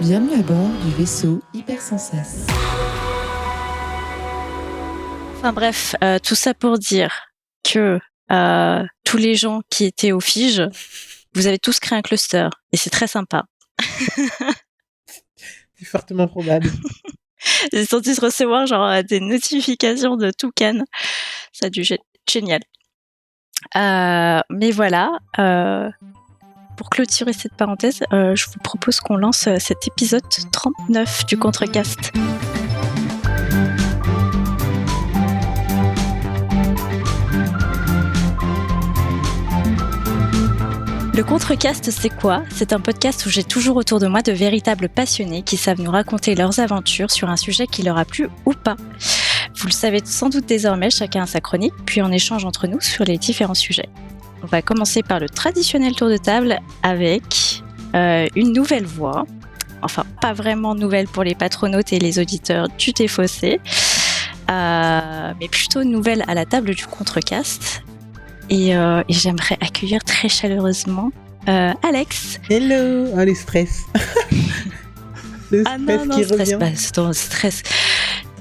Bienvenue à bord du vaisseau Hypersensas. Enfin bref, tout ça pour dire que tous les gens qui étaient au Fige, vous avez tous créé un cluster et c'est très sympa. C'est fortement probable. J'ai senti se recevoir genre des notifications de Toucan. Ça a dû être génial. Mais voilà, pour clôturer cette parenthèse, je vous propose qu'on lance cet épisode 39 du Contrecast. Le Contrecast, c'est quoi ? C'est un podcast où j'ai toujours autour de moi de véritables passionnés qui savent nous raconter leurs aventures sur un sujet qui leur a plu ou pas. Vous le savez sans doute désormais, chacun a sa chronique, puis on échange entre nous sur les différents sujets. On va commencer par le traditionnel tour de table avec une nouvelle voix. Enfin, pas vraiment nouvelle pour les patronautes et les auditeurs du Défaussé, mais plutôt nouvelle à la table du Contrecast. Et j'aimerais accueillir très chaleureusement Alex. Hello. Ah, le stress. Le stress non, qui stress revient. pas, c'est ton stress.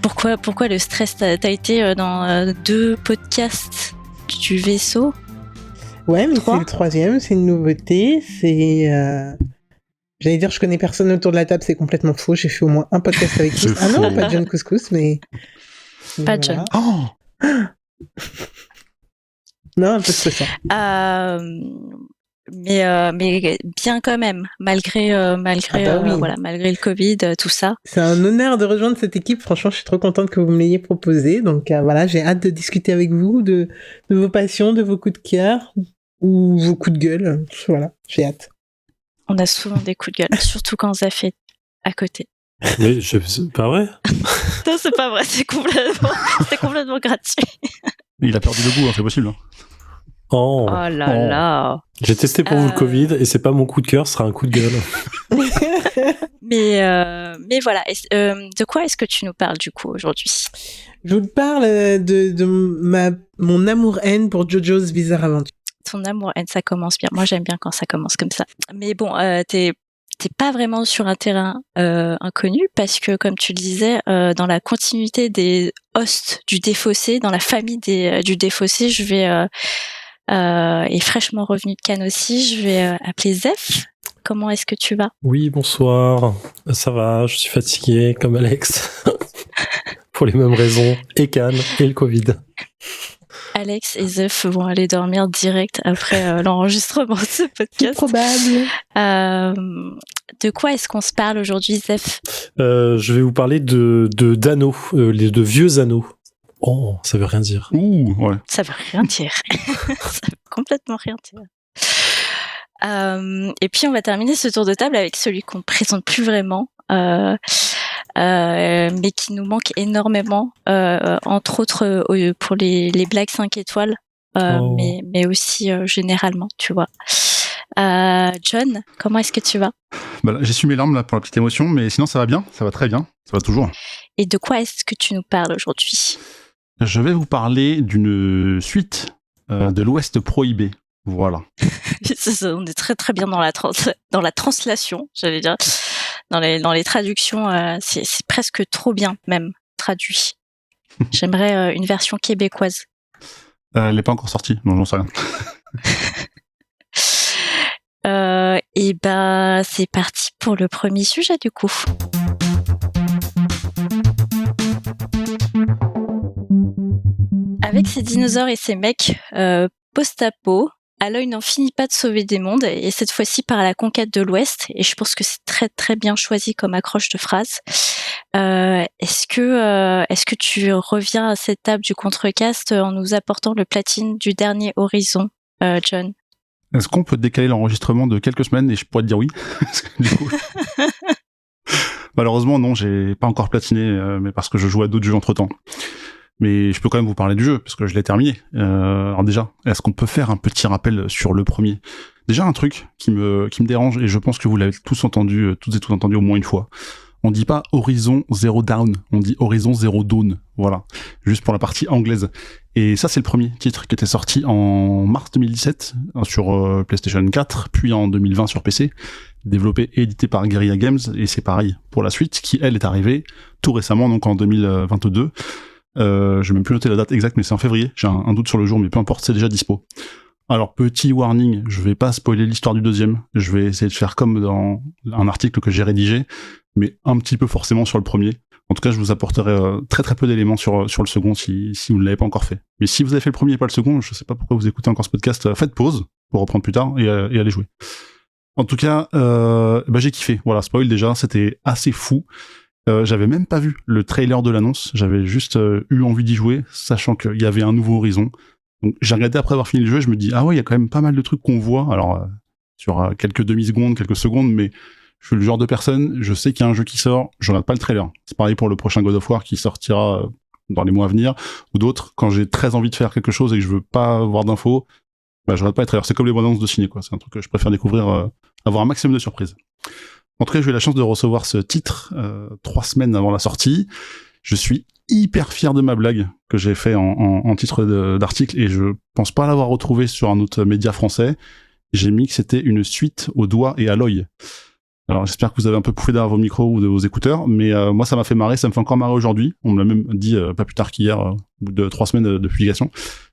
Pourquoi le stress ? T'as été dans 2 podcasts du vaisseau ? Ouais, mais 3. c'est le 3e, c'est une nouveauté. C'est. J'allais dire, je connais personne autour de la table, c'est complètement faux. J'ai fait au moins un podcast avec tous. Ah non, pas John Couscous, mais. Pas John. Oh. Non, un peu stressant. Mais bien quand même, malgré malgré le Covid, tout ça. C'est un honneur de rejoindre cette équipe. Franchement, je suis trop contente que vous me l'ayez proposé. Donc voilà, j'ai hâte de discuter avec vous de vos passions, de vos coups de cœur ou vos coups de gueule. Voilà, j'ai hâte. On a souvent des coups de gueule, surtout quand Zaf est à côté. Mais c'est pas vrai. Non, c'est pas vrai, c'était complètement gratuit. Il a perdu le goût, hein, c'est possible. Oh. Oh là là. J'ai testé pour vous le Covid et c'est pas mon coup de cœur, ce sera un coup de gueule. Mais voilà. De quoi est-ce que tu nous parles du coup aujourd'hui ? Je vous parle de mon amour-haine pour JoJo's Bizarre Adventure. Ton amour-haine, ça commence bien. Moi, j'aime bien quand ça commence comme ça. Mais bon, t'es pas vraiment sur un terrain inconnu parce que, comme tu le disais, dans la continuité des hosts du Défaussé, dans la famille du Défaussé, je vais et fraîchement revenu de Cannes aussi, je vais appeler Zef. Comment est-ce que tu vas ? Oui, bonsoir. Ça va, je suis fatigué comme Alex. Pour les mêmes raisons. Et Cannes et le Covid. Alex et Zef vont aller dormir direct après l'enregistrement de ce podcast. C'est probable. De quoi est-ce qu'on se parle aujourd'hui, Zef ? Je vais vous parler d'anneaux, de vieux anneaux. Oh, ça veut rien dire. Ouh, ouais. Ça veut rien dire. Ça veut complètement rien dire. Et puis on va terminer ce tour de table avec celui qu'on ne présente plus vraiment, mais qui nous manque énormément, entre autres pour les blagues 5 étoiles, mais aussi généralement, tu vois. John, comment est-ce que tu vas ? Bah là, j'ai su mes larmes là pour la petite émotion, mais sinon ça va bien, ça va très bien, ça va toujours. Et de quoi est-ce que tu nous parles aujourd'hui ? Je vais vous parler d'une suite de l'Ouest prohibé. Voilà. On est très très bien dans la translation, j'allais dire. Dans les traductions, c'est presque trop bien même traduit. J'aimerais une version québécoise. Elle n'est pas encore sortie, non, j'en sais rien. Et bah c'est parti pour le premier sujet du coup. Avec ses dinosaures et ses mecs post-apo, Aloy n'en finit pas de sauver des mondes, et cette fois-ci par la conquête de l'Ouest, et je pense que c'est très très bien choisi comme accroche de phrase. Est-ce que tu reviens à cette table du Contrecast en nous apportant le platine du dernier Horizon, John ? Est-ce qu'on peut décaler l'enregistrement de quelques semaines et je pourrais te dire oui? Parce que, du coup, malheureusement, non, j'ai pas encore platiné, mais parce que je joue à d'autres jeux entre-temps. Mais je peux quand même vous parler du jeu, parce que je l'ai terminé. Alors déjà, est-ce qu'on peut faire un petit rappel sur le premier? Déjà, un truc qui me dérange, et je pense que vous l'avez tous entendu, toutes et tous entendu au moins une fois. On dit pas Horizon Zero Dawn, on dit Horizon Zero Dawn. Voilà, juste pour la partie anglaise. Et ça, c'est le premier titre qui était sorti en mars 2017 sur PlayStation 4, puis en 2020 sur PC, développé et édité par Guerrilla Games. Et c'est pareil pour la suite, qui elle est arrivée tout récemment, donc en 2022. Je vais même plus noter la date exacte, mais c'est en février. J'ai un doute sur le jour, mais peu importe, c'est déjà dispo. Alors, petit warning, je vais pas spoiler l'histoire du deuxième. Je vais essayer de faire comme dans un article que j'ai rédigé, mais un petit peu forcément sur le premier. En tout cas, je vous apporterai très très peu d'éléments sur le second si vous ne l'avez pas encore fait. Mais si vous avez fait le premier et pas le second, je sais pas pourquoi vous écoutez encore ce podcast, faites pause pour reprendre plus tard et allez jouer. En tout cas, j'ai kiffé. Voilà, spoil déjà, c'était assez fou. J'avais même pas vu le trailer de l'annonce, j'avais juste eu envie d'y jouer, sachant qu'il y avait un nouveau horizon. Donc j'ai regardé après avoir fini le jeu, je me dis ah ouais, il y a quand même pas mal de trucs qu'on voit. Alors sur quelques demi-secondes, quelques secondes, mais je suis le genre de personne, je sais qu'il y a un jeu qui sort, je regarde pas le trailer. C'est pareil pour le prochain God of War qui sortira dans les mois à venir, ou d'autres, quand j'ai très envie de faire quelque chose et que je veux pas avoir d'infos, je regarde pas les trailers. C'est comme les bandes annonces de ciné, quoi. C'est un truc que je préfère découvrir, avoir un maximum de surprises. En tout cas, j'ai eu la chance de recevoir ce titre 3 semaines avant la sortie. Je suis hyper fier de ma blague que j'ai fait en titre d'article et je pense pas l'avoir retrouvé sur un autre média français. J'ai mis que c'était une suite au doigt et à l'œil. Alors j'espère que vous avez un peu pouffé derrière vos micros ou de vos écouteurs, mais moi ça m'a fait marrer, ça me fait encore marrer aujourd'hui. On me l'a même dit pas plus tard qu'hier, au bout de 3 semaines de publication.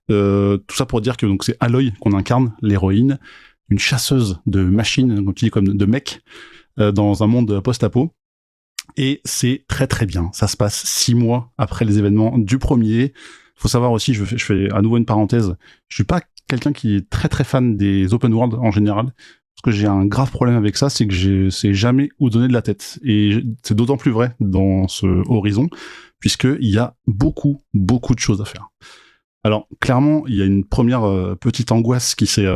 Tout ça pour dire que donc c'est Aloy qu'on incarne, l'héroïne, une chasseuse de machines, donc qui est comme de mecs, dans un monde post-apo. Et c'est très très bien. Ça se passe 6 mois après les événements du premier. Faut savoir aussi, je fais à nouveau une parenthèse, je suis pas quelqu'un qui est très très fan des open world en général, parce que j'ai un grave problème avec ça, c'est que je sais jamais où donner de la tête. Et c'est d'autant plus vrai dans ce Horizon, puisqu'il y a beaucoup de choses à faire. Alors, clairement, il y a une première petite angoisse qui s'est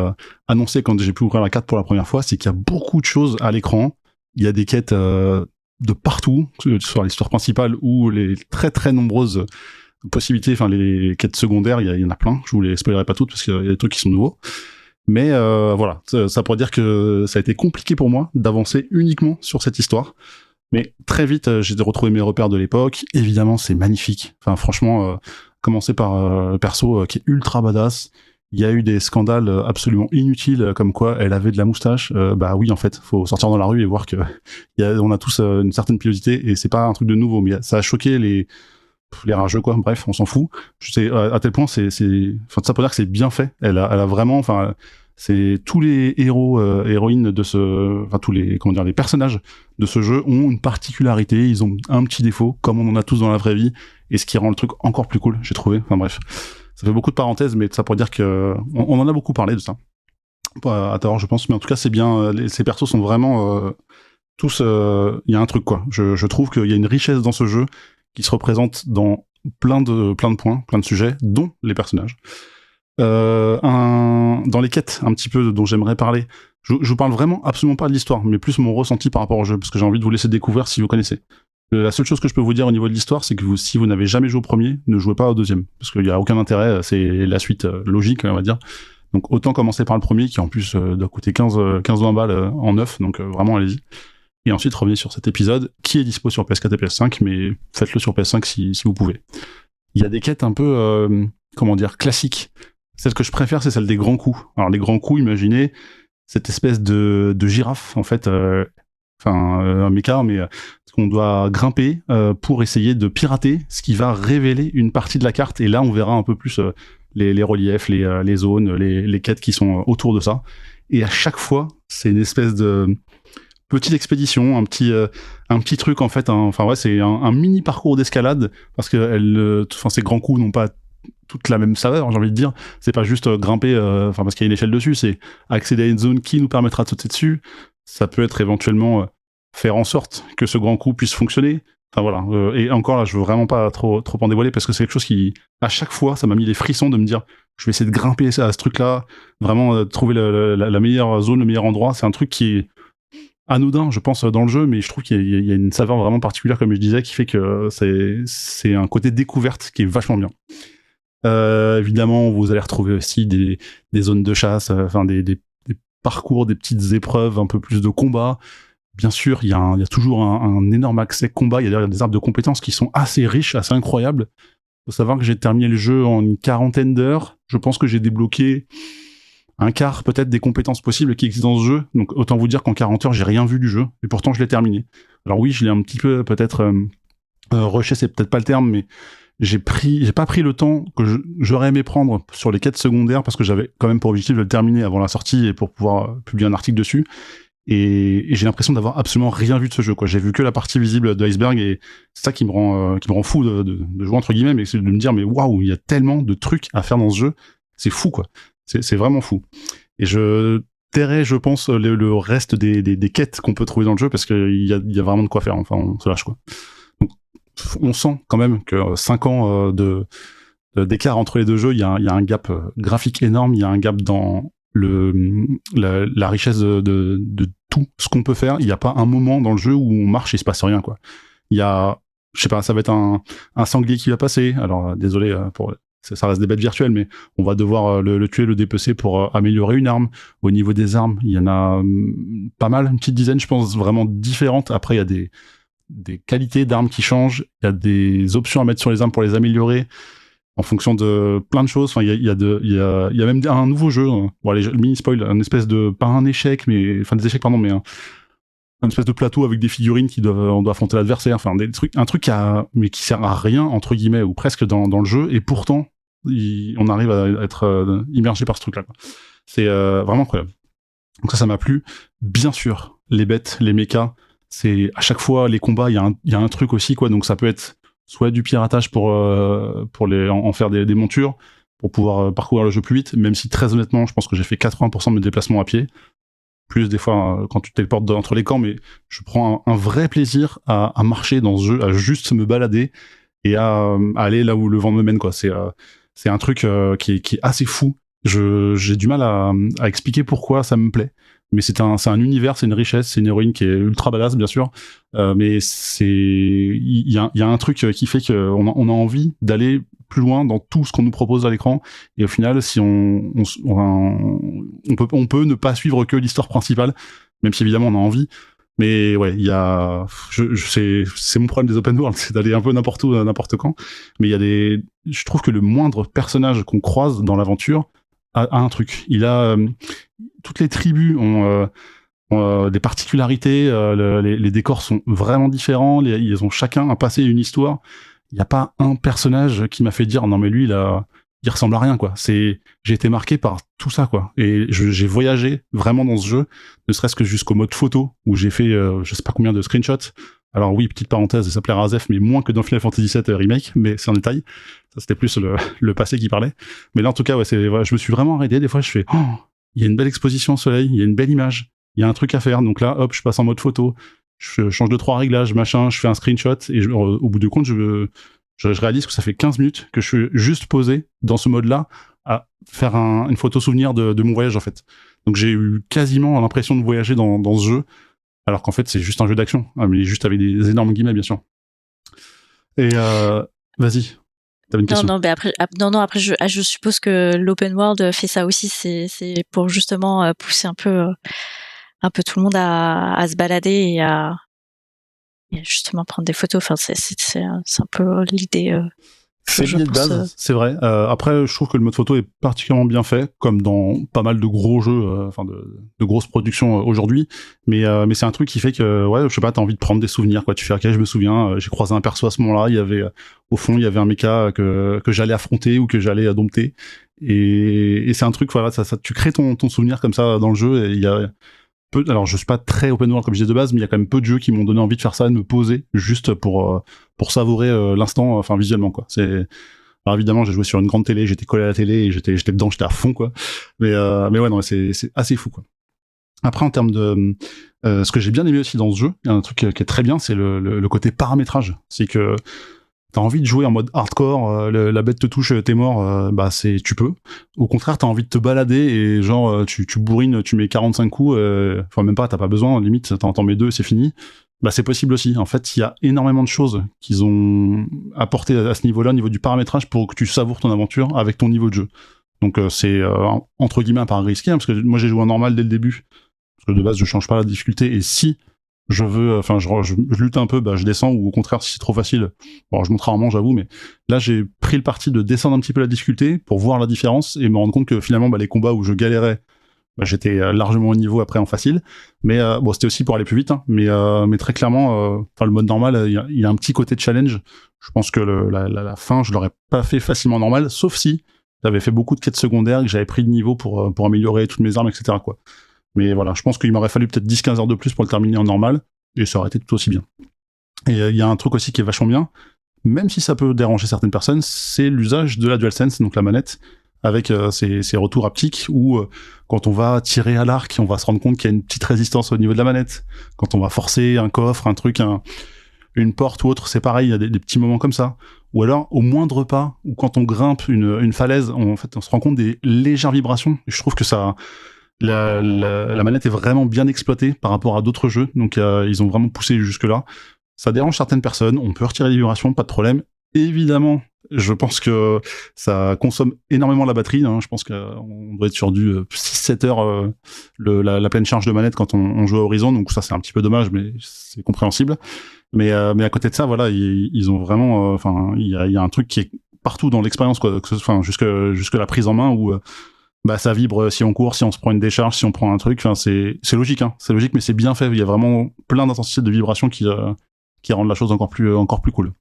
annoncée quand j'ai pu ouvrir la carte pour la première fois, c'est qu'il y a beaucoup de choses à l'écran. Il y a des quêtes de partout, que ce soit l'histoire principale ou les très très nombreuses possibilités, enfin les quêtes secondaires, il y en a plein. Je vous les spoilerai pas toutes parce qu'il y a des trucs qui sont nouveaux. Mais voilà, ça pourrait dire que ça a été compliqué pour moi d'avancer uniquement sur cette histoire. Mais très vite, j'ai retrouvé mes repères de l'époque. Évidemment, c'est magnifique. Enfin, franchement, commencer par le perso qui est ultra badass. Il y a eu des scandales absolument inutiles, comme quoi elle avait de la moustache. Bah oui, en fait, faut sortir dans la rue et voir que on a tous une certaine pilosité et c'est pas un truc de nouveau, mais ça a choqué les rageux, quoi. Bref, on s'en fout. Je sais à tel point, enfin, ça peut dire que c'est bien fait. Elle a vraiment, enfin, c'est tous les héros, héroïnes de enfin tous les, comment dire, les personnages de ce jeu ont une particularité. Ils ont un petit défaut, comme on en a tous dans la vraie vie, et ce qui rend le truc encore plus cool, j'ai trouvé. Enfin bref. Ça fait beaucoup de parenthèses, mais ça pourrait dire que on en a beaucoup parlé de ça. Pas à tort, je pense, mais en tout cas, c'est bien. Ces persos sont vraiment tous. Il y a un truc, quoi. Je trouve qu'il y a une richesse dans ce jeu qui se représente dans plein de points, plein de sujets, dont les personnages. Dans les quêtes, un petit peu dont j'aimerais parler. Je vous parle vraiment absolument pas de l'histoire, mais plus mon ressenti par rapport au jeu, parce que j'ai envie de vous laisser découvrir si vous connaissez. La seule chose que je peux vous dire au niveau de l'histoire, c'est que si vous n'avez jamais joué au premier, ne jouez pas au deuxième, parce qu'il n'y a aucun intérêt, c'est la suite logique, on va dire. Donc autant commencer par le premier, qui en plus doit coûter 15-20 balles en neuf, donc vraiment allez-y. Et ensuite revenez sur cet épisode, qui est dispo sur PS4 et PS5, mais faites-le sur PS5 si vous pouvez. Il y a des quêtes un peu, comment dire, classiques. Celle que je préfère, c'est celle des grands coups. Alors les grands coups, imaginez cette espèce de girafe, en fait, un méca, mais qu'on doit grimper pour essayer de pirater, ce qui va révéler une partie de la carte. Et là, on verra un peu plus les reliefs, les zones, les quêtes qui sont autour de ça. Et à chaque fois, c'est une espèce de petite expédition, un petit truc en fait. Enfin ouais, c'est un mini parcours d'escalade parce que ces grands coups n'ont pas toute la même saveur, j'ai envie de dire. C'est pas juste grimper, parce qu'il y a une échelle dessus. C'est accéder à une zone qui nous permettra de sauter dessus. Ça peut être éventuellement faire en sorte que ce grand coup puisse fonctionner. Enfin voilà. Et encore là, je veux vraiment pas trop en dévoiler parce que c'est quelque chose qui, à chaque fois, ça m'a mis les frissons de me dire, je vais essayer de grimper à ce truc-là, vraiment trouver la meilleure zone, le meilleur endroit. C'est un truc qui est anodin, je pense, dans le jeu, mais je trouve qu'il y a une saveur vraiment particulière, comme je disais, qui fait que c'est un côté découverte qui est vachement bien. Évidemment, vous allez retrouver aussi des zones de chasse, des parcours, des petites épreuves, un peu plus de combat, Bien sûr, il y a toujours un énorme accès combat. Il y a des arbres de compétences qui sont assez riches, assez incroyables. Faut savoir que j'ai terminé le jeu en une 40aine d'heures. Je pense que j'ai débloqué un quart peut-être des compétences possibles qui existent dans ce jeu. Donc autant vous dire qu'en 40 heures, j'ai rien vu du jeu. Et pourtant, je l'ai terminé. Alors oui, je l'ai un petit peu peut-être rushé, c'est peut-être pas le terme, mais j'ai pas pris le temps que j'aurais aimé prendre sur les quêtes secondaires parce que j'avais quand même pour objectif de le terminer avant la sortie et pour pouvoir publier un article dessus. Et j'ai l'impression d'avoir absolument rien vu de ce jeu, quoi. J'ai vu que la partie visible de Iceberg et c'est ça qui me rend fou de jouer entre guillemets, mais c'est de me dire mais waouh, il y a tellement de trucs à faire dans ce jeu, c'est fou, quoi. C'est vraiment fou. Et je tairai, je pense, le reste des quêtes qu'on peut trouver dans le jeu parce qu'il y a vraiment de quoi faire. Enfin, on se lâche, quoi. Donc, on sent quand même que 5 ans d'écart entre les deux jeux, il y a un gap graphique énorme, il y a un gap dans la richesse de tout ce qu'on peut faire. Il n'y a pas un moment dans le jeu où on marche et il se passe rien, quoi. Il y a, je sais pas, ça va être un sanglier qui va passer. Alors désolé pour ça reste des bêtes virtuelles, mais on va devoir le tuer, le dépecer pour améliorer une arme. Au niveau des armes, il y en a pas mal, une petite dizaine, je pense, vraiment différentes. Après, il y a des qualités d'armes qui changent. Il y a des options à mettre sur les armes pour les améliorer en fonction de plein de choses. Enfin, il y a même un nouveau jeu. Bon, allez, mini spoil, un espèce de, pas un échec, mais, enfin, des échecs, pardon, mais un espèce de plateau avec des figurines on doit affronter l'adversaire. Enfin, un truc mais qui sert à rien, entre guillemets, ou presque dans le jeu. Et pourtant, on arrive à être immergé par ce truc-là, quoi. C'est vraiment incroyable. Donc ça m'a plu. Bien sûr, les bêtes, les mechas, c'est à chaque fois les combats, il y a un truc aussi, quoi. Donc ça peut être soit du piratage pour en faire des montures, pour pouvoir parcourir le jeu plus vite, même si très honnêtement, je pense que j'ai fait 80% de mes déplacements à pied. Plus des fois quand tu téléportes entre les camps, mais je prends un vrai plaisir à marcher dans ce jeu, à juste me balader et à aller là où le vent me mène, quoi. C'est un truc qui est assez fou. J'ai du mal à expliquer pourquoi ça me plaît, mais c'est un univers, c'est une richesse, c'est une héroïne qui est ultra badass, bien sûr, mais il y a un truc qui fait qu'on a envie d'aller plus loin dans tout ce qu'on nous propose à l'écran, et au final, si on peut ne pas suivre que l'histoire principale, même si évidemment on a envie. Mais ouais, c'est mon problème des open world, c'est d'aller un peu n'importe où, n'importe quand. Mais je trouve que le moindre personnage qu'on croise dans l'aventure a un truc. Toutes les tribus ont des particularités, les décors sont vraiment différents, ils ont chacun un passé et une histoire. Il n'y a pas un personnage qui m'a fait dire non mais lui il ressemble à rien, quoi. J'ai été marqué par tout ça, quoi. Et j'ai voyagé vraiment dans ce jeu, ne serait-ce que jusqu'au mode photo, où j'ai fait je sais pas combien de screenshots. Alors oui, petite parenthèse, ça s'appelait Razef, mais moins que dans Final Fantasy VII Remake, mais c'est un détail. Ça, c'était plus le passé qui parlait. Mais là, en tout cas, ouais, je me suis vraiment arrêté. Des fois, je fais, oh, il y a une belle exposition au soleil, il y a une belle image, il y a un truc à faire. Donc là, hop, je passe en mode photo, je change 2-3 réglages, machin, je fais un screenshot, et au bout du compte, je réalise que ça fait 15 minutes que je suis juste posé dans ce mode-là à faire une photo souvenir de mon voyage, en fait. Donc j'ai eu quasiment l'impression de voyager dans ce jeu, alors qu'en fait c'est juste un jeu d'action, mais juste avec des énormes guillemets, bien sûr. Et vas-y, t'avais une question. Après je suppose que l'open world fait ça aussi, c'est pour justement pousser un peu tout le monde à se balader et à justement prendre des photos. Enfin, c'est un peu l'idée. C'est l'idée de base, c'est vrai. Après, je trouve que le mode photo est particulièrement bien fait, comme dans pas mal de gros jeux, de grosses productions aujourd'hui. Mais c'est un truc qui fait que, ouais, je sais pas, t'as envie de prendre des souvenirs, quoi. Tu fais, ok, je me souviens, j'ai croisé un perso à ce moment-là. Au fond, il y avait un mecha que j'allais affronter ou que j'allais dompter. Et c'est un truc, voilà, ça, tu crées ton souvenir comme ça dans le jeu. Et il y a alors je suis pas très open world comme je disais de base, mais il y a quand même peu de jeux qui m'ont donné envie de faire ça, de me poser juste pour savourer l'instant, enfin visuellement, quoi. Alors évidemment, j'ai joué sur une grande télé, j'étais collé à la télé et j'étais dedans, j'étais à fond, quoi. Mais ouais, non, c'est assez fou, quoi. Après, en termes de ce que j'ai bien aimé aussi dans ce jeu, il y a un truc qui est très bien, c'est le côté paramétrage. C'est que t'as envie de jouer en mode hardcore, la bête te touche, t'es mort, tu peux. Au contraire, t'as envie de te balader et genre tu bourrines, tu mets 45 coups, enfin même pas, t'as pas besoin, limite t'en mets 2, c'est fini. Bah c'est possible aussi. En fait, il y a énormément de choses qu'ils ont apporté à ce niveau-là, au niveau du paramétrage, pour que tu savoures ton aventure avec ton niveau de jeu. Donc c'est entre guillemets un pari risqué, hein, parce que moi j'ai joué en normal dès le début, parce que de base je change pas la difficulté, et si je lutte un peu, je descends, ou au contraire, si c'est trop facile, bon, je monte rarement, j'avoue, mais là, j'ai pris le parti de descendre un petit peu la difficulté pour voir la différence et me rendre compte que finalement, les combats où je galérais, j'étais largement au niveau après en facile, mais bon, c'était aussi pour aller plus vite, hein, mais très clairement, le mode normal, il y a un petit côté challenge. Je pense que la fin, je l'aurais pas fait facilement normal, sauf si j'avais fait beaucoup de quêtes secondaires, que j'avais pris de niveau pour améliorer toutes mes armes, etc., quoi. Mais voilà, je pense qu'il m'aurait fallu peut-être 10-15 heures de plus pour le terminer en normal, et ça aurait été tout aussi bien. Et il y a un truc aussi qui est vachement bien, même si ça peut déranger certaines personnes, c'est l'usage de la DualSense, donc la manette, avec ces retours haptiques, où quand on va tirer à l'arc, on va se rendre compte qu'il y a une petite résistance au niveau de la manette. Quand on va forcer un coffre, un truc, une porte ou autre, c'est pareil, il y a des petits moments comme ça. Ou alors, au moindre pas, ou quand on grimpe une falaise, on se rend compte des légères vibrations. Et je trouve que ça... La manette est vraiment bien exploitée par rapport à d'autres jeux, donc ils ont vraiment poussé jusque-là. Ça dérange certaines personnes, on peut retirer les vibrations, pas de problème. Évidemment, je pense que ça consomme énormément la batterie, hein. Je pense qu'on doit être sur du 6-7 heures la pleine charge de manette quand on joue à Horizon, donc ça c'est un petit peu dommage, mais c'est compréhensible. Mais à côté de ça, voilà, ils ont vraiment... il y a un truc qui est partout dans l'expérience, quoi, jusque la prise en main où... ça vibre si on court, si on se prend une décharge, si on prend un truc. C'est logique, hein. C'est logique, mais c'est bien fait. Il y a vraiment plein d'intensités de vibrations qui rendent la chose encore plus cool.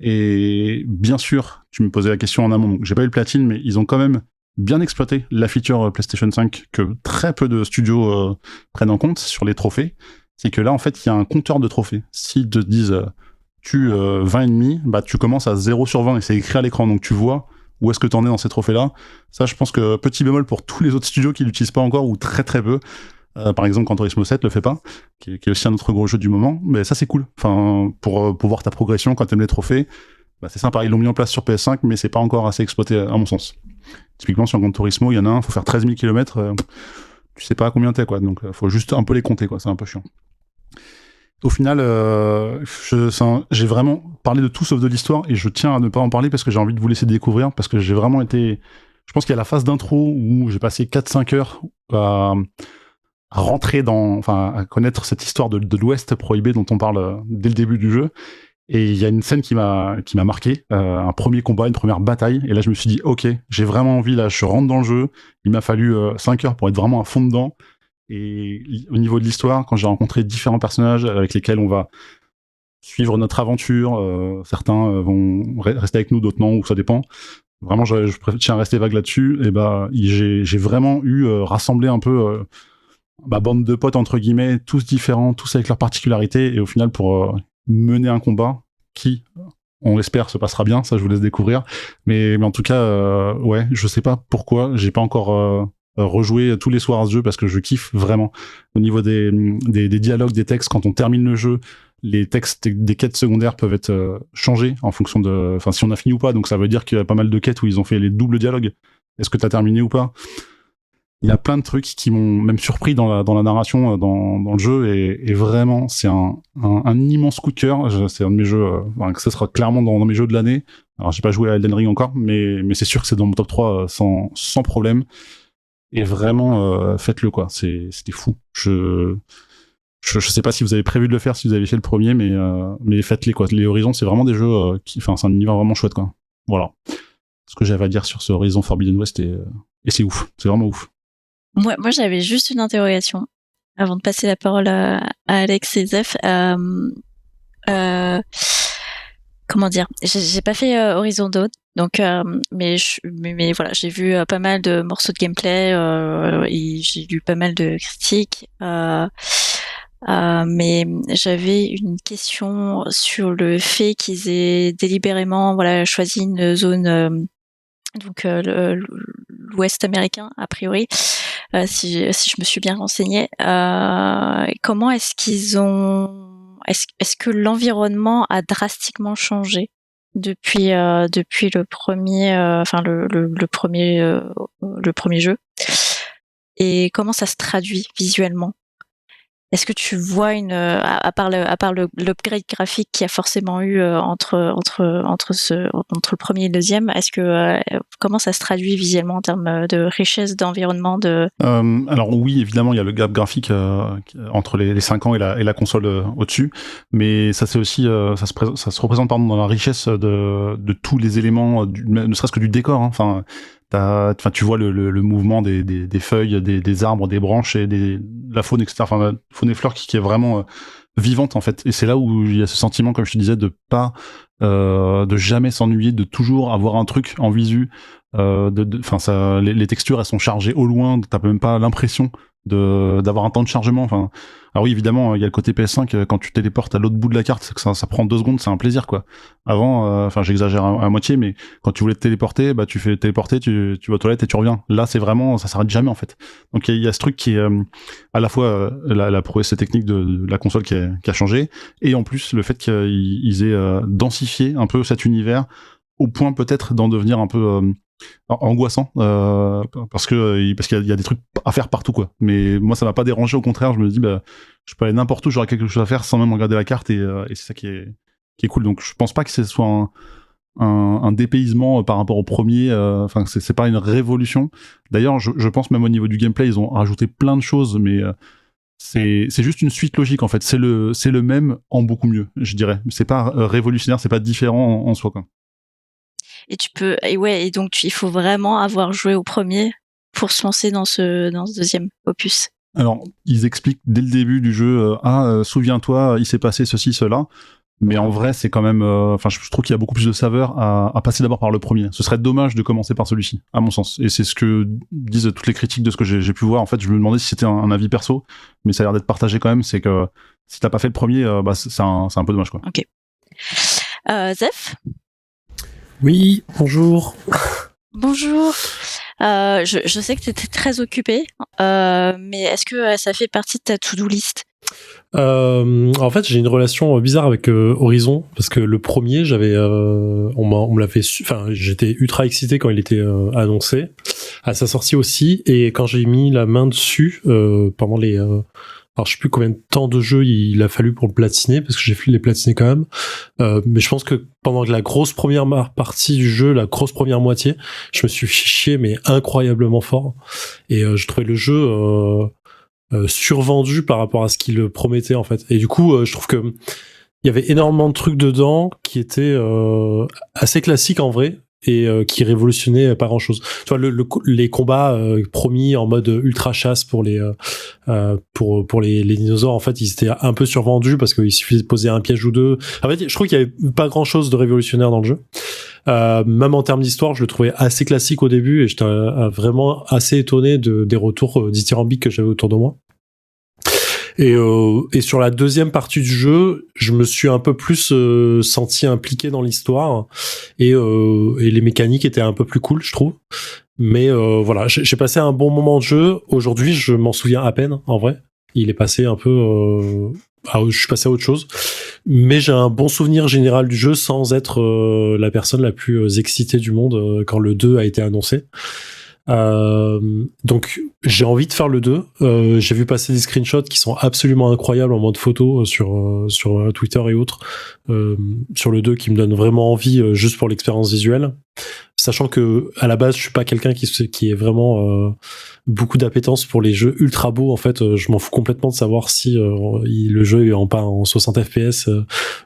Et bien sûr, tu me posais la question en amont. Donc j'ai pas eu le platine, mais ils ont quand même bien exploité la feature PlayStation 5 que très peu de studios prennent en compte sur les trophées. C'est que là, en fait, il y a un compteur de trophées. S'ils te disent tu 20 ennemis, tu commences à 0 sur 20 et c'est écrit à l'écran, donc tu vois où est-ce que t'en es dans ces trophées-là. Ça, je pense que petit bémol pour tous les autres studios qui l'utilisent pas encore, ou très très peu. Par exemple, Gran Turismo 7 le fait pas, qui est aussi un autre gros jeu du moment, mais ça c'est cool. Pour voir ta progression quand t'aimes les trophées, c'est sympa. Ils l'ont mis en place sur PS5, mais c'est pas encore assez exploité à mon sens. Typiquement, sur Gran Turismo, il y en a un, faut faire 13 000 km, tu sais pas à combien t'es, quoi. Donc, faut juste un peu les compter, quoi. C'est un peu chiant. Au final, j'ai vraiment parlé de tout sauf de l'histoire, et je tiens à ne pas en parler parce que j'ai envie de vous laisser découvrir, parce que j'ai vraiment été... Je pense qu'il y a la phase d'intro où j'ai passé 4-5 heures à rentrer à connaître cette histoire de l'Ouest prohibé dont on parle dès le début du jeu. Et il y a une scène qui m'a marqué, un premier combat, une première bataille, et là je me suis dit, ok, j'ai vraiment envie, là je rentre dans le jeu, il m'a fallu 5 heures pour être vraiment à fond dedans. Et au niveau de l'histoire, quand j'ai rencontré différents personnages avec lesquels on va suivre notre aventure, certains vont rester avec nous, d'autres non, ou ça dépend. Vraiment, je tiens à rester vague là-dessus. Et j'ai vraiment rassemblé un peu ma bande de potes, entre guillemets, tous différents, tous avec leurs particularités, et au final, pour mener un combat qui, on l'espère, se passera bien, ça je vous laisse découvrir. Mais en tout cas, ouais, je sais pas pourquoi, j'ai pas encore... rejouer tous les soirs à ce jeu parce que je kiffe vraiment. Au niveau des dialogues, des textes, quand on termine le jeu, les textes des quêtes secondaires peuvent être changés en fonction de... si on a fini ou pas, donc ça veut dire qu'il y a pas mal de quêtes où ils ont fait les doubles dialogues. Est-ce que t'as terminé ou pas? Il y a plein de trucs qui m'ont même surpris dans la narration, dans le jeu, et vraiment, c'est un immense coup de cœur. C'est un de mes jeux, que ça sera clairement dans mes jeux de l'année. Alors, j'ai pas joué à Elden Ring encore, mais c'est sûr que c'est dans mon top 3 sans problème. Et vraiment, faites-le, quoi. C'était fou. Je sais pas si vous avez prévu de le faire, si vous avez fait le premier, mais faites-les, quoi. Les Horizons, c'est vraiment des jeux c'est un univers vraiment chouette, quoi. Voilà. Ce que j'avais à dire sur ce Horizon Forbidden West, et c'est ouf. C'est vraiment ouf. Moi, j'avais juste une interrogation avant de passer la parole à Alex et Zef. Comment dire, j'ai pas fait Horizon Dawn, donc mais voilà, j'ai vu pas mal de morceaux de gameplay et j'ai lu pas mal de critiques, mais j'avais une question sur le fait qu'ils aient délibérément choisi une zone donc l'Ouest américain a priori, si je me suis bien renseignée. Comment est-ce qu'ils ont... Est-ce que l'environnement a drastiquement changé depuis le premier, le premier jeu, et comment ça se traduit visuellement? Est-ce que tu vois à part l'upgrade graphique qu'il y a forcément eu entre le premier et le deuxième, est-ce que comment ça se traduit visuellement en termes de richesse d'environnement Alors oui, évidemment, il y a le gap graphique entre les 5 ans et la console au-dessus, mais ça c'est aussi ça se représente pardon dans la richesse de tous les éléments, ne serait-ce que du décor. Enfin, tu vois le mouvement des feuilles, des arbres, des branches et de la faune, etc. Enfin, la faune et flore qui est vraiment vivante en fait. Et c'est là où il y a ce sentiment, comme je te disais, de jamais s'ennuyer, de toujours avoir un truc en visu. Enfin, les textures elles sont chargées au loin, t'as même pas l'impression d'avoir un temps de chargement. Enfin, alors oui, évidemment, il y a le côté PS5 quand tu téléportes à l'autre bout de la carte, ça prend 2 secondes, c'est un plaisir quoi. Avant, enfin j'exagère à moitié, mais quand tu voulais te téléporter, bah tu fais téléporter, tu vas aux toilettes et tu reviens. Là, c'est vraiment, ça s'arrête jamais en fait. Donc il y a ce truc qui est à la fois la prouesse technique de la console qui a changé, et en plus le fait qu'ils aient densifié un peu cet univers au point peut-être d'en devenir un peu angoissant parce qu'il y a des trucs à faire partout quoi. Mais moi ça m'a pas dérangé, au contraire, je me dis je peux aller n'importe où, j'aurai quelque chose à faire sans même regarder la carte, et c'est ça qui est cool. Donc je pense pas que ce soit un dépaysement par rapport au premier. Enfin, c'est pas une révolution. D'ailleurs, je pense même au niveau du gameplay, ils ont rajouté plein de choses, mais c'est juste une suite logique en fait. C'est le même en beaucoup mieux, je dirais. C'est pas révolutionnaire, c'est pas différent en soi quoi. Et donc il faut vraiment avoir joué au premier pour se lancer dans ce deuxième opus. Alors, ils expliquent dès le début du jeu, souviens-toi, il s'est passé ceci, cela. Mais en vrai, c'est quand même, je trouve qu'il y a beaucoup plus de saveur à passer d'abord par le premier. Ce serait dommage de commencer par celui-ci, à mon sens. Et c'est ce que disent toutes les critiques de ce que j'ai pu voir. En fait, je me demandais si c'était un avis perso, mais ça a l'air d'être partagé quand même. C'est que si t'as pas fait le premier, c'est un peu dommage, quoi. Ok. Zef ? Oui, bonjour. Bonjour. Je sais que tu étais très occupé, mais est-ce que ça fait partie de ta to-do list ? En fait, j'ai une relation bizarre avec Horizon, parce que le premier, on me l'avait j'étais ultra excité quand il était annoncé, à sa sortie aussi, et quand j'ai mis la main dessus pendant les alors je sais plus combien de temps de jeu il a fallu pour le platiner, parce que j'ai fait les platiner quand même, mais je pense que pendant la grosse première partie du jeu, la grosse première moitié, je me suis chié mais incroyablement fort, et je trouvais le jeu survendu par rapport à ce qu'il promettait en fait. Et du coup, je trouve que il y avait énormément de trucs dedans qui étaient assez classiques en vrai, et qui révolutionnaient pas grand chose. Tu vois, les combats promis en mode ultra chasse pour les dinosaures, en fait, ils étaient un peu survendus parce qu'il suffisait de poser un piège ou deux. En fait, je trouve qu'il y avait pas grand chose de révolutionnaire dans le jeu. Même en termes d'histoire, je le trouvais assez classique au début, et j'étais vraiment assez étonné des retours dithyrambiques que j'avais autour de moi. Et sur la deuxième partie du jeu, je me suis un peu plus senti impliqué dans l'histoire, et les mécaniques étaient un peu plus cool, je trouve. Mais voilà, j'ai passé un bon moment de jeu. Aujourd'hui, je m'en souviens à peine, en vrai. Il est passé un peu... je suis passé à autre chose. Mais j'ai un bon souvenir général du jeu, sans être la personne la plus excitée du monde quand le 2 a été annoncé. Donc j'ai envie de faire le 2. J'ai vu passer des screenshots qui sont absolument incroyables en mode photo sur Twitter et autres, sur le 2, qui me donnent vraiment envie juste pour l'expérience visuelle, sachant que à la base je suis pas quelqu'un qui est vraiment beaucoup d'appétence pour les jeux ultra beaux. En fait, je m'en fous complètement de savoir si le jeu est pas en 60 fps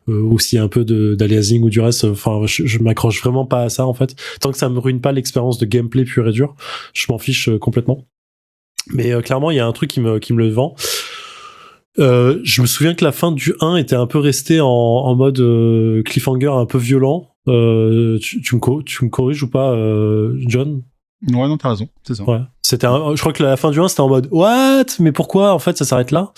ou s'il y a un peu d'aliasing ou du reste. Enfin, je m'accroche vraiment pas à ça en fait. Tant que ça me ruine pas l'expérience de gameplay pur et dur, je m'en fiche complètement. Mais clairement, il y a un truc qui me le vend. Je me souviens que la fin du 1 était un peu restée en mode cliffhanger un peu violent. Tu me corriges ou pas, John ? Ouais, non, t'as raison, c'est ça. Ouais. Je crois que la fin du 1, c'était en mode what ? Mais pourquoi en fait ça s'arrête là ?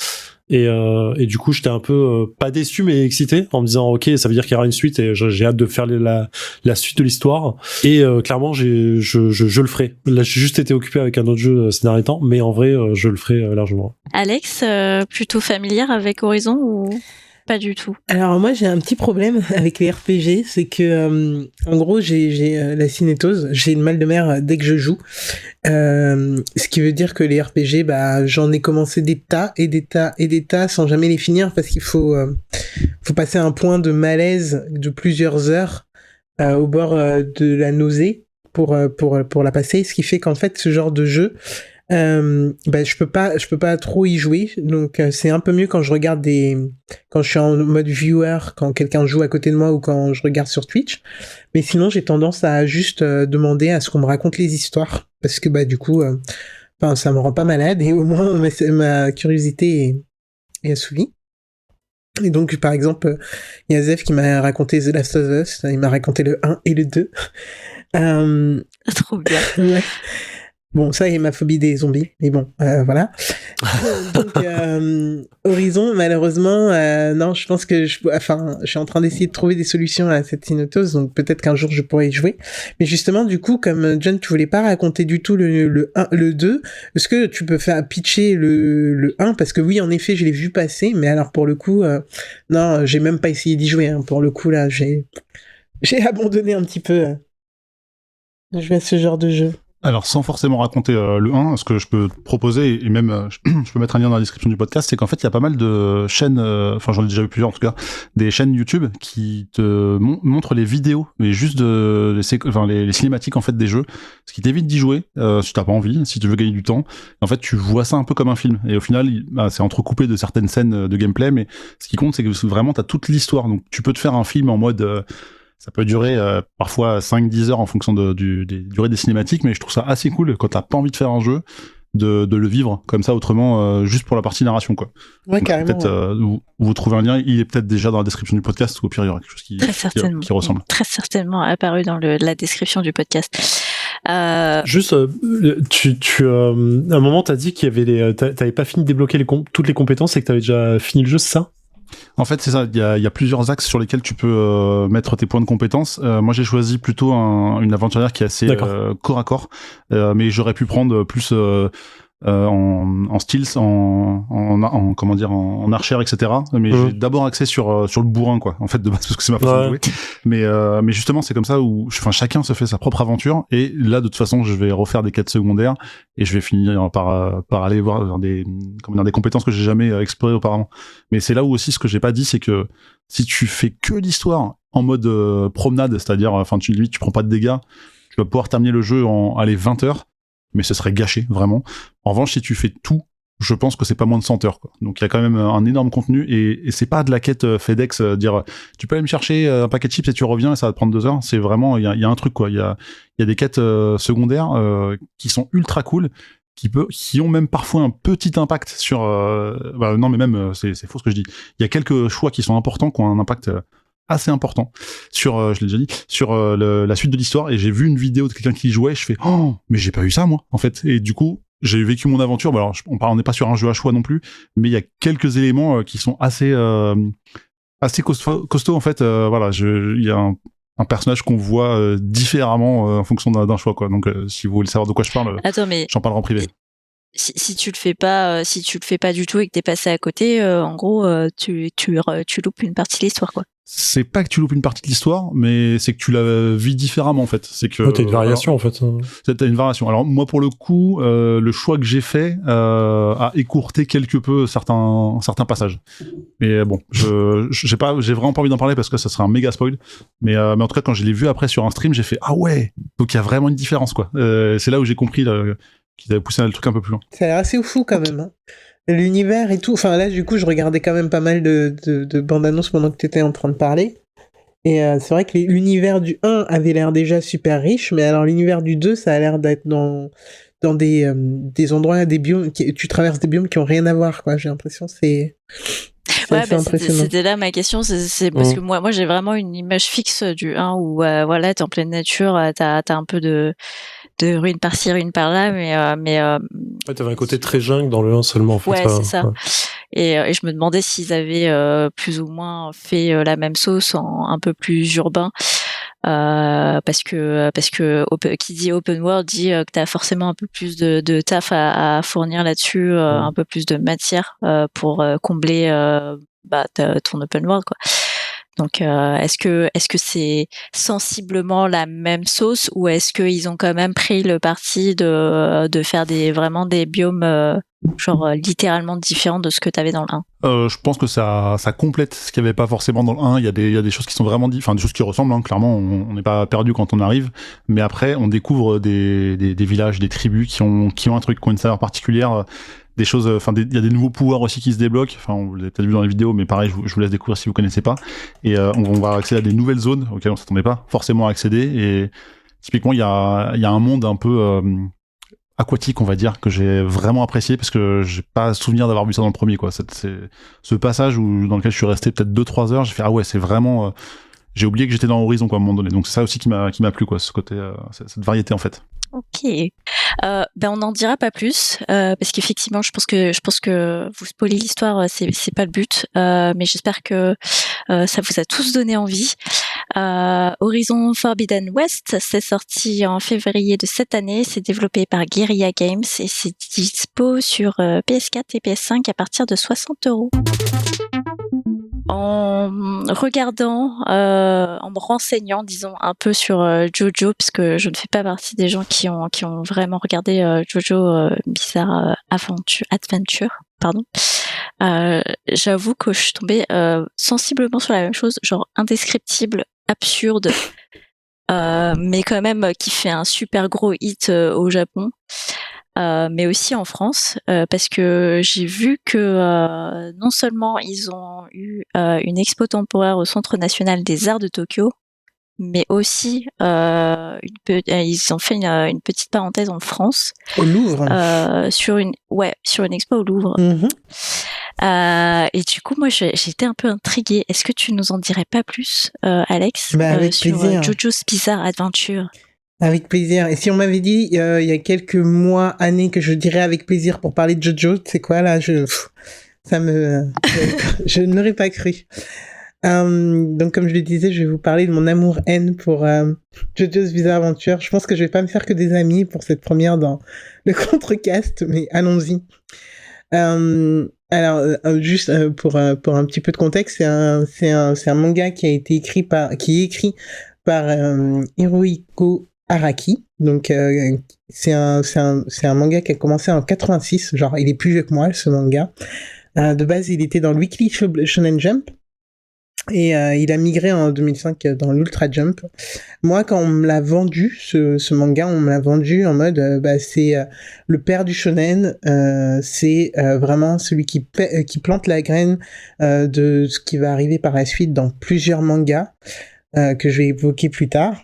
Et du coup, j'étais un peu pas déçu mais excité, en me disant ok, ça veut dire qu'il y aura une suite, et j'ai hâte de faire la suite de l'histoire. Et clairement, je le ferai. Là, j'ai juste été occupé avec un autre jeu ces derniers temps, mais en vrai, je le ferai largement. Alex, plutôt familière avec Horizon ou pas du tout. Alors moi j'ai un petit problème avec les RPG, c'est que en gros j'ai la cinétose, j'ai le mal de mer dès que je joue, ce qui veut dire que les RPG, bah j'en ai commencé des tas et des tas et des tas sans jamais les finir parce qu'il faut passer un point de malaise de plusieurs heures au bord de la nausée pour la passer, ce qui fait qu'en fait ce genre de jeu bah je peux pas trop y jouer, donc c'est un peu mieux quand je regarde quand je suis en mode viewer, quand quelqu'un joue à côté de moi ou quand je regarde sur Twitch, mais sinon j'ai tendance à juste demander à ce qu'on me raconte les histoires parce que bah du coup ça me rend pas malade et au moins ma curiosité est assouvie. Et donc par exemple il y a Zef qui m'a raconté The Last of Us, il m'a raconté le 1 et le 2. Trop bien. Ouais. Bon, ça y est, ma phobie des zombies, mais bon, voilà. Donc, Horizon, malheureusement, non, je pense que je suis en train d'essayer de trouver des solutions à cette cinétose, donc peut-être qu'un jour je pourrai y jouer. Mais justement, du coup, comme John, tu voulais pas raconter du tout le 1, le 2, est-ce que tu peux faire pitcher le 1? Parce que oui, en effet, je l'ai vu passer, mais alors pour le coup, non, j'ai même pas essayé d'y jouer, hein. Pour le coup, là, j'ai abandonné un petit peu de jouer à ce genre de jeu. Alors, sans forcément raconter le 1, ce que je peux te proposer, et même je peux mettre un lien dans la description du podcast, c'est qu'en fait, il y a pas mal de chaînes, enfin j'en ai déjà vu plusieurs en tout cas, des chaînes YouTube qui te montrent les vidéos, mais juste les cinématiques en fait des jeux, ce qui t'évite d'y jouer si t'as pas envie, si tu veux gagner du temps. En fait, tu vois ça un peu comme un film, et au final, c'est entrecoupé de certaines scènes de gameplay, mais ce qui compte, c'est que vraiment t'as toute l'histoire. Donc, tu peux te faire un film en mode ça peut durer parfois 5-10 heures en fonction des durées des cinématiques, mais je trouve ça assez cool quand t'as pas envie de faire un jeu, de le vivre comme ça autrement, juste pour la partie narration, quoi. Ouais, donc, carrément. Peut-être vous trouvez un lien, il est peut-être déjà dans la description du podcast, ou au pire il y aura quelque chose qui ressemble. Très certainement apparu dans la description du podcast. Juste, à un moment t'as dit qu'il y avait t'avais pas fini de débloquer toutes les compétences et que t'avais déjà fini le jeu, c'est ça? En fait, c'est ça. Il y a plusieurs axes sur lesquels tu peux mettre tes points de compétences. Moi, j'ai choisi plutôt une aventurière qui est assez corps à corps, mais j'aurais pu prendre plus en stealth, en comment dire, en archère, etc. Mais j'ai d'abord axé sur le bourrin, quoi. En fait, de base, parce que c'est ma façon de jouer. Mais justement, c'est comme ça où, enfin, chacun se fait sa propre aventure. Et là, de toute façon, je vais refaire des quêtes secondaires et je vais finir par aller voir des compétences que j'ai jamais explorées auparavant. Mais c'est là où aussi ce que j'ai pas dit, c'est que si tu fais que l'histoire en mode promenade, c'est-à-dire, enfin, tu prends pas de dégâts, tu vas pouvoir terminer le jeu en 20 heures. Mais ce serait gâché, vraiment. En revanche, si tu fais tout, je pense que c'est pas moins de 100 heures, quoi. Donc il y a quand même un énorme contenu, et c'est pas de la quête FedEx, dire tu peux aller me chercher un paquet de chips et tu reviens et ça va te prendre 2 heures. C'est vraiment, il y a un truc, quoi. Il y a des quêtes secondaires qui sont ultra cool, qui ont même parfois un petit impact sur non mais même c'est faux ce que je dis. Il y a quelques choix qui sont importants, qui ont un impact assez important sur, je l'ai déjà dit, sur la suite de l'histoire. Et j'ai vu une vidéo de quelqu'un qui jouait, je fais oh mais j'ai pas eu ça moi en fait. Et du coup j'ai vécu mon aventure. Alors on n'est pas sur un jeu à choix non plus, mais il y a quelques éléments qui sont assez costauds en fait. Voilà, il y a un personnage qu'on voit différemment en fonction d'un choix, quoi. Donc si vous voulez savoir de quoi je parle, Attends, mais j'en parlerai en privé. Si tu le fais pas, du tout et que t'es passé à côté, en gros, tu loupes une partie de l'histoire, quoi. C'est pas que tu loupes une partie de l'histoire, mais c'est que tu la vis différemment, en fait. C'est que t'as une variation, en fait. T'as une variation. Alors moi, pour le coup, le choix que j'ai fait a écourté quelque peu certains passages. Mais bon, j'ai vraiment pas envie d'en parler parce que ça serait un méga spoil. Mais en tout cas, quand je l'ai vu après sur un stream, j'ai fait ah ouais. Donc il y a vraiment une différence, quoi. C'est là où j'ai compris qu'ils avaient poussé le truc un peu plus loin. Ça a l'air assez fou quand même, hein. L'univers et tout. Enfin là, du coup, je regardais quand même pas mal de bandes annonces pendant que tu étais en train de parler. Et c'est vrai que l'univers du 1 avait l'air déjà super riche, mais alors l'univers du 2, ça a l'air d'être dans des endroits, des biomes, tu traverses des biomes qui ont rien à voir, quoi. J'ai l'impression c'est assez impressionnant. C'était là ma question, c'est parce que moi j'ai vraiment une image fixe du 1 où voilà, t'es en pleine nature, t'as un peu de ruines par-ci, ruines par-là, mais ouais, t'avais un côté très jungle dans le 1 seulement, en fait. Ouais, c'est ça. Ouais. Et je me demandais s'ils avaient plus ou moins fait la même sauce en un peu plus urbain, parce que qui dit open world dit que t'as forcément un peu plus de taf à fournir là-dessus, un peu plus de matière pour combler t'as ton open world, quoi. Donc, est-ce que c'est sensiblement la même sauce ou est-ce qu'ils ont quand même pris le parti de faire vraiment des biomes littéralement différents de ce que t'avais dans le 1? Je pense que ça complète ce qu'il n'y avait pas forcément dans le 1. Il y a des choses qui sont vraiment des choses qui ressemblent, hein. Clairement, on n'est pas perdu quand on arrive. Mais après, on découvre des villages, des tribus qui ont un truc, qui ont une saveur particulière. Des choses, il y a des nouveaux pouvoirs aussi qui se débloquent. Enfin, vous l'avez peut-être vu dans les vidéos, mais pareil, je vous laisse découvrir si vous connaissez pas. Et on va accéder à des nouvelles zones auxquelles on s'attendait pas forcément à accéder. Et typiquement, il y a un monde un peu aquatique, on va dire, que j'ai vraiment apprécié parce que j'ai pas souvenir d'avoir vu ça dans le premier, quoi. C'est ce passage dans lequel je suis resté peut-être 2-3 heures, j'ai fait ah ouais, c'est vraiment j'ai oublié que j'étais dans Horizon, quoi, à un moment donné. Donc c'est ça aussi qui m'a plu, quoi, ce côté cette variété, en fait. Ok. On n'en dira pas plus parce qu'effectivement, je pense que vous spoiler l'histoire, c'est pas le but. Mais j'espère que ça vous a tous donné envie. Horizon Forbidden West, c'est sorti en février de cette année. C'est développé par Guerrilla Games et c'est dispo sur PS4 et PS5 à partir de 60€. En regardant, en me renseignant, disons, un peu sur Jojo, parce que je ne fais pas partie des gens qui ont vraiment regardé Jojo Bizarre Adventure, pardon. J'avoue que je suis tombée sensiblement sur la même chose, genre indescriptible, absurde, mais quand même qui fait un super gros hit au Japon. Mais aussi en France, parce que j'ai vu que non seulement ils ont eu une expo temporaire au Centre national des arts de Tokyo, mais aussi ils ont fait une petite parenthèse en France. Au Louvre. Sur une expo au Louvre. Et du coup, moi, j'étais un peu intriguée. Est-ce que tu nous en dirais pas plus, Alex, avec sur plaisir. Jojo's Bizarre Adventure? Avec plaisir. Et si on m'avait dit il y a quelques mois, années, que je dirais avec plaisir pour parler de Jojo, tu sais quoi, là, je ne l'aurais pas cru. Donc, comme je le disais, je vais vous parler de mon amour-haine pour Jojo's Bizarre Adventure. Je pense que je vais pas me faire que des amis pour cette première dans le Contrecast, mais allons-y. Alors, juste pour un petit peu de contexte, c'est un manga qui est écrit par Hirohiko Araki. Donc c'est un manga qui a commencé en 86, genre il est plus vieux que moi, ce manga. De base, il était dans le Weekly Shonen Jump et il a migré en 2005 dans l'Ultra Jump. Moi, quand on me l'a vendu, ce manga, on me l'a vendu en mode c'est le père du shonen, c'est vraiment celui qui plante la graine de ce qui va arriver par la suite dans plusieurs mangas que je vais évoquer plus tard.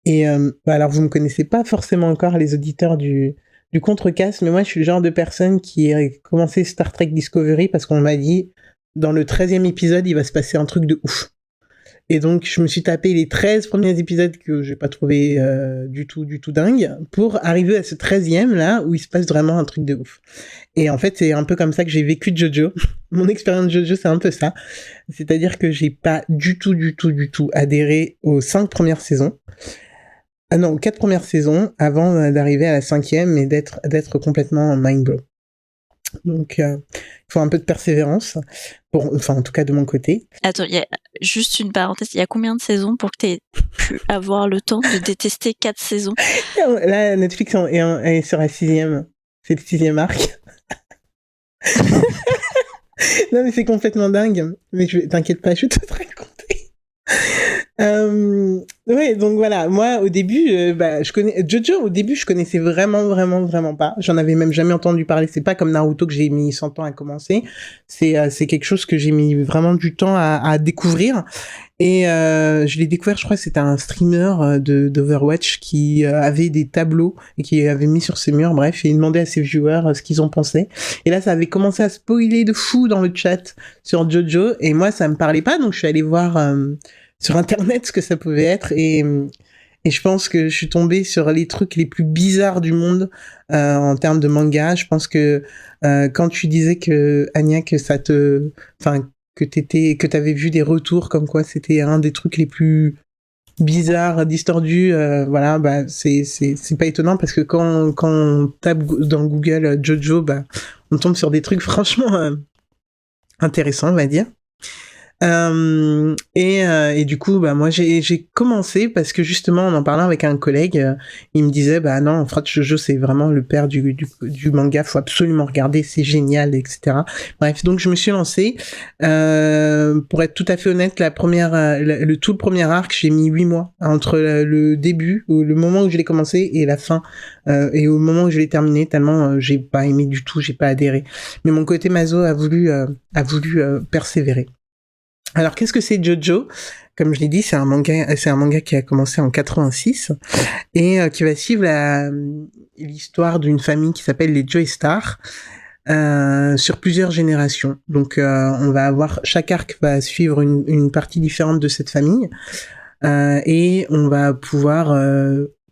Et alors vous me connaissez pas forcément encore, les auditeurs du Contrecast, mais moi je suis le genre de personne qui a commencé Star Trek Discovery parce qu'on m'a dit dans le 13e épisode il va se passer un truc de ouf. Et donc je me suis tapé les 13 premiers épisodes que j'ai pas trouvé du tout dingue pour arriver à ce 13e là où il se passe vraiment un truc de ouf. Et en fait c'est un peu comme ça que j'ai vécu Jojo. Mon expérience de Jojo c'est un peu ça. C'est-à-dire que j'ai pas du tout adhéré aux 5 premières saisons. Ah non, 4 premières saisons avant d'arriver à la 5e et d'être complètement mind blown. Donc, il faut un peu de persévérance, en tout cas de mon côté. Attends, il y a juste une parenthèse. Il y a combien de saisons pour que tu aies pu avoir le temps de détester 4 saisons? Là, Netflix est sur la 6e. C'est le 6e arc. Non, mais c'est complètement dingue. Mais t'inquiète pas, je vais te raconter. Ouais, donc voilà, moi au début je connais Jojo, au début je connaissais vraiment pas, j'en avais même jamais entendu parler. C'est pas comme Naruto que j'ai mis 100 ans à commencer, c'est quelque chose que j'ai mis vraiment du temps à découvrir. Et je l'ai découvert, je crois que c'était un streamer d'Overwatch qui avait des tableaux et qui avait mis sur ses murs, bref, et il demandait à ses viewers ce qu'ils en pensaient. Et là, ça avait commencé à spoiler de fou dans le chat sur Jojo, et moi, ça me parlait pas, donc je suis allé voir sur Internet ce que ça pouvait être, et je pense que je suis tombée sur les trucs les plus bizarres du monde en termes de manga. Je pense que quand tu disais que, Anya, que ça te... Enfin, que t'avais vu des retours comme quoi c'était un des trucs les plus bizarres, distordus, voilà, c'est pas étonnant parce que quand on tape dans Google Jojo, on tombe sur des trucs franchement intéressants, on va dire. Et du coup, bah moi j'ai commencé parce que justement en parlant avec un collègue, il me disait bah non, Frat Shoujo c'est vraiment le père du manga, faut absolument regarder, c'est génial, etc. Bref, donc je me suis lancé. Pour être tout à fait honnête, le tout premier arc, j'ai mis 8 mois entre le début, ou le moment où je l'ai commencé et la fin, et au moment où je l'ai terminé, tellement j'ai pas aimé du tout, j'ai pas adhéré. Mais mon côté maso a voulu persévérer. Alors, qu'est-ce que c'est Jojo ? Comme je l'ai dit, c'est un manga qui a commencé en 86 et qui va suivre l'histoire d'une famille qui s'appelle les Joestar sur plusieurs générations. Donc, on va avoir chaque arc va suivre une partie différente de cette famille et on va pouvoir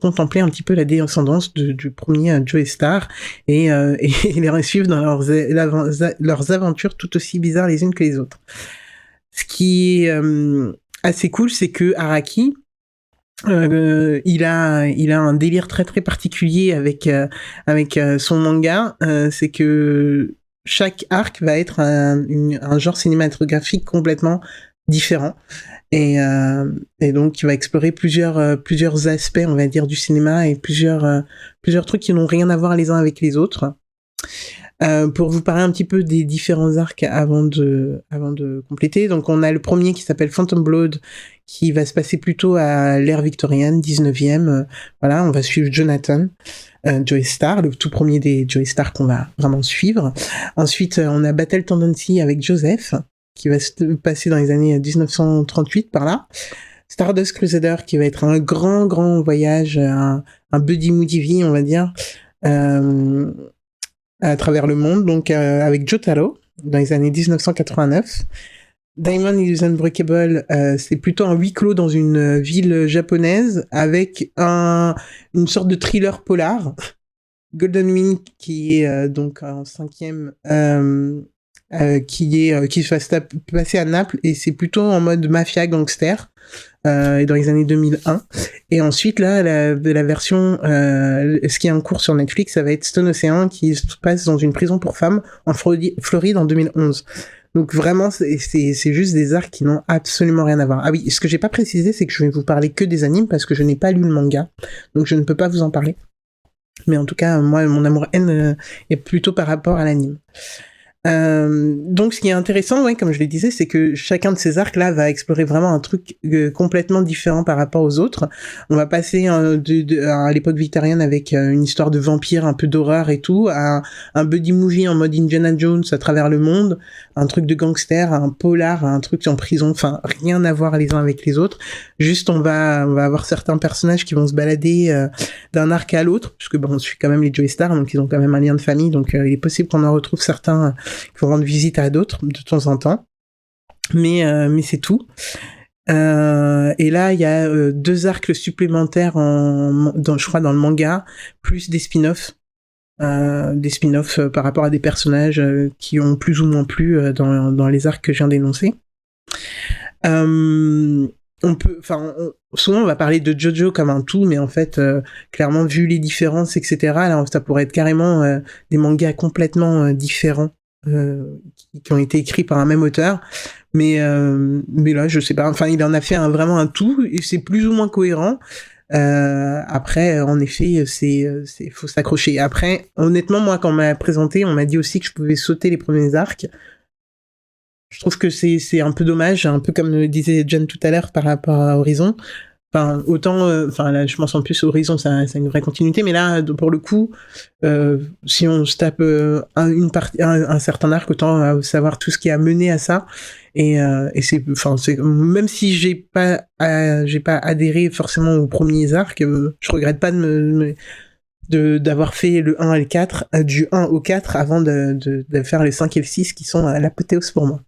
contempler un petit peu la descendance du premier Joestar et les suivre dans leurs aventures tout aussi bizarres les unes que les autres. Ce qui est assez cool, c'est que Araki, il a un délire très très particulier avec son manga. C'est que chaque arc va être un genre cinématographique complètement différent et donc il va explorer plusieurs aspects, on va dire, du cinéma et plusieurs trucs qui n'ont rien à voir les uns avec les autres. Pour vous parler un petit peu des différents arcs avant de compléter. Donc, on a le premier qui s'appelle Phantom Blood, qui va se passer plutôt à l'ère victorienne, 19e. Voilà, on va suivre Jonathan, Joestar, le tout premier des Joestar qu'on va vraiment suivre. Ensuite, on a Battle Tendency avec Joseph, qui va se passer dans les années 1938 par là. Stardust Crusader, qui va être un grand voyage, un buddy movie, on va dire, à travers le monde, donc avec Jotaro, dans les années 1989. Diamond is Unbreakable, c'est plutôt un huis clos dans une ville japonaise, avec une sorte de thriller polar. Golden Wind, qui est donc en 5e, qui se fasse passer à Naples, et c'est plutôt en mode mafia gangster, dans les années 2001. Et ensuite, là, la version, ce qui est en cours sur Netflix, ça va être Stone Ocean, qui se passe dans une prison pour femmes en Floride en 2011. Donc vraiment, c'est juste des arcs qui n'ont absolument rien à voir. Ah oui, ce que j'ai pas précisé, c'est que je vais vous parler que des animes, parce que je n'ai pas lu le manga, donc je ne peux pas vous en parler. Mais en tout cas, moi, mon amour-haine est plutôt par rapport à l'anime. Donc ce qui est intéressant, ouais, comme je le disais, c'est que chacun de ces arcs-là va explorer vraiment un truc complètement différent par rapport aux autres. On va passer à l'époque victorienne avec une histoire de vampire, un peu d'horreur et tout, à un buddy movie en mode Indiana Jones à travers le monde, un truc de gangster, un polar, un truc en prison, enfin rien à voir les uns avec les autres. Juste on va avoir certains personnages qui vont se balader d'un arc à l'autre, puisque bon, on suit quand même les Joestar, donc ils ont quand même un lien de famille, donc il est possible qu'on en retrouve certains qui vont rendre visite à d'autres de temps en temps, mais c'est tout. Et là il y a 2 arcs supplémentaires je crois dans le manga, plus des spin-offs par rapport à des personnages qui ont plus ou moins plu dans les arcs que je viens d'énoncer. Souvent on va parler de Jojo comme un tout, mais en fait clairement, vu les différences, etc., là ça pourrait être carrément des mangas complètement différents qui ont été écrits par un même auteur, mais là je sais pas, enfin il en a fait vraiment un tout et c'est plus ou moins cohérent. Après en effet c'est faut s'accrocher. Après honnêtement, moi quand on m'a présenté, on m'a dit aussi que je pouvais sauter les premiers arcs. Je trouve que c'est un peu dommage, un peu comme le disait John tout à l'heure par rapport à Horizon. Enfin, autant, là, je m'en sens plus Horizon, ça a une vraie continuité, mais là, pour le coup, si on se tape un certain arc, autant savoir tout ce qui a mené à ça. Et c'est, même si j'ai pas adhéré forcément aux premiers arcs, je regrette pas d'avoir fait le 1 et le 4, du 1 au 4, avant de faire les 5 et le 6 qui sont à l'apothéose pour moi.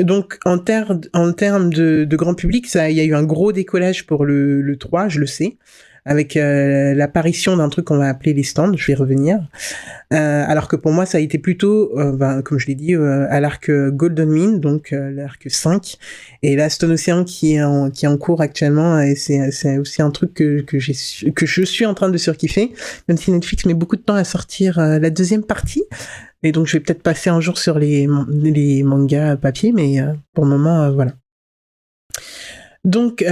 Donc en termes de grand public, il y a eu un gros décollage pour le 3, je le sais, avec l'apparition d'un truc qu'on va appeler les stands, je vais y revenir. Alors que pour moi, ça a été plutôt, comme je l'ai dit, à l'arc Golden Wind, donc l'arc 5, et là Stone Ocean qui est en cours actuellement, et c'est aussi un truc que je suis en train de surkiffer, même si Netflix met beaucoup de temps à sortir la deuxième partie. Et donc je vais peut-être passer un jour sur les mangas papier, mais pour le moment, voilà. Donc,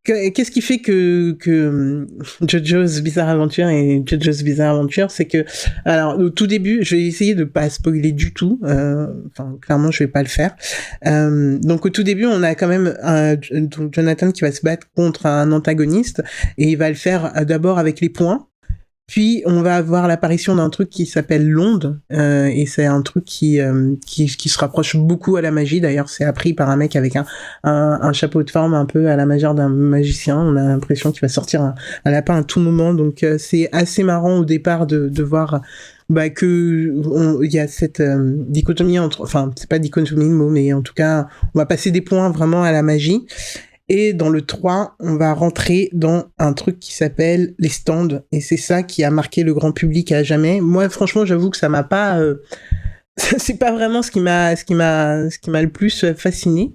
qu'est-ce qui fait que JoJo's Bizarre Adventure et JoJo's Bizarre Adventure, c'est que, alors, au tout début, je vais essayer de pas spoiler du tout. Enfin, clairement, je vais pas le faire. Donc, au tout début, on a quand même donc Jonathan qui va se battre contre un antagoniste et il va le faire d'abord avec les poings. Puis on va avoir l'apparition d'un truc qui s'appelle l'onde, et c'est un truc qui se rapproche beaucoup à la magie. D'ailleurs, c'est appris par un mec avec un chapeau de forme un peu à la manière d'un magicien. On a l'impression qu'il va sortir un lapin à tout moment. Donc c'est assez marrant au départ de voir que il y a cette dichotomie entre, enfin c'est pas dichotomie le mot, mais en tout cas on va passer des points vraiment à la magie. Et dans le 3, on va rentrer dans un truc qui s'appelle les stands. Et c'est ça qui a marqué le grand public à jamais. Moi, franchement, j'avoue que ça m'a pas... c'est pas vraiment ce qui m'a le plus fasciné.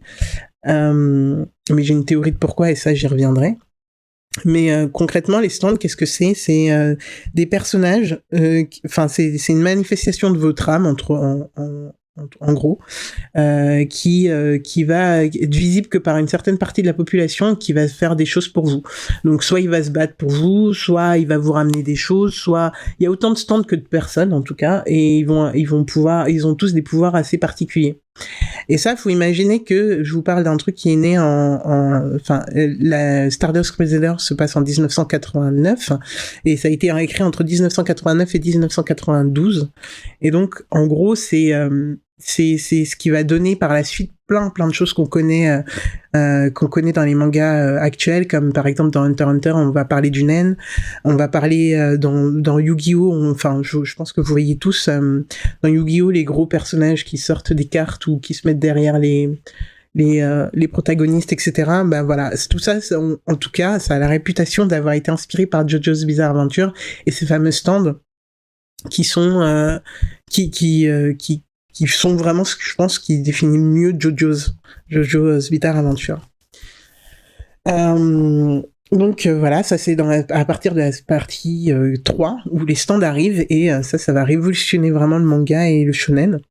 Mais j'ai une théorie de pourquoi, et ça, j'y reviendrai. Mais concrètement, les stands, qu'est-ce que c'est ? C'est des personnages... c'est une manifestation de votre âme en gros, qui va être visible que par une certaine partie de la population, qui va faire des choses pour vous. Donc soit il va se battre pour vous, soit il va vous ramener des choses, soit il y a autant de stands que de personnes en tout cas, et ils ont tous des pouvoirs assez particuliers. Et ça, faut imaginer que je vous parle d'un truc qui est né la Stardust Crusader se passe en 1989 et ça a été écrit entre 1989 et 1992. Et donc, en gros, c'est ce qui va donner par la suite plein de choses qu'on connaît dans les mangas actuels, comme par exemple dans Hunter x Hunter, on va parler du Nen, on va parler dans Yu-Gi-Oh, je pense que vous voyez tous dans Yu-Gi-Oh les gros personnages qui sortent des cartes ou qui se mettent derrière les protagonistes, etc. Voilà, tout ça, en tout cas, ça a la réputation d'avoir été inspiré par JoJo's Bizarre Adventure et ces fameux stands qui sont qui sont vraiment ce que je pense qui définit mieux JoJo's Bizarre Adventure. Donc voilà, ça c'est à partir de la partie 3 où les stands arrivent et ça va révolutionner vraiment le manga et le shonen.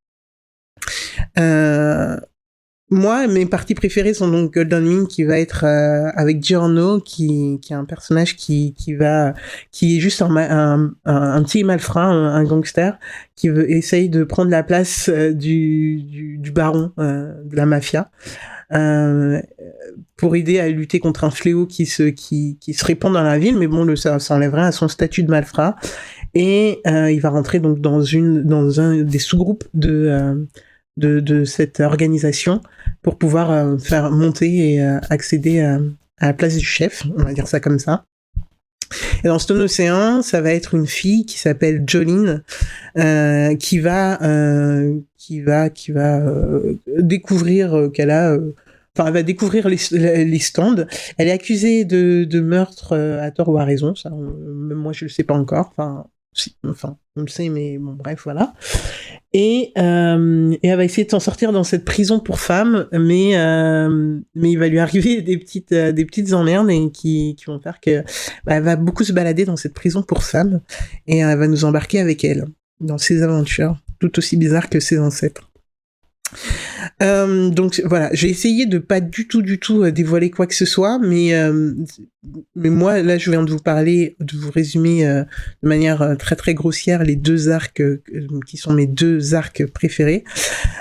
Moi, mes parties préférées sont donc Golden Mean qui va être avec Giorno qui est un personnage qui est juste un petit malfrat, un gangster qui essaye de prendre la place du baron de la mafia pour aider à lutter contre un fléau qui se répand dans la ville, mais bon, ça enlèverait à son statut de malfrat et il va rentrer donc dans un des sous-groupes de cette organisation pour pouvoir faire monter et accéder à la place du chef, on va dire ça comme ça. Et dans Stone Ocean, ça va être une fille qui s'appelle Jolene qui va découvrir qu'elle a elle va découvrir les stands. Elle est accusée de meurtre à tort ou à raison, ça même moi je le sais pas encore, on le sait, mais bon, bref, voilà. Et elle va essayer de s'en sortir dans cette prison pour femmes, mais il va lui arriver des petites emmerdes et qui vont faire que elle va beaucoup se balader dans cette prison pour femmes et elle va nous embarquer avec elle dans ses aventures, tout aussi bizarres que ses ancêtres. Donc voilà, j'ai essayé de pas du tout dévoiler quoi que ce soit, mais moi là je viens de vous résumer de manière très très grossière les deux arcs qui sont mes deux arcs préférés.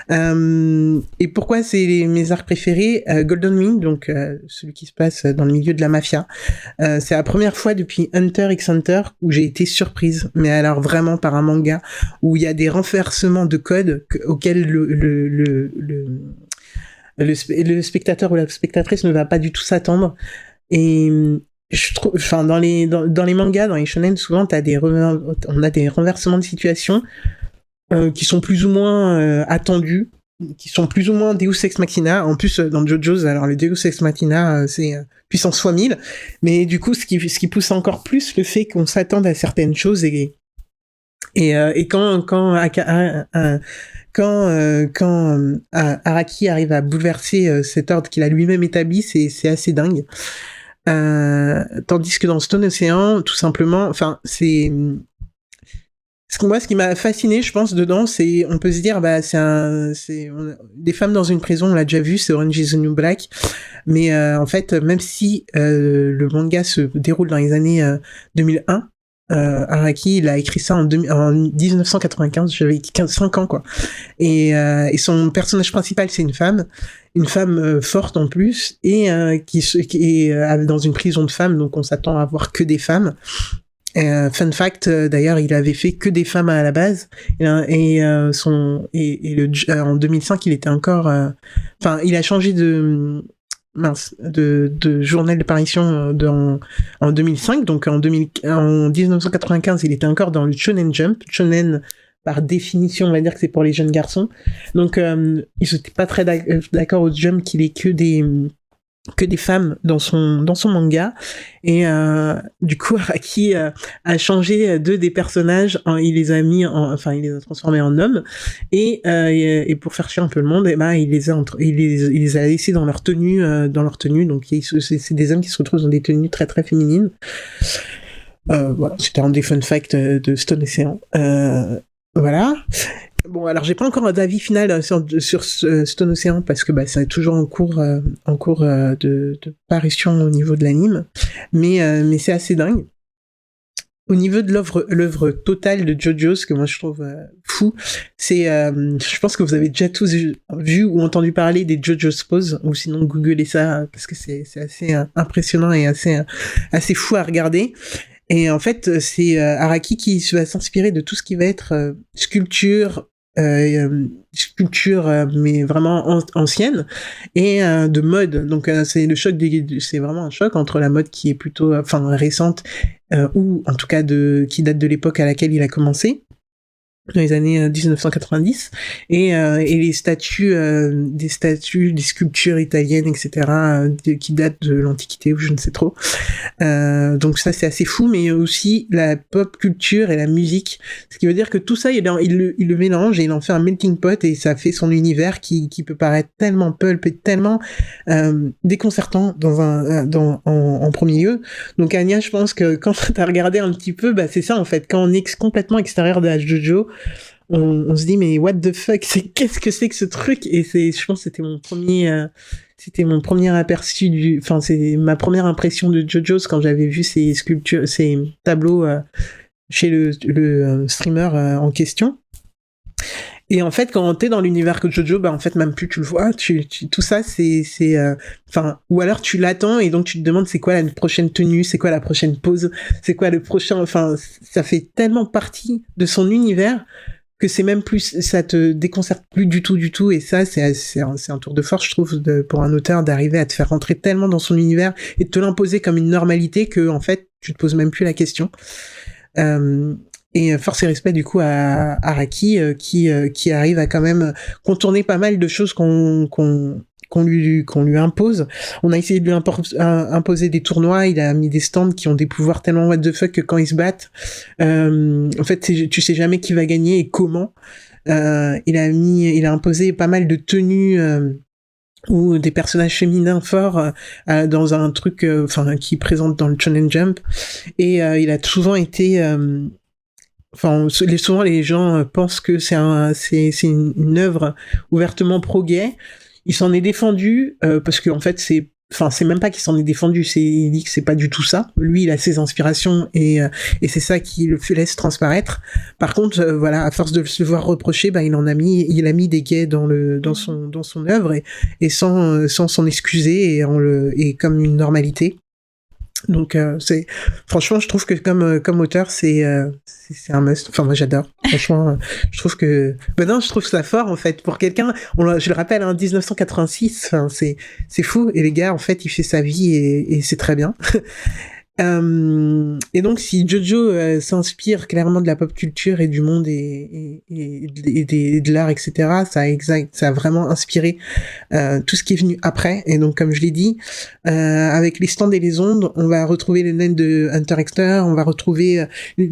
Et pourquoi c'est mes arcs préférés? Golden Mean, donc celui qui se passe dans le milieu de la mafia, c'est la première fois depuis Hunter x Hunter où j'ai été surprise, mais alors vraiment par un manga où il y a des renversements de codes auxquels le spectateur ou la spectatrice ne va pas du tout s'attendre. Et je trouve, dans les mangas, dans les shonen, souvent on a des renversements de situation qui sont plus ou moins attendus, qui sont plus ou moins Deus Ex Machina. En plus, dans JoJo's, alors le Deus Ex Machina, c'est puissance fois 1000, mais du coup, ce qui pousse encore plus le fait qu'on s'attende à certaines choses et quand Araki arrive à bouleverser cet ordre qu'il a lui-même établi, c'est assez dingue. Tandis que dans Stone Ocean, tout simplement, Ce qui m'a fasciné, je pense, dedans, c'est, on peut se dire, bah, des femmes dans une prison, on l'a déjà vu, c'est Orange is the New Black. Mais, en fait, même si, le manga se déroule dans les années, 2001, Araki, il a écrit ça en 1995, j'avais 5 ans, quoi. Et son personnage principal, c'est une femme forte en plus, et qui est dans une prison de femmes, donc on s'attend à voir que des femmes. Fun fact, d'ailleurs, il avait fait que des femmes à la base, en 2005, il était encore, il a changé de journal d'apparition en 2005, donc en 1995, il était encore dans le Shonen Jump. Shonen, par définition, on va dire que c'est pour les jeunes garçons. Donc, ils étaient pas très d'accord au Jump qu'il ait que des femmes dans son manga, et du coup Araki a changé deux des personnages, il les a transformés en hommes, et pour faire chier un peu le monde, et ben il les a laissés dans leur tenue, donc c'est des hommes qui se retrouvent dans des tenues très très féminines. Voilà, c'était un des fun facts de Stone Ocean. Voilà. Bon, alors j'ai pas encore d'avis final sur Stone Ocean, parce que c'est toujours en cours de parution au niveau de l'anime, mais c'est assez dingue. Au niveau de l'œuvre totale de JoJo, ce que moi je trouve fou, c'est, je pense que vous avez déjà tous vu ou entendu parler des JoJo's Pose, ou sinon googlez ça, parce que c'est assez impressionnant et assez fou à regarder. Et en fait, c'est Araki qui va s'inspirer de tout ce qui va être sculpture, mais vraiment ancienne, et de mode. Donc c'est c'est vraiment un choc entre la mode qui est plutôt récente, ou en tout cas qui date de l'époque à laquelle il a commencé, dans les années 1990, et les statues, des sculptures italiennes, etc., qui datent de l'Antiquité, ou je ne sais trop. Donc ça, c'est assez fou, mais aussi la pop culture et la musique, ce qui veut dire que tout ça, il le mélange, et il en fait un melting pot, et ça fait son univers qui peut paraître tellement pulp et tellement déconcertant en premier lieu. Donc Anya, je pense que quand t'as regardé un petit peu, c'est ça en fait, quand on est complètement extérieur de la JoJo, on se dit mais what the fuck, qu'est-ce que c'est que ce truc? Et je pense que c'était mon premier aperçu c'est ma première impression de JoJo's quand j'avais vu ces sculptures, ces tableaux chez le streamer en question. Et en fait, quand t'es dans l'univers que JoJo, en fait, même plus tu le vois, tout ça, ou alors tu l'attends, et donc tu te demandes c'est quoi la prochaine tenue, c'est quoi la prochaine pose, c'est quoi le prochain, ça fait tellement partie de son univers que c'est même plus, ça te déconcerte plus du tout, et ça, c'est un tour de force, je trouve, pour un auteur, d'arriver à te faire rentrer tellement dans son univers et de te l'imposer comme une normalité que, en fait, tu te poses même plus la question. Et force et respect du coup à Araki, qui arrive à quand même contourner pas mal de choses qu'on lui impose. On a essayé de lui imposer des tournois, il a mis des stands qui ont des pouvoirs tellement what the fuck que quand ils se battent, en fait tu sais jamais qui va gagner et comment. Il a imposé pas mal de tenues ou des personnages féminins forts dans un truc qui présente dans le Shonen Jump, et il a souvent été souvent les gens pensent que c'est une œuvre ouvertement pro-gay. Il s'en est défendu parce que en fait c'est même pas qu'il s'en est défendu, il dit que c'est pas du tout ça. Lui, il a ses inspirations, et c'est ça qui le laisse transparaître. Par contre, à force de se voir reprocher, il a mis des gays dans son œuvre, et sans s'en excuser, et comme une normalité. Donc franchement, je trouve que comme auteur, c'est un must. Enfin, moi j'adore. Franchement, je trouve que je trouve ça fort en fait pour quelqu'un. Je le rappelle, 1986. C'est fou. Et les gars, en fait, il fait sa vie, et c'est très bien. Et donc, si JoJo s'inspire clairement de la pop culture et du monde et de l'art, etc., ça a vraiment inspiré tout ce qui est venu après. Et donc, comme je l'ai dit, avec les stands et les ondes, on va retrouver les naines de Hunter x Hunter, on va retrouver le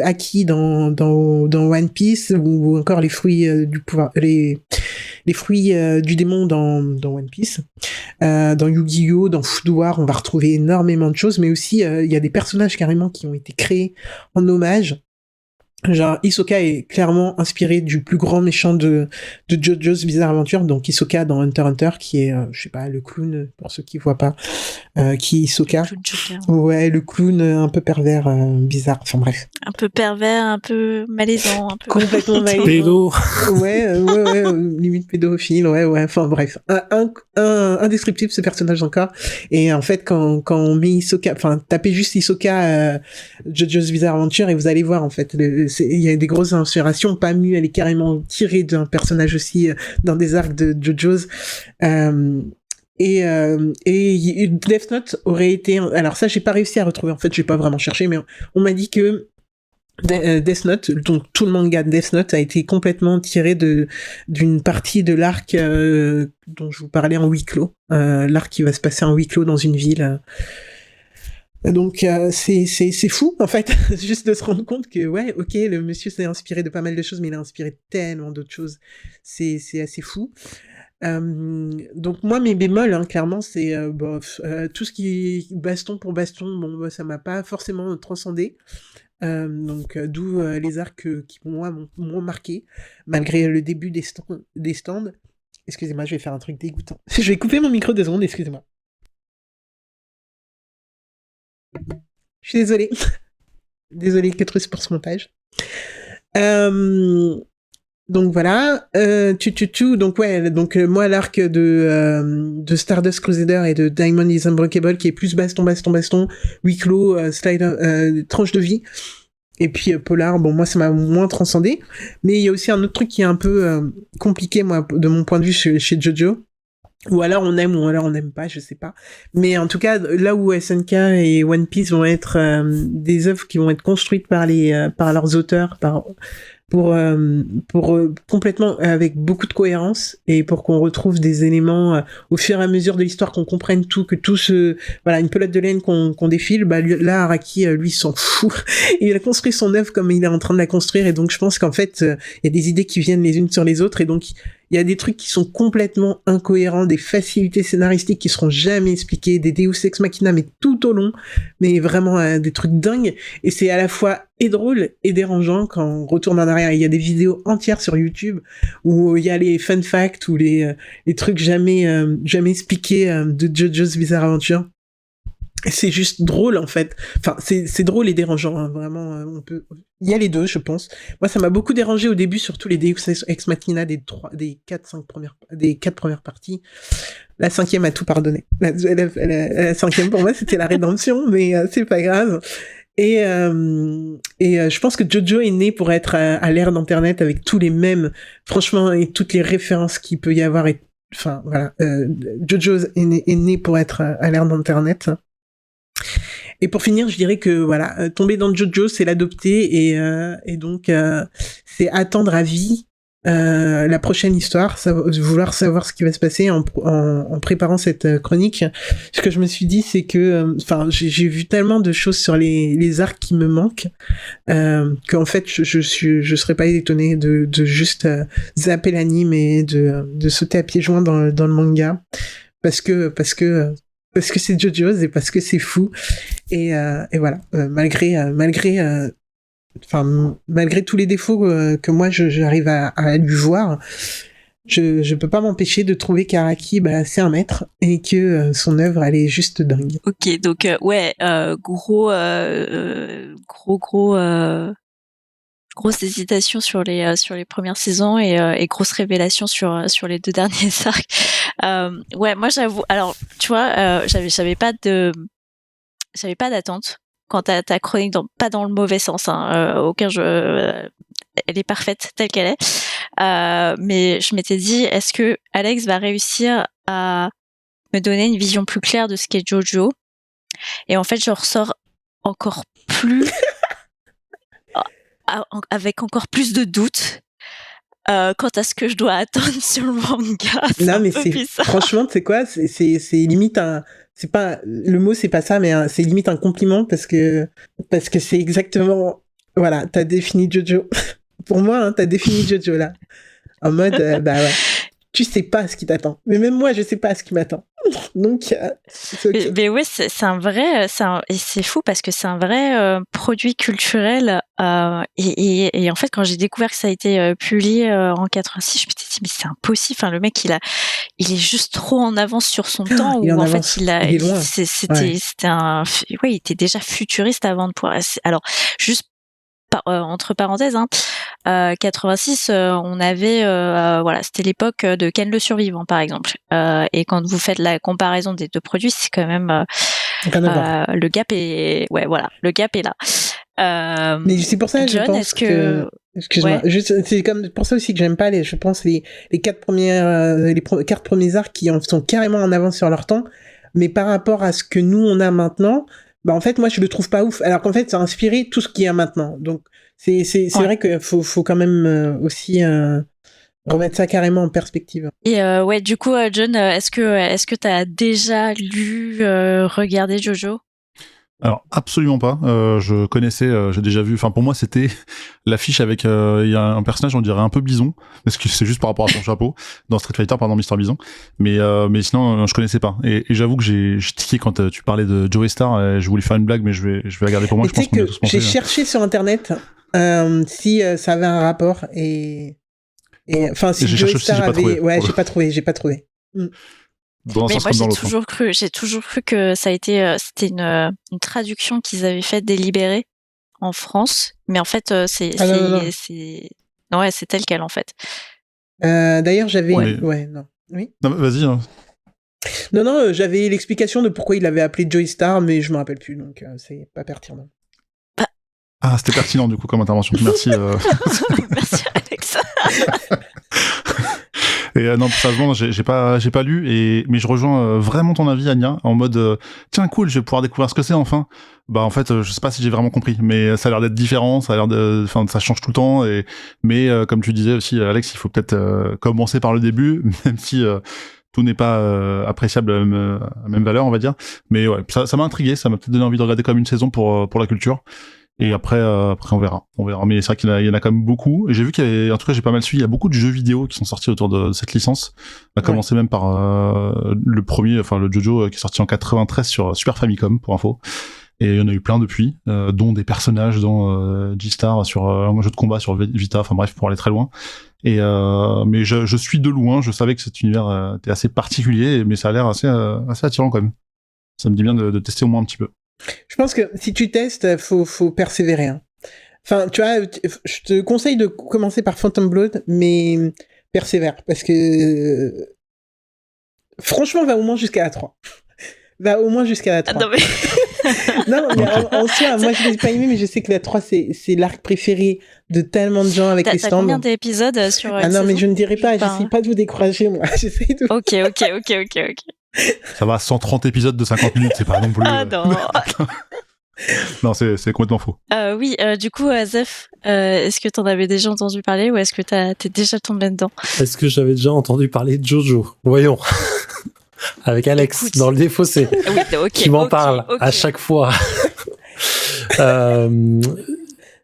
haki dans One Piece, ou encore les fruits du pouvoir, les fruits du démon dans One Piece. Dans Yu-Gi-Oh, dans Food War, on va retrouver énormément de choses, mais aussi il y a des personnages carrément qui ont été créés en hommage. Genre, Hisoka est clairement inspiré du plus grand méchant de JoJo's Bizarre Adventure, donc Hisoka dans Hunter x Hunter, qui est, je sais pas, le clown, pour ceux qui voient pas, qui est Hisoka. Ouais, le clown un peu pervers, bizarre, enfin bref. Un peu pervers, un peu malaisant, un peu... Complètement malaisant. Pédo. Ouais, limite pédophile, ouais, enfin bref. Indescriptible ce personnage encore. Et en fait, quand on met Hisoka, enfin, tapez juste Hisoka, JoJo's Bizarre Adventure et vous allez voir, en fait, il y a des grosses inspirations. Pamu, elle est carrément tirée d'un personnage aussi dans des arcs de JoJo's. Et Death Note aurait été... Alors ça, j'ai pas réussi à retrouver. En fait, j'ai pas vraiment cherché, mais on m'a dit que Death Note, donc tout le manga de Death Note a été complètement tiré d'une partie de l'arc dont je vous parlais en huis clos. L'arc qui va se passer en huis clos dans une ville... Donc c'est fou en fait, juste de se rendre compte que ouais, ok, le monsieur s'est inspiré de pas mal de choses, mais il a inspiré tellement d'autres choses, c'est assez fou. Donc moi mes bémols, hein, clairement, c'est tout ce qui est baston pour baston, bon bah, ça m'a pas forcément transcendé. Donc d'où les arcs qui pour moi m'ont marqué, malgré le début des stands. Excusez-moi, je vais faire un truc dégoûtant. Je vais couper mon micro 2 secondes, excusez-moi. Je suis désolée. Désolée, Ketrus, pour ce montage. Donc voilà. Donc ouais, donc moi l'arc de Stardust Crusader et de Diamond is Unbreakable qui est plus baston, huis clos, tranche de vie. Et puis Polar, bon moi ça m'a moins transcendé. Mais il y a aussi un autre truc qui est un peu compliqué, moi, de mon point de vue chez JoJo. Ou alors on aime, ou alors on n'aime pas, je sais pas. Mais en tout cas, là où SNK et One Piece vont être des œuvres qui vont être construites par leurs auteurs, pour complètement avec beaucoup de cohérence et pour qu'on retrouve des éléments au fur et à mesure de l'histoire, qu'on comprenne tout, que tout voilà, une pelote de laine qu'on défile, bah là Araki lui s'en fout. Il a construit son œuvre comme il est en train de la construire, et donc je pense qu'en fait il y a des idées qui viennent les unes sur les autres, et donc il y a des trucs qui sont complètement incohérents, des facilités scénaristiques qui seront jamais expliquées, des Deus Ex Machina mais tout au long, mais vraiment des trucs dingues, et c'est à la fois et drôle et dérangeant quand on retourne en arrière. Il y a des vidéos entières sur YouTube où il y a les fun facts ou les trucs jamais expliqués de JoJo's Bizarre Adventure. C'est juste drôle en fait. Enfin, c'est drôle et dérangeant, hein. Vraiment. Il y a les deux, je pense. Moi, ça m'a beaucoup dérangé au début, surtout les Deus Ex Machina des 4 premières parties. La 5e a tout pardonné. La 5e pour moi, c'était la rédemption, mais c'est pas grave. Et je pense que JoJo est né pour être à l'ère d'internet, avec tous les mèmes, franchement, et toutes les références qu'il peut y avoir. Enfin voilà, JoJo est né pour être à l'ère d'internet. Et pour finir, je dirais que voilà, tomber dans JoJo, c'est l'adopter, et donc c'est attendre à vie la prochaine histoire, vouloir savoir ce qui va se passer en préparant cette chronique. Ce que je me suis dit, c'est que j'ai vu tellement de choses sur les arcs qui me manquent, qu'en fait je serais pas étonné de juste zapper l'anime et de sauter à pieds joints dans le manga, parce que c'est JoJo's et parce que c'est fou, et voilà, malgré tous les défauts que moi j'arrive à lui voir, je peux pas m'empêcher de trouver qu'Araki, bah, c'est un maître, et que son œuvre, elle est juste dingue. Ok, donc grosse hésitation sur les premières saisons, et grosse révélation sur les 2 derniers arcs. Ouais, moi j'avoue, alors tu vois, j'avais pas d'attente quant à ta chronique, pas dans le mauvais sens, hein, elle est parfaite telle qu'elle est, mais je m'étais dit, est-ce que Alex va réussir à me donner une vision plus claire de ce qu'est JoJo? Et en fait, je ressors encore plus avec encore plus de doutes quant à ce que je dois attendre sur le manga. Non, mais franchement, tu sais quoi, c'est limite c'est pas, le mot c'est pas ça, mais c'est limite un compliment, parce que c'est exactement, voilà, t'as défini JoJo. Pour moi, hein, t'as défini JoJo là. En mode, bah ouais, tu sais pas ce qui t'attend. Mais même moi, je sais pas ce qui m'attend. Donc, c'est ok. Mais ouais, c'est un vrai, et c'est fou parce que c'est un vrai produit culturel. Et en fait, quand j'ai découvert que ça a été publié en 86, je me suis dit, mais c'est impossible. Enfin, le mec, il est juste trop en avance sur son temps. Il est Où en en avance. fait, Il est loin. c'était il était déjà futuriste avant de pouvoir. Alors, juste entre parenthèses, 86, on avait, voilà, c'était l'époque de Ken le Survivant, par exemple. Et quand vous faites la comparaison des deux produits, c'est quand même le gap est, ouais, voilà, le gap est là. Mais c'est pour ça, John, je pense est-ce que excuse-moi, ouais. c'est comme pour ça aussi que j'aime pas je pense les 4 4 premiers arcs qui sont carrément en avance sur leur temps, mais par rapport à ce que nous on a maintenant, bah en fait moi je le trouve pas ouf, alors qu'en fait ça a inspiré tout ce qu'il y a maintenant. Donc c'est vrai que faut quand même aussi remettre ça carrément en perspective. Et ouais, du coup, John, est-ce que t'as déjà lu, regardé Jojo? Alors absolument pas. Je connaissais, j'ai déjà vu. Enfin pour moi c'était l'affiche avec il y a un personnage on dirait un peu Bison parce que c'est juste par rapport à son chapeau dans Street Fighter pardon Mr Bison. Mais sinon je connaissais pas. Et j'avoue que j'ai tiqué quand tu parlais de Joey Star. Je voulais faire une blague mais je vais la garder pour moi. Et Je pense qu'on y a tous pensé. j'ai cherché sur internet si ça avait un rapport et enfin si J'ai Joey cherché aussi, Star j'ai pas avait trouvé. ouais j'ai pas trouvé. Dans un Mais sens moi, comme dans l'autre. j'ai toujours cru que ça a été, c'était une traduction qu'ils avaient faite délibérée en France. Mais en fait, non. ouais, c'est tel quel, en fait. D'ailleurs j'avais Ouais. non. Oui. Non, vas-y. Hein. Non, j'avais l'explication de pourquoi il l'avait appelé Joey Star, mais je me rappelle plus, donc c'est pas pertinent. Ah c'était pertinent du coup comme intervention. Merci. Merci, Alex. Et non, sérieusement, j'ai pas lu mais je rejoins vraiment ton avis, Anya, en mode tiens cool, je vais pouvoir découvrir ce que c'est enfin. Bah en fait, je sais pas si j'ai vraiment compris, mais ça a l'air d'être différent, ça a l'air de, enfin ça change tout le temps mais comme tu disais aussi, Alex, il faut peut-être commencer par le début, même si tout n'est pas appréciable à même valeur, on va dire. Mais ouais, ça m'a intrigué, ça m'a peut-être donné envie de regarder comme une saison pour la culture. Et après on verra. Mais c'est vrai qu'il y en a quand même beaucoup. Et j'ai vu en tout cas, j'ai pas mal suivi. Il y a beaucoup de jeux vidéo qui sont sortis autour de cette licence. On a commencé même par le premier, enfin le Jojo qui est sorti en 93 sur Super Famicom pour info. Et il y en a eu plein depuis, dont des personnages, dont G-Star sur un jeu de combat sur Vita. Enfin bref, pour aller très loin. Et mais je suis de loin. Je savais que cet univers était assez particulier, mais ça a l'air assez attirant quand même. Ça me dit bien de tester au moins un petit peu. Je pense que si tu testes, faut persévérer. Hein. Enfin, tu vois, je te conseille de commencer par Phantom Blood, mais persévère, parce que franchement, va au moins jusqu'à la 3. Va au moins jusqu'à la 3. Non, mais... non, mais en soi, moi je l'ai pas aimé, mais je sais que la 3 c'est l'arc préféré de tellement de gens avec les stands. T'as combien d'épisodes sur Ah non, mais je ne dirai pas, j'essaie pas de vous décourager, moi. J'essaie de... Ok. Ça va, 130 épisodes de 50 minutes, c'est pas non plus... Ah non. Non, c'est complètement faux. Oui, du coup, Zef, est-ce que t'en avais déjà entendu parler ou est-ce que t'es déjà tombé dedans? Est-ce que j'avais déjà entendu parler de Jojo? Voyons. Avec Alex, Écoute. dans le défaussé, qui m'en parle à chaque fois.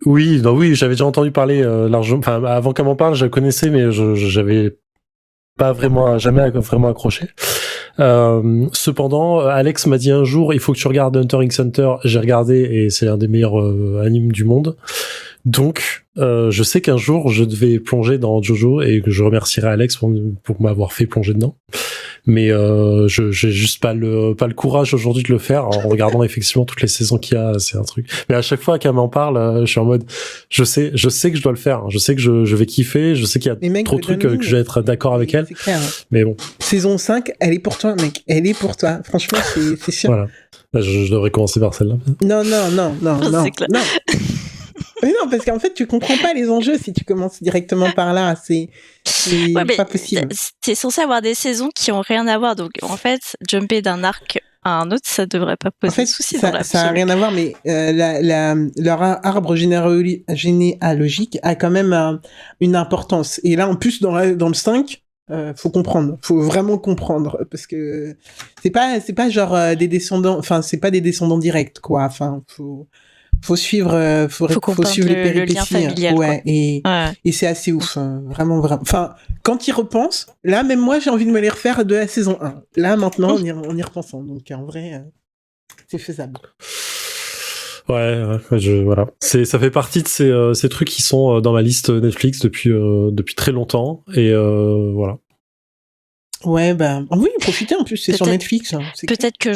Oui, j'avais déjà entendu parler largement. Enfin, avant qu'elle m'en parle, je connaissais, mais j'avais pas jamais vraiment accroché. Cependant, Alex m'a dit un jour, il faut que tu regardes Hunter x Hunter. J'ai regardé et c'est l'un des meilleurs animes du monde. Donc, je sais qu'un jour, je devais plonger dans Jojo et que je remercierai Alex pour m'avoir fait plonger dedans. Mais j'ai juste pas le courage aujourd'hui de le faire en regardant effectivement toutes les saisons qu'il y a. C'est un truc. Mais à chaque fois qu'elle m'en parle, je suis en mode, je sais que je dois le faire. Je sais que je vais kiffer. Je sais qu'il y a trop de trucs que je vais être d'accord avec elle. C'est clair. Mais bon. Saison 5, elle est pour toi, mec. Elle est pour toi. Franchement, c'est sûr. Voilà. Je devrais commencer par celle-là. Non. C'est clair. Non. Mais non, parce qu'en fait, tu comprends pas les enjeux si tu commences directement par là. C'est pas possible. T'es censé avoir des saisons qui ont rien à voir. Donc, en fait, jumper d'un arc à un autre, ça devrait pas poser de soucis dans la ça a rien à voir, mais leur arbre généalogique a quand même une importance. Et là, en plus, dans le 5, faut comprendre. Faut vraiment comprendre. Parce que c'est pas genre des descendants, enfin, c'est pas des descendants directs, quoi. Enfin, faut suivre, faut suivre les le lien péripéties. familial, Ouais, quoi. et c'est assez ouf, hein, vraiment. Enfin, quand y repense, là, même moi, j'ai envie de me les refaire de la saison 1. Là, maintenant, en y repensant. Donc, en vrai, c'est faisable. Ouais, voilà. Ça fait partie de ces trucs qui sont dans ma liste Netflix depuis très longtemps. Et voilà. Ouais, oui, profitez en plus, c'est sur Netflix. Hein, peut-être que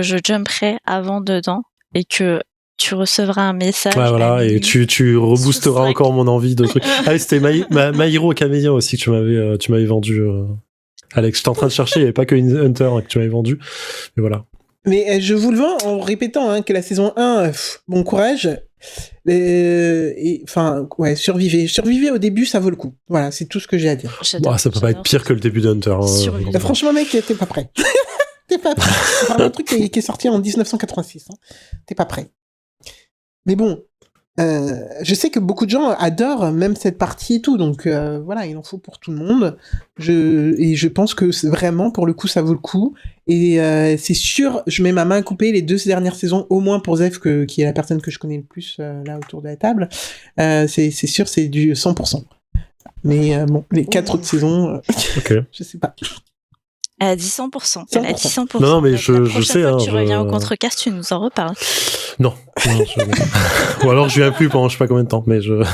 je jumperai avant dedans et que tu recevras un message. Ouais, voilà, et tu reboosteras encore mon envie de trucs. Ah oui, c'était My Hero Academia aussi que tu m'avais vendu, Alex. J'étais en train de chercher, il n'y avait pas que Hunter que tu m'avais vendu. Mais voilà. Mais je vous le vends en répétant que la saison 1, bon courage. Enfin, ouais, survivez au début, ça vaut le coup. Voilà, c'est tout ce que j'ai à dire. Bah, ça peut pas être pire que le début d'Hunter. Franchement, mec, t'es pas prêt. T'es pas prêt. C'est un truc qui est sorti en 1986. Hein. T'es pas prêt. Mais bon, je sais que beaucoup de gens adorent même cette partie et tout, donc voilà, il en faut pour tout le monde. Et je pense que vraiment, pour le coup, ça vaut le coup. Et c'est sûr, je mets ma main à couper les 2 dernières saisons, au moins pour Zef, qui est la personne que je connais le plus là autour de la table. C'est sûr, c'est du 100%. Mais bon, les 4 autres saisons, okay. Je sais pas. Elle a dit 100%. Elle a dit 100%. Non, mais je sais. Fois que tu reviens au Contrecast, tu nous en reparles. Non. Ou alors je viens plus pendant je sais pas combien de temps, mais je...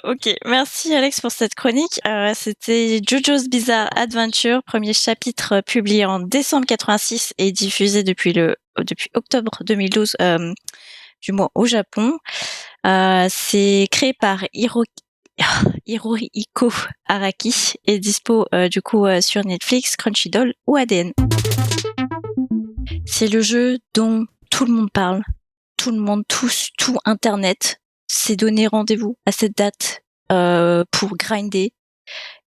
Ok, merci Alex pour cette chronique. C'était JoJo's Bizarre Adventure, premier chapitre publié en décembre 86 et diffusé depuis octobre 2012, du moins au Japon. C'est créé par Hirohiko Araki et dispo du coup sur Netflix, Crunchyroll ou ADN. C'est le jeu dont tout le monde parle, tout le monde, tout Internet s'est donné rendez-vous à cette date pour grinder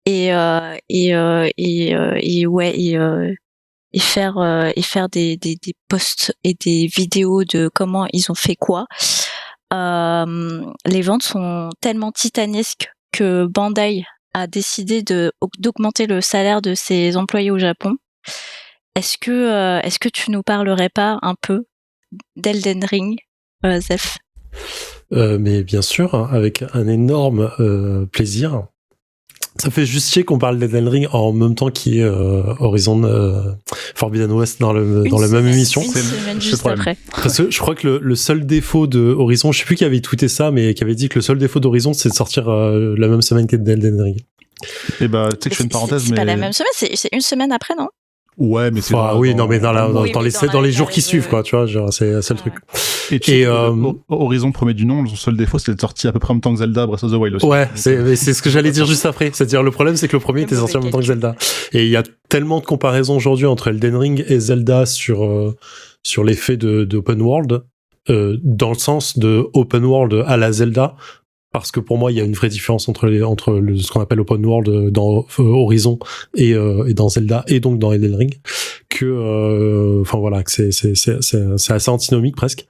et faire des posts et des vidéos de comment ils ont fait quoi. Les ventes sont tellement titanesques que Bandai a décidé d'augmenter le salaire de ses employés au Japon. Est-ce que tu nous parlerais pas un peu d'Elden Ring, Zef? Mais bien sûr, hein, avec un énorme plaisir. Ça fait juste chier qu'on parle d'Elden Ring en même temps qu'il y ait Horizon Forbidden West dans la même émission. Une semaine juste après. Parce que je crois que le seul défaut de Horizon, je sais plus qui avait tweeté ça, mais qui avait dit que le seul défaut d'Horizon, c'est de sortir la même semaine qu'Elden Ring. Et bah, tu sais que je fais une parenthèse, c'est pas la même semaine, c'est une semaine après, non? Ouais, mais c'est dans les jours qui suivent, quoi, tu vois, genre, c'est le truc. Et Horizon, premier du nom, son seul défaut, c'était de sortir à peu près en même temps que Zelda Breath of the Wild aussi. Ouais, c'est ce que j'allais dire juste après. C'est-à-dire, le problème, c'est que le premier était sorti en même temps que Zelda. Et il y a tellement de comparaisons aujourd'hui entre Elden Ring et Zelda sur l'effet de open world, dans le sens de open world à la Zelda. Parce que pour moi, il y a une vraie différence entre ce qu'on appelle open world dans Horizon et dans Zelda et donc dans Elden Ring, enfin voilà, que c'est assez antinomique presque.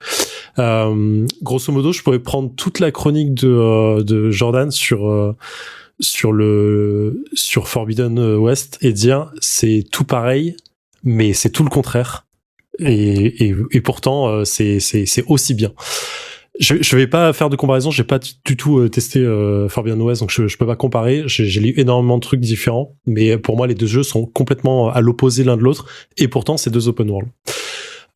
Grosso modo, je pourrais prendre toute la chronique de Jordan sur Forbidden West et dire c'est tout pareil, mais c'est tout le contraire. Et pourtant, c'est aussi bien. Je vais pas faire de comparaison, j'ai pas du tout testé Forbidden West, donc je peux pas comparer. J'ai lu énormément de trucs différents, mais pour moi les deux jeux sont complètement à l'opposé l'un de l'autre, et pourtant c'est deux open world.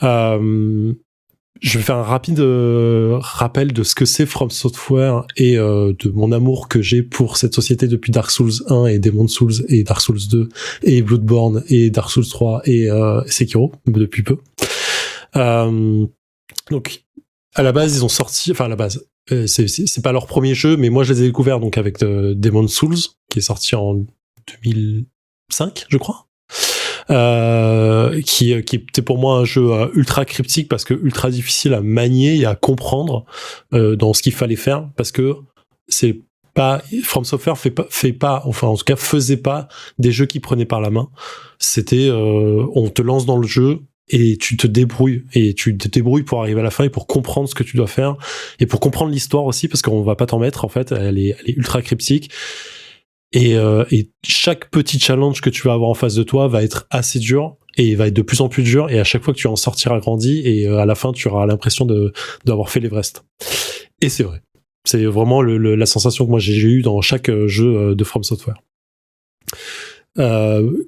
Je vais faire un rapide rappel de ce que c'est From Software et de mon amour que j'ai pour cette société depuis Dark Souls 1 et Demon's Souls et Dark Souls 2 et Bloodborne et Dark Souls 3 et Sekiro depuis peu. Donc à la base, ils ont sorti, enfin à la base, c'est pas leur premier jeu, mais moi je les ai découverts donc avec Demon's Souls, qui est sorti en 2005, je crois, qui était pour moi un jeu ultra cryptique parce que ultra difficile à manier et à comprendre dans ce qu'il fallait faire, parce que c'est pas From Software fait pas, enfin en tout cas faisait pas des jeux qui prenaient par la main. C'était on te lance dans le jeu et tu te débrouilles pour arriver à la fin et pour comprendre ce que tu dois faire et pour comprendre l'histoire aussi, parce qu'on va pas t'en mettre, en fait elle est ultra cryptique et chaque petit challenge que tu vas avoir en face de toi va être assez dur, et il va être de plus en plus dur, et à chaque fois que tu en sortiras grandi, et à la fin tu auras l'impression d'avoir fait l'Everest. Et c'est vrai. C'est vraiment la sensation que moi j'ai eue dans chaque jeu de From Software.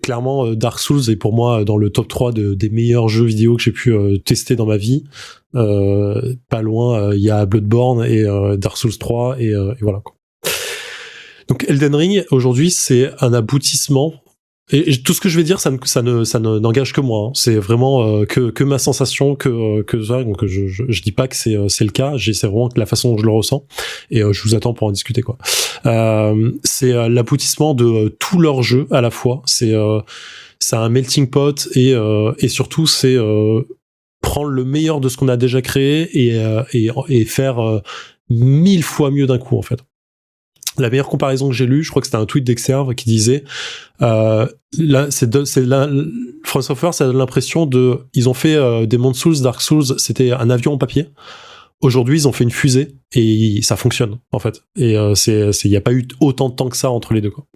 Clairement, Dark Souls est pour moi dans le top 3 des meilleurs jeux vidéo que j'ai pu tester dans ma vie. Pas loin, il y a Bloodborne et Dark Souls 3 et voilà quoi. Donc Elden Ring aujourd'hui c'est un aboutissement. Et tout ce que je vais dire, ça n'engage que moi. Hein. C'est vraiment que ma sensation, que ça. Donc je dis pas que c'est le cas. C'est vraiment la façon dont je le ressens. Et je vous attends pour en discuter quoi. C'est l'aboutissement de tous leurs jeux à la fois. C'est un melting pot et surtout c'est prendre le meilleur de ce qu'on a déjà créé et faire 1000 fois mieux d'un coup en fait. La meilleure comparaison que j'ai lue, je crois que c'était un tweet d'Exerve qui disait From Software, ça donne l'impression ils ont fait Demon's Souls, Dark Souls, c'était un avion en papier. Aujourd'hui, ils ont fait une fusée et ça fonctionne en fait. Et il y a pas eu autant de temps que ça entre les deux quoi.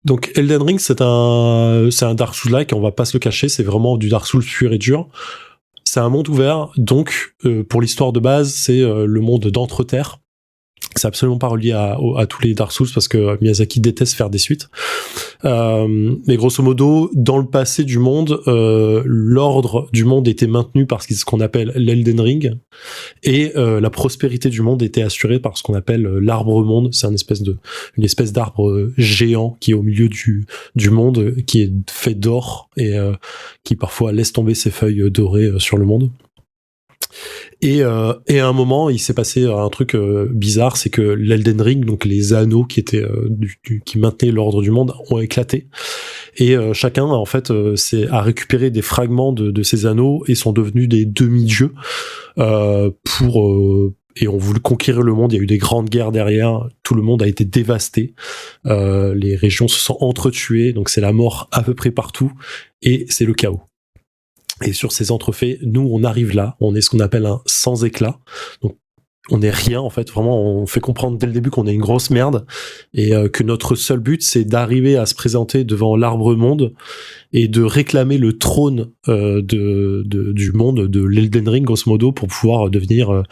Donc Elden Ring, c'est un Dark Souls-like, on va pas se le cacher, c'est vraiment du Dark Souls pur et dur. C'est un monde ouvert, donc pour l'histoire de base, c'est le monde d'Entre-Terre. C'est absolument pas relié à tous les Dark Souls parce que Miyazaki déteste faire des suites. Mais grosso modo, dans le passé du monde, l'ordre du monde était maintenu par ce qu'on appelle l'Elden Ring et la prospérité du monde était assurée par ce qu'on appelle l'arbre monde. C'est une espèce d'arbre géant qui est au milieu du monde, qui est fait d'or et qui parfois laisse tomber ses feuilles dorées sur le monde. Et à un moment, il s'est passé un truc bizarre, c'est que l'Elden Ring, donc les anneaux qui étaient qui maintenaient l'ordre du monde, ont éclaté. Et chacun, en fait, a récupéré des fragments de ces anneaux et sont devenus des demi-dieux et ont voulu conquérir le monde. Il y a eu des grandes guerres derrière. Tout le monde a été dévasté. Les régions se sont entretuées. Donc c'est la mort à peu près partout et c'est le chaos. Et sur ces entrefaits, nous, on arrive là, on est ce qu'on appelle un sans éclat. Donc, on est rien, en fait. Vraiment, on fait comprendre dès le début qu'on est une grosse merde et que notre seul but, c'est d'arriver à se présenter devant l'arbre monde et de réclamer le trône du monde, de l'Elden Ring, grosso modo, pour pouvoir devenir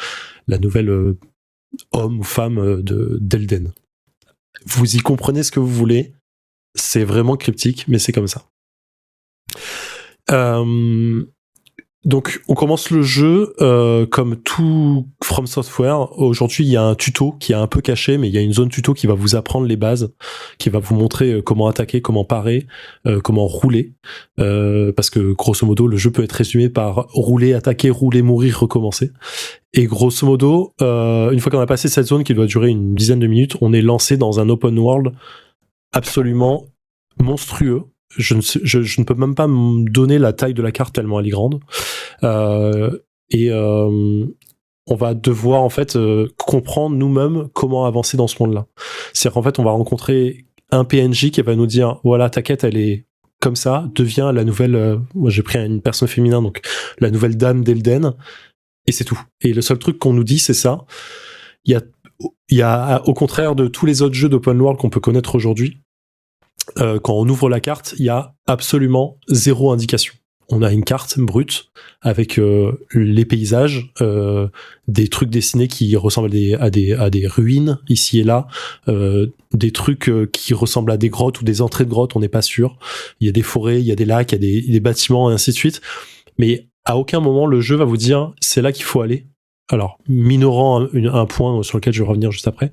la nouvelle homme ou femme d'Elden. Vous y comprenez ce que vous voulez. C'est vraiment cryptique, mais c'est comme ça. Donc on commence le jeu comme tout From Software. Aujourd'hui il y a un tuto qui est un peu caché, mais il y a une zone tuto qui va vous apprendre les bases, qui va vous montrer comment attaquer, comment parer, comment rouler, parce que grosso modo le jeu peut être résumé par rouler, attaquer, rouler, mourir, recommencer. Et grosso modo une fois qu'on a passé cette zone qui doit durer une dizaine de minutes, on est lancé dans un open world absolument monstrueux. Je ne peux même pas me donner la taille de la carte tellement elle est grande. On va devoir en fait comprendre nous-mêmes comment avancer dans ce monde-là. C'est-à-dire qu'en fait, on va rencontrer un PNJ qui va nous dire voilà, ta quête elle est comme ça, deviens la nouvelle. Moi, j'ai pris une personne féminin, donc la nouvelle dame d'Elden, et c'est tout. Et le seul truc qu'on nous dit, c'est ça. Il y a au contraire de tous les autres jeux d'open world qu'on peut connaître aujourd'hui. Quand on ouvre la carte, il y a absolument zéro indication. On a une carte brute avec les paysages, des trucs dessinés qui ressemblent à des ruines ici et là, des trucs qui ressemblent à des grottes ou des entrées de grottes, on n'est pas sûr. Il y a des forêts, il y a des lacs, il y a des bâtiments et ainsi de suite. Mais à aucun moment le jeu va vous dire c'est là qu'il faut aller. Alors, minorant un point sur lequel je vais revenir juste après,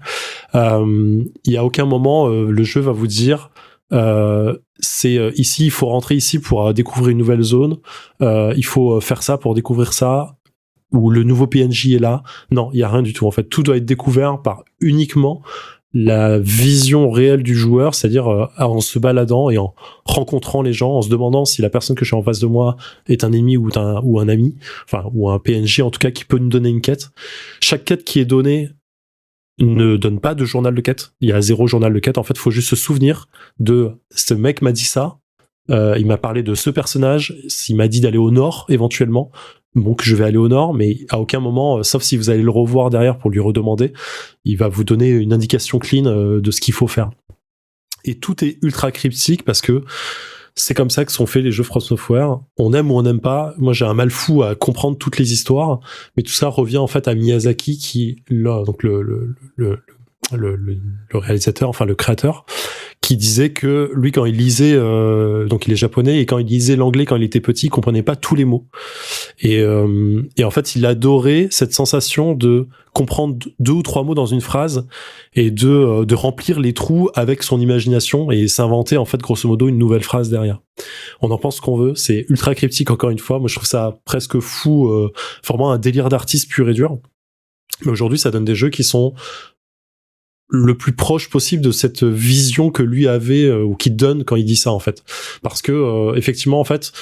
il y a aucun moment le jeu va vous dire ici il faut rentrer ici pour découvrir une nouvelle zone, il faut faire ça pour découvrir ça, ou le nouveau PNJ est là. Non, il y a rien du tout en fait. Tout doit être découvert par uniquement la vision réelle du joueur, c'est-à-dire en se baladant et en rencontrant les gens, en se demandant si la personne que je suis en face de moi est un ennemi ou un ami, enfin ou un PNJ en tout cas qui peut nous donner une quête. Chaque quête qui est donnée ne donne pas de journal de quête. Il y a 0 journal de quête. En fait, il faut juste se souvenir de ce mec m'a dit ça. Il m'a parlé de ce personnage. Il m'a dit d'aller au nord éventuellement. Donc je vais aller au nord, mais à aucun moment, sauf si vous allez le revoir derrière pour lui redemander, il va vous donner une indication clean de ce qu'il faut faire. Et tout est ultra cryptique parce que c'est comme ça que sont faits les jeux From Software. On aime ou on n'aime pas. Moi, j'ai un mal fou à comprendre toutes les histoires, mais tout ça revient en fait à Miyazaki, qui là, donc le réalisateur, enfin le créateur, qui disait que lui, quand il lisait, donc il est japonais, et quand il lisait l'anglais quand il était petit, il comprenait pas tous les mots. Et en fait, il adorait cette sensation de comprendre 2 ou 3 mots dans une phrase et de remplir les trous avec son imagination et s'inventer en fait grosso modo une nouvelle phrase derrière. On en pense ce qu'on veut, c'est ultra cryptique encore une fois. Moi, je trouve ça presque fou, vraiment un délire d'artiste pur et dur. Mais aujourd'hui, ça donne des jeux qui sont le plus proche possible de cette vision que lui avait ou qu'il donne quand il dit ça en fait, parce que effectivement en fait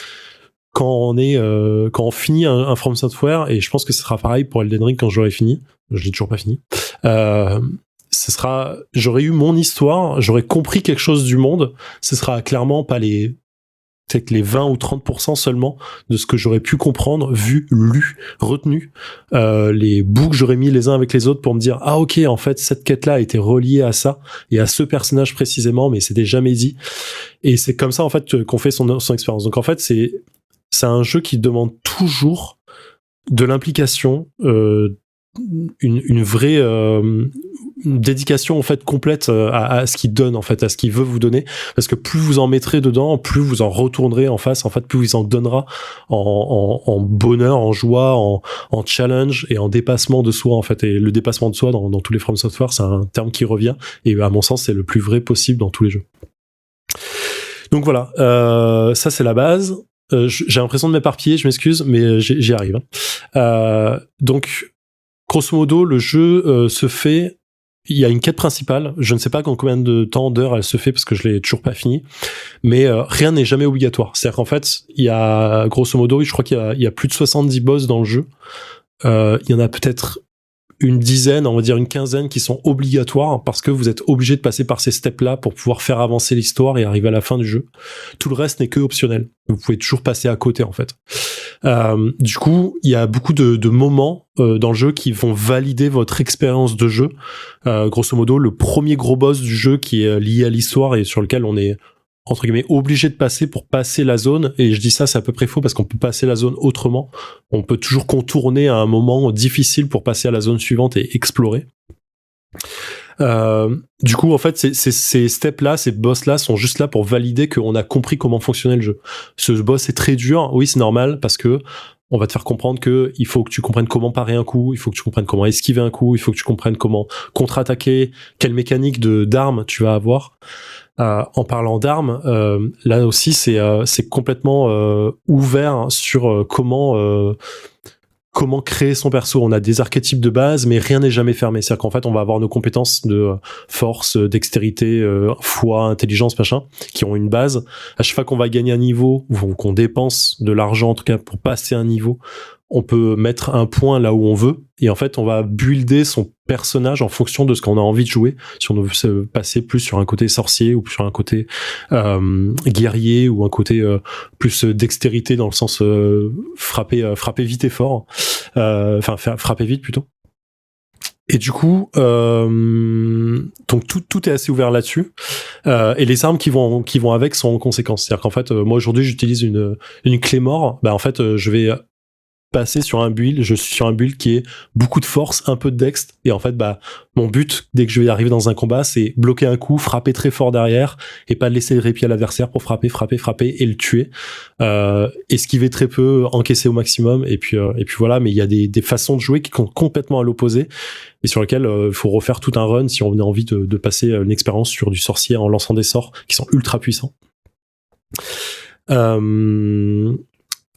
quand on finit un From Software, et je pense que ce sera pareil pour Elden Ring quand j'aurai fini, je l'ai toujours pas fini, j'aurais eu mon histoire, j'aurais compris quelque chose du monde, ce sera clairement pas peut-être les 20 ou 30% seulement de ce que j'aurais pu comprendre, vu, lu, retenu, les bouts que j'aurais mis les uns avec les autres pour me dire ah ok, en fait cette quête-là a été reliée à ça et à ce personnage précisément, mais c'était jamais dit. Et c'est comme ça en fait qu'on fait son expérience. Donc en fait c'est un jeu qui demande toujours de l'implication, une vraie une dédication en fait complète à ce qu'il donne en fait, à ce qu'il veut vous donner, parce que plus vous en mettrez dedans, plus vous en retournerez en face, en fait plus vous en donnera en bonheur, en joie, en challenge et en dépassement de soi en fait. Et le dépassement de soi dans tous les From Software, c'est un terme qui revient, et à mon sens c'est le plus vrai possible dans tous les jeux. Donc voilà, ça c'est la base. J'ai l'impression de m'éparpiller, je m'excuse, mais j'y arrive. Donc grosso modo, le jeu se fait. Il y a une quête principale. Je ne sais pas en combien de temps, d'heures elle se fait, parce que je l'ai toujours pas fini. Mais rien n'est jamais obligatoire. C'est-à-dire qu'en fait, il y a grosso modo, je crois qu'il y a plus de 70 boss dans le jeu. Il y en a peut-être une dizaine, on va dire une quinzaine, qui sont obligatoires parce que vous êtes obligé de passer par ces steps-là pour pouvoir faire avancer l'histoire et arriver à la fin du jeu. Tout le reste n'est que optionnel. Vous pouvez toujours passer à côté en fait. Du coup, il y a beaucoup de moments dans le jeu qui vont valider votre expérience de jeu. Grosso modo, le premier gros boss du jeu qui est lié à l'histoire et sur lequel on est entre guillemets obligé de passer pour passer la zone, et je dis ça c'est à peu près faux parce qu'on peut passer la zone autrement, on peut toujours contourner à un moment difficile pour passer à la zone suivante et explorer. Du coup en fait ces steps là, ces boss là sont juste là pour valider qu'on a compris comment fonctionnait le jeu. Ce boss est très dur, oui c'est normal, parce que on va te faire comprendre que il faut que tu comprennes comment parer un coup, il faut que tu comprennes comment esquiver un coup, il faut que tu comprennes comment contre-attaquer, quelle mécanique d'armes tu vas avoir. En parlant d'armes, là aussi c'est complètement ouvert sur comment créer son perso. On a des archétypes de base, mais rien n'est jamais fermé. C'est-à-dire qu'en fait, on va avoir nos compétences de force, dextérité, foi, intelligence, machin, qui ont une base. À chaque fois qu'on va gagner un niveau, ou qu'on dépense de l'argent, en tout cas, pour passer un niveau, on peut mettre un point là où on veut, et en fait on va builder son personnage en fonction de ce qu'on a envie de jouer, si on veut se passer plus sur un côté sorcier ou sur un côté guerrier, ou un côté plus dextérité dans le sens frapper vite et fort, frapper vite plutôt. Et du coup, donc tout est assez ouvert là-dessus, et les armes qui vont avec sont en conséquence. C'est-à-dire qu'en fait, moi aujourd'hui j'utilise une clé mort. Bah en fait, je vais passer sur un build, je suis sur un build qui est beaucoup de force, un peu de dex, et en fait bah mon but dès que je vais arriver dans un combat, c'est bloquer un coup, frapper très fort derrière et pas laisser le répit à l'adversaire pour frapper et le tuer, esquiver très peu, encaisser au maximum, et puis voilà. Mais il y a des façons de jouer qui sont complètement à l'opposé et sur lesquelles il faut refaire tout un run si on a envie de passer une expérience sur du sorcier en lançant des sorts qui sont ultra puissants.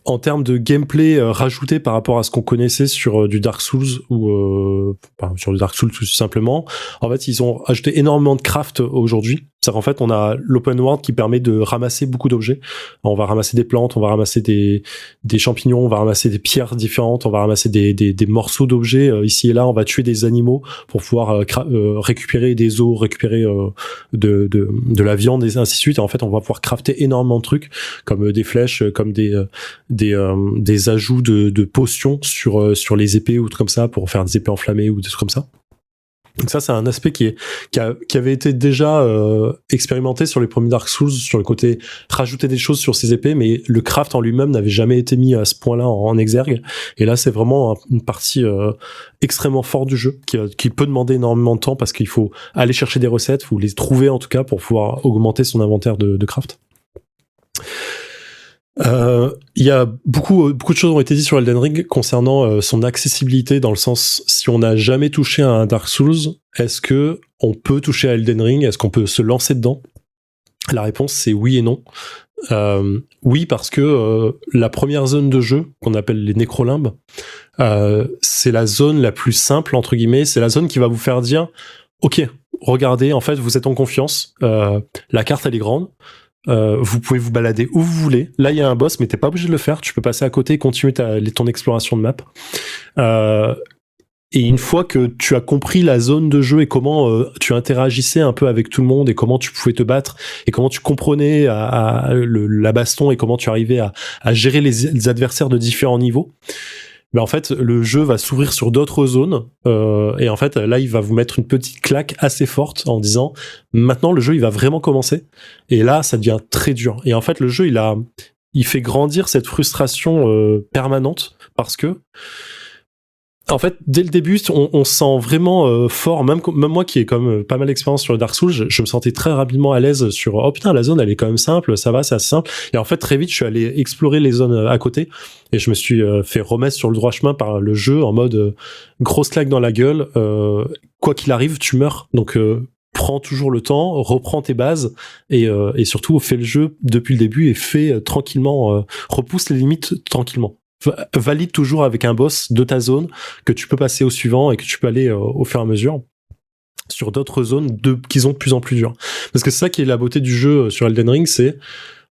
En termes de gameplay rajouté par rapport à ce qu'on connaissait sur du Dark Souls ou sur du Dark Souls tout simplement, en fait ils ont ajouté énormément de craft aujourd'hui. C'est-à-dire qu'en fait on a l'open world qui permet de ramasser beaucoup d'objets. On va ramasser des plantes, on va ramasser des champignons, on va ramasser des pierres différentes, on va ramasser des morceaux d'objets ici et là, on va tuer des animaux pour pouvoir récupérer des os, récupérer de la viande et ainsi de suite. Et en fait on va pouvoir crafter énormément de trucs comme des flèches, comme des ajouts de potions sur les épées ou trucs comme ça pour faire des épées enflammées ou des trucs comme ça. Donc ça, c'est un aspect qui avait été déjà expérimenté sur les premiers Dark Souls, sur le côté rajouter des choses sur ses épées, mais le craft en lui-même n'avait jamais été mis à ce point-là en exergue. Et là, c'est vraiment une partie extrêmement forte du jeu, qui peut demander énormément de temps parce qu'il faut aller chercher des recettes, ou les trouver en tout cas pour pouvoir augmenter son inventaire de craft. Il y a beaucoup de choses ont été dites sur Elden Ring concernant son accessibilité, dans le sens, si on n'a jamais touché à un Dark Souls, est-ce que on peut toucher à Elden Ring? Est-ce qu'on peut se lancer dedans? La réponse, c'est oui et non. Oui, parce que la première zone de jeu, qu'on appelle les nécrolimbes, c'est la zone la plus simple, entre guillemets. C'est la zone qui va vous faire dire, ok, regardez, en fait, vous êtes en confiance, la carte, elle est grande, vous pouvez vous balader où vous voulez. Là, il y a un boss, mais t'es pas obligé de le faire. Tu peux passer à côté et continuer ton exploration de map. Et une fois que tu as compris la zone de jeu et comment tu interagissais un peu avec tout le monde et comment tu pouvais te battre et comment tu comprenais la baston et comment tu arrivais à gérer les adversaires de différents niveaux, ben en fait, le jeu va s'ouvrir sur d'autres zones et en fait, là, il va vous mettre une petite claque assez forte en disant maintenant, le jeu, il va vraiment commencer. Et là, ça devient très dur. Et en fait, le jeu, il fait grandir cette frustration permanente parce que en fait, dès le début, on se sent vraiment fort. Même moi qui ai comme pas mal d'expérience sur le Dark Souls, je me sentais très rapidement à l'aise sur oh putain, la zone elle est quand même simple, ça va, c'est assez simple. Et en fait, très vite, je suis allé explorer les zones à côté et je me suis fait remettre sur le droit chemin par le jeu en mode grosse claque dans la gueule. Quoi qu'il arrive, tu meurs. Donc prends toujours le temps, reprends tes bases et surtout fais le jeu depuis le début et fais tranquillement, repousse les limites tranquillement. Valide toujours avec un boss de ta zone que tu peux passer au suivant et que tu peux aller au fur et à mesure sur d'autres zones qui sont de plus en plus dures. Parce que c'est ça qui est la beauté du jeu sur Elden Ring, c'est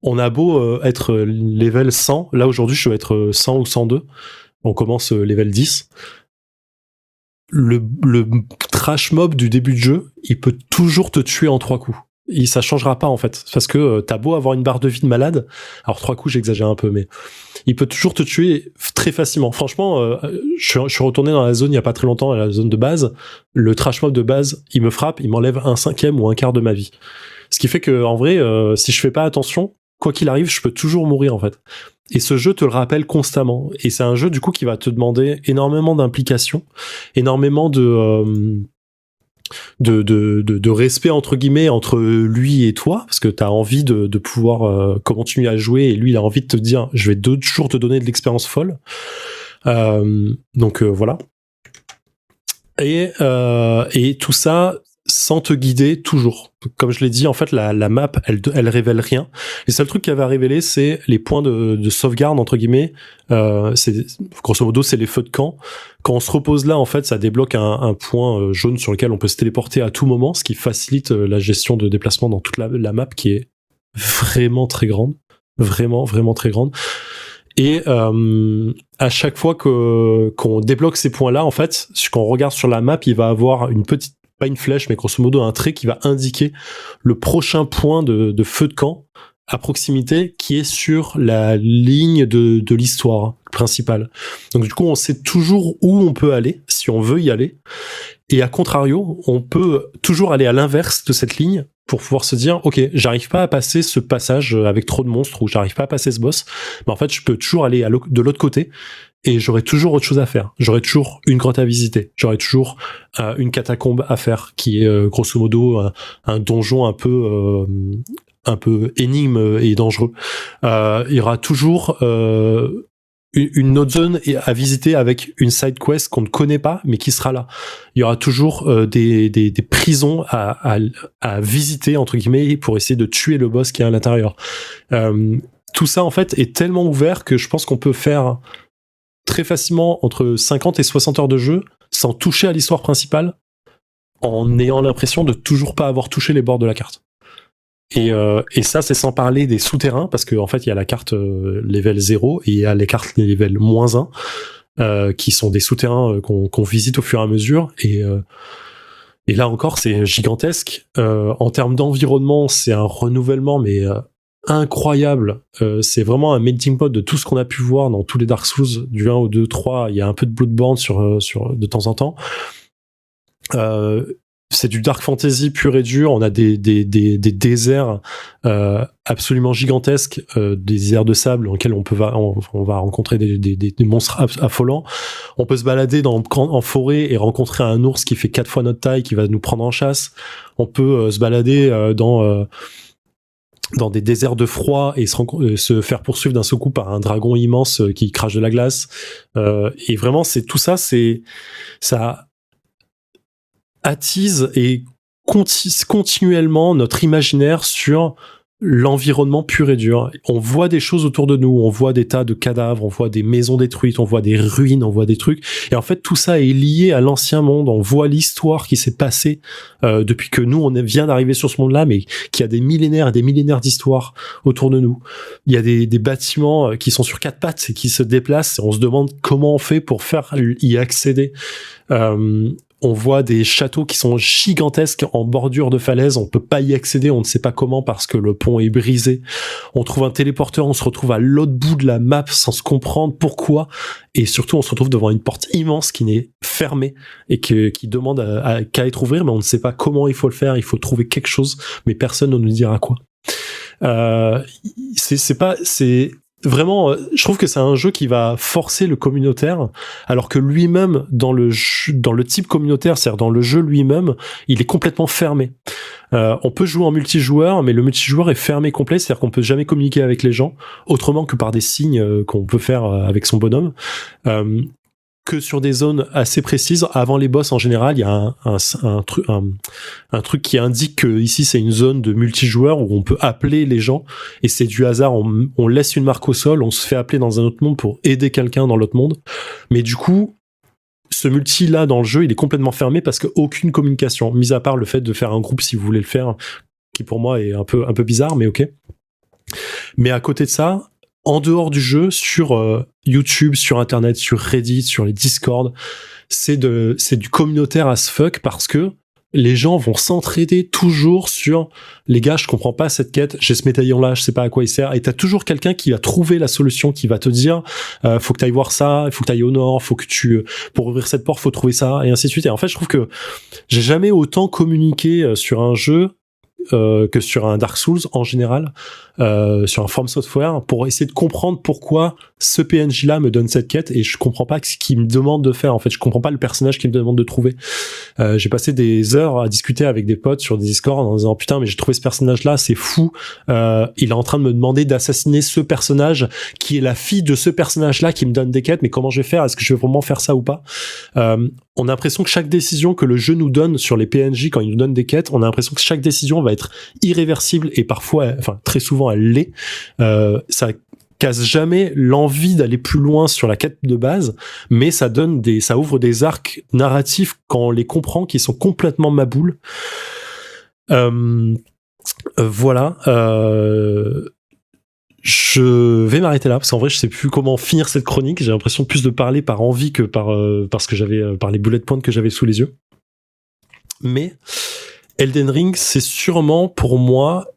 on a beau être level 100, là aujourd'hui je dois être 100 ou 102, on commence level 10. Le trash mob du début de jeu, il peut toujours te tuer en 3 coups. Et ça changera pas en fait, parce que t'as beau avoir une barre de vie de malade, alors 3 coups j'exagère un peu, mais il peut toujours te tuer très facilement. Franchement, je suis retourné dans la zone il y a pas très longtemps, la zone de base, le trash mob de base, il me frappe, il m'enlève 1/5 ou 1/4 de ma vie. Ce qui fait que en vrai, si je fais pas attention, quoi qu'il arrive, je peux toujours mourir en fait. Et ce jeu te le rappelle constamment. Et c'est un jeu du coup qui va te demander énormément d'implication, énormément de respect entre guillemets entre lui et toi, parce que t'as envie de pouvoir continuer à jouer et lui il a envie de te dire je vais toujours te donner de l'expérience folle. Donc voilà. Et tout ça sans te guider toujours. Comme je l'ai dit, en fait, la map, elle révèle rien. Les seuls trucs qu'elle va révéler, c'est les points de sauvegarde, entre guillemets. Grosso modo, c'est les feux de camp. Quand on se repose là, en fait, ça débloque un point jaune sur lequel on peut se téléporter à tout moment, ce qui facilite la gestion de déplacement dans toute la map, qui est vraiment très grande. Vraiment, vraiment très grande. Et à chaque fois qu'on débloque ces points-là, en fait, quand on regarde sur la map, il va avoir une petite, pas une flèche, mais grosso modo un trait qui va indiquer le prochain point de feu de camp à proximité qui est sur la ligne de l'histoire principale. Donc du coup, on sait toujours où on peut aller, si on veut y aller. Et à contrario, on peut toujours aller à l'inverse de cette ligne pour pouvoir se dire, ok, j'arrive pas à passer ce passage avec trop de monstres ou j'arrive pas à passer ce boss, mais en fait, je peux toujours aller de l'autre côté et j'aurai toujours autre chose à faire. J'aurai toujours une grotte à visiter. J'aurai toujours une catacombe à faire qui est grosso modo un donjon un peu énigme et dangereux. Il y aura toujours une autre zone à visiter avec une side quest qu'on ne connaît pas mais qui sera là. Il y aura toujours des prisons à visiter entre guillemets pour essayer de tuer le boss qui est à l'intérieur. Tout ça en fait est tellement ouvert que je pense qu'on peut faire très facilement entre 50 et 60 heures de jeu sans toucher à l'histoire principale en ayant l'impression de toujours pas avoir touché les bords de la carte. Et ça, c'est sans parler des souterrains, parce qu'en fait, il y a la carte level 0 et il y a les cartes level -1, qui sont des souterrains qu'on visite au fur et à mesure. Et là encore, c'est gigantesque. En termes d'environnement, c'est un renouvellement, mais incroyable. C'est vraiment un melting pot de tout ce qu'on a pu voir dans tous les Dark Souls, du 1 au 2, 3. Il y a un peu de Bloodborne sur de temps en temps. C'est du dark fantasy pur et dur. On a des déserts absolument gigantesques, des déserts de sable dans lesquels on va rencontrer des monstres affolants. On peut se balader en forêt et rencontrer un ours qui fait 4 fois notre taille, qui va nous prendre en chasse. On peut se balader dans des déserts de froid et se faire poursuivre d'un seul coup par un dragon immense qui crache de la glace. Et vraiment, c'est tout ça, ça attise et continuellement notre imaginaire sur l'environnement pur et dur. On voit des choses autour de nous, on voit des tas de cadavres, on voit des maisons détruites, on voit des ruines, on voit des trucs. Et en fait, tout ça est lié à l'ancien monde. On voit l'histoire qui s'est passée depuis que nous, on vient d'arriver sur ce monde-là, mais qui a des millénaires et des millénaires d'histoire autour de nous. Il y a des bâtiments qui sont sur 4 pattes et qui se déplacent. Et on se demande comment on fait pour y accéder. On voit des châteaux qui sont gigantesques en bordure de falaise. On peut pas y accéder, on ne sait pas comment parce que le pont est brisé. On trouve un téléporteur, on se retrouve à l'autre bout de la map sans se comprendre pourquoi. Et surtout, on se retrouve devant une porte immense qui n'est fermée et qui demande qu'à être ouverte, mais on ne sait pas comment il faut le faire. Il faut trouver quelque chose, mais personne ne nous dira quoi. C'est vraiment, je trouve que c'est un jeu qui va forcer le communautaire, alors que lui-même, dans le type communautaire, c'est-à-dire dans le jeu lui-même, il est complètement fermé. On peut jouer en multijoueur, mais le multijoueur est fermé complet, c'est-à-dire qu'on peut jamais communiquer avec les gens, autrement que par des signes qu'on peut faire avec son bonhomme. Que sur des zones assez précises. Avant les boss, en général, il y a un truc qui indique que ici c'est une zone de multijoueur où on peut appeler les gens et c'est du hasard. On laisse une marque au sol, on se fait appeler dans un autre monde pour aider quelqu'un dans l'autre monde. Mais du coup, ce multi-là dans le jeu, il est complètement fermé parce qu'aucune communication, mis à part le fait de faire un groupe si vous voulez le faire, qui pour moi est un peu bizarre, mais ok. Mais à côté de ça, en dehors du jeu, sur YouTube, sur Internet, sur Reddit, sur les Discord, c'est du communautaire as fuck parce que les gens vont s'entraider toujours sur les gars, je comprends pas cette quête, j'ai ce médaillon là, je sais pas à quoi il sert, et t'as toujours quelqu'un qui va trouver la solution, qui va te dire faut que t'ailles voir ça, il faut que t'ailles au nord, faut que pour ouvrir cette porte, faut trouver ça, et ainsi de suite. Et en fait, je trouve que j'ai jamais autant communiqué sur un jeu que sur un Dark Souls en général, sur un From Software, pour essayer de comprendre pourquoi ce PNJ là me donne cette quête, et je comprends pas ce qu'il me demande de faire. En fait, je comprends pas le personnage qu'il me demande de trouver. J'ai passé des heures à discuter avec des potes sur des Discord en disant putain, mais j'ai trouvé ce personnage là, c'est fou, il est en train de me demander d'assassiner ce personnage qui est la fille de ce personnage là qui me donne des quêtes, mais comment je vais faire, est-ce que je vais vraiment faire ça ou pas? On a l'impression que chaque décision que le jeu nous donne sur les PNJ quand il nous donne des quêtes, on a l'impression que chaque décision va être irréversible, et parfois, enfin très souvent elle l'est. Ça casse jamais l'envie d'aller plus loin sur la quête de base, mais ça ouvre des arcs narratifs quand on les comprend qui sont complètement maboules. Voilà. Je vais m'arrêter là parce qu'en vrai je sais plus comment finir cette chronique. J'ai l'impression plus de parler par envie que parce que j'avais par les bullet points que j'avais sous les yeux. Mais Elden Ring, c'est sûrement pour moi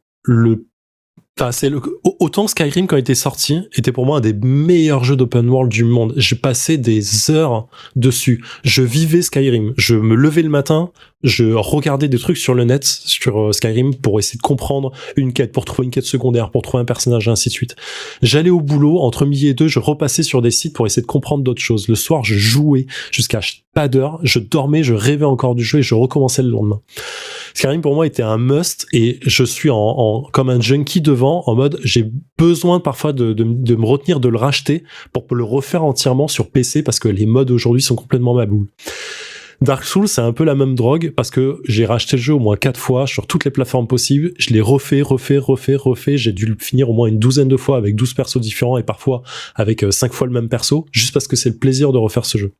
autant Skyrim quand il était sorti était pour moi un des meilleurs jeux d'open world du monde. J'ai passé des heures dessus. Je vivais Skyrim. Je me levais le matin, je regardais des trucs sur le net, sur Skyrim, pour essayer de comprendre une quête, pour trouver une quête secondaire, pour trouver un personnage, et ainsi de suite. J'allais au boulot, entre midi et 2, je repassais sur des sites pour essayer de comprendre d'autres choses. Le soir, je jouais jusqu'à pas d'heure, je dormais, je rêvais encore du jeu et je recommençais le lendemain. Skyrim pour moi était un must, et je suis comme un junkie devant, en mode j'ai besoin parfois de me retenir de le racheter pour le refaire entièrement sur PC parce que les mods aujourd'hui sont complètement maboules. Dark Souls, c'est un peu la même drogue parce que j'ai racheté le jeu au moins 4 fois sur toutes les plateformes possibles. Je l'ai refait. J'ai dû le finir au moins une douzaine de fois avec 12 persos différents et parfois avec 5 fois le même perso, juste parce que c'est le plaisir de refaire ce jeu.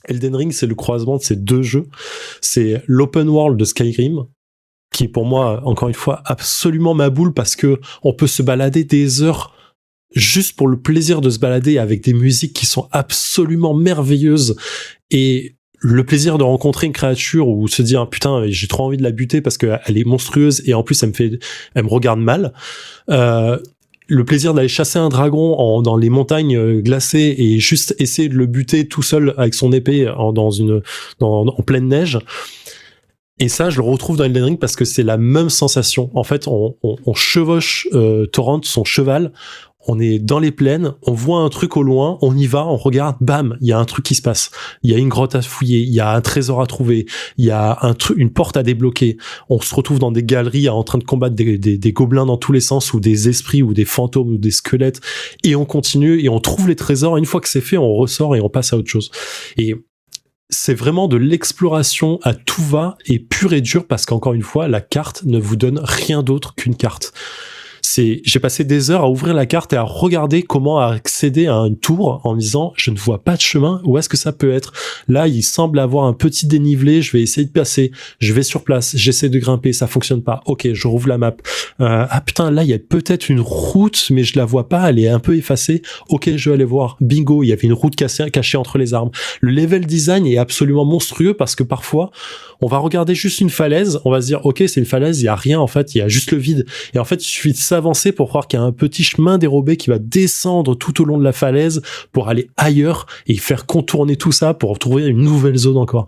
Elden Ring, c'est le croisement de ces deux jeux. C'est l'open world de Skyrim, qui est pour moi, encore une fois, absolument ma boule parce que on peut se balader des heures juste pour le plaisir de se balader avec des musiques qui sont absolument merveilleuses, et le plaisir de rencontrer une créature ou se dire putain, j'ai trop envie de la buter parce qu'elle est monstrueuse et en plus elle me regarde mal. le plaisir d'aller chasser un dragon dans les montagnes glacées et juste essayer de le buter tout seul avec son épée en pleine neige. Et ça, je le retrouve dans Elden Ring parce que c'est la même sensation. En fait, on chevauche Torrent, son cheval. On est dans les plaines, on voit un truc au loin, on y va, on regarde, bam, il y a un truc qui se passe. Il y a une grotte à fouiller, il y a un trésor à trouver, il y a une porte à débloquer. On se retrouve dans des galeries en train de combattre des gobelins dans tous les sens, ou des esprits, ou des fantômes, ou des squelettes. Et on continue, et on trouve les trésors. Et une fois que c'est fait, on ressort et on passe à autre chose. Et c'est vraiment de l'exploration à tout va et pur et dur, parce qu'encore une fois, la carte ne vous donne rien d'autre qu'une carte. J'ai passé des heures à ouvrir la carte et à regarder comment accéder à une tour en me disant, je ne vois pas de chemin, où est-ce que ça peut être? Là, il semble avoir un petit dénivelé, je vais essayer de passer, je vais sur place, j'essaie de grimper, ça fonctionne pas. Ok, je rouvre la map. Ah putain, là, il y a peut-être une route, mais je la vois pas, elle est un peu effacée. Ok, je vais aller voir. Bingo, il y avait une route cachée entre les arbres. Le level design est absolument monstrueux parce que parfois, on va regarder juste une falaise, on va se dire, ok, c'est une falaise, il y a rien, en fait, il y a juste le vide. Et en fait, il suffit de s'avancer pour croire qu'il y a un petit chemin dérobé qui va descendre tout au long de la falaise pour aller ailleurs et faire contourner tout ça pour trouver une nouvelle zone encore.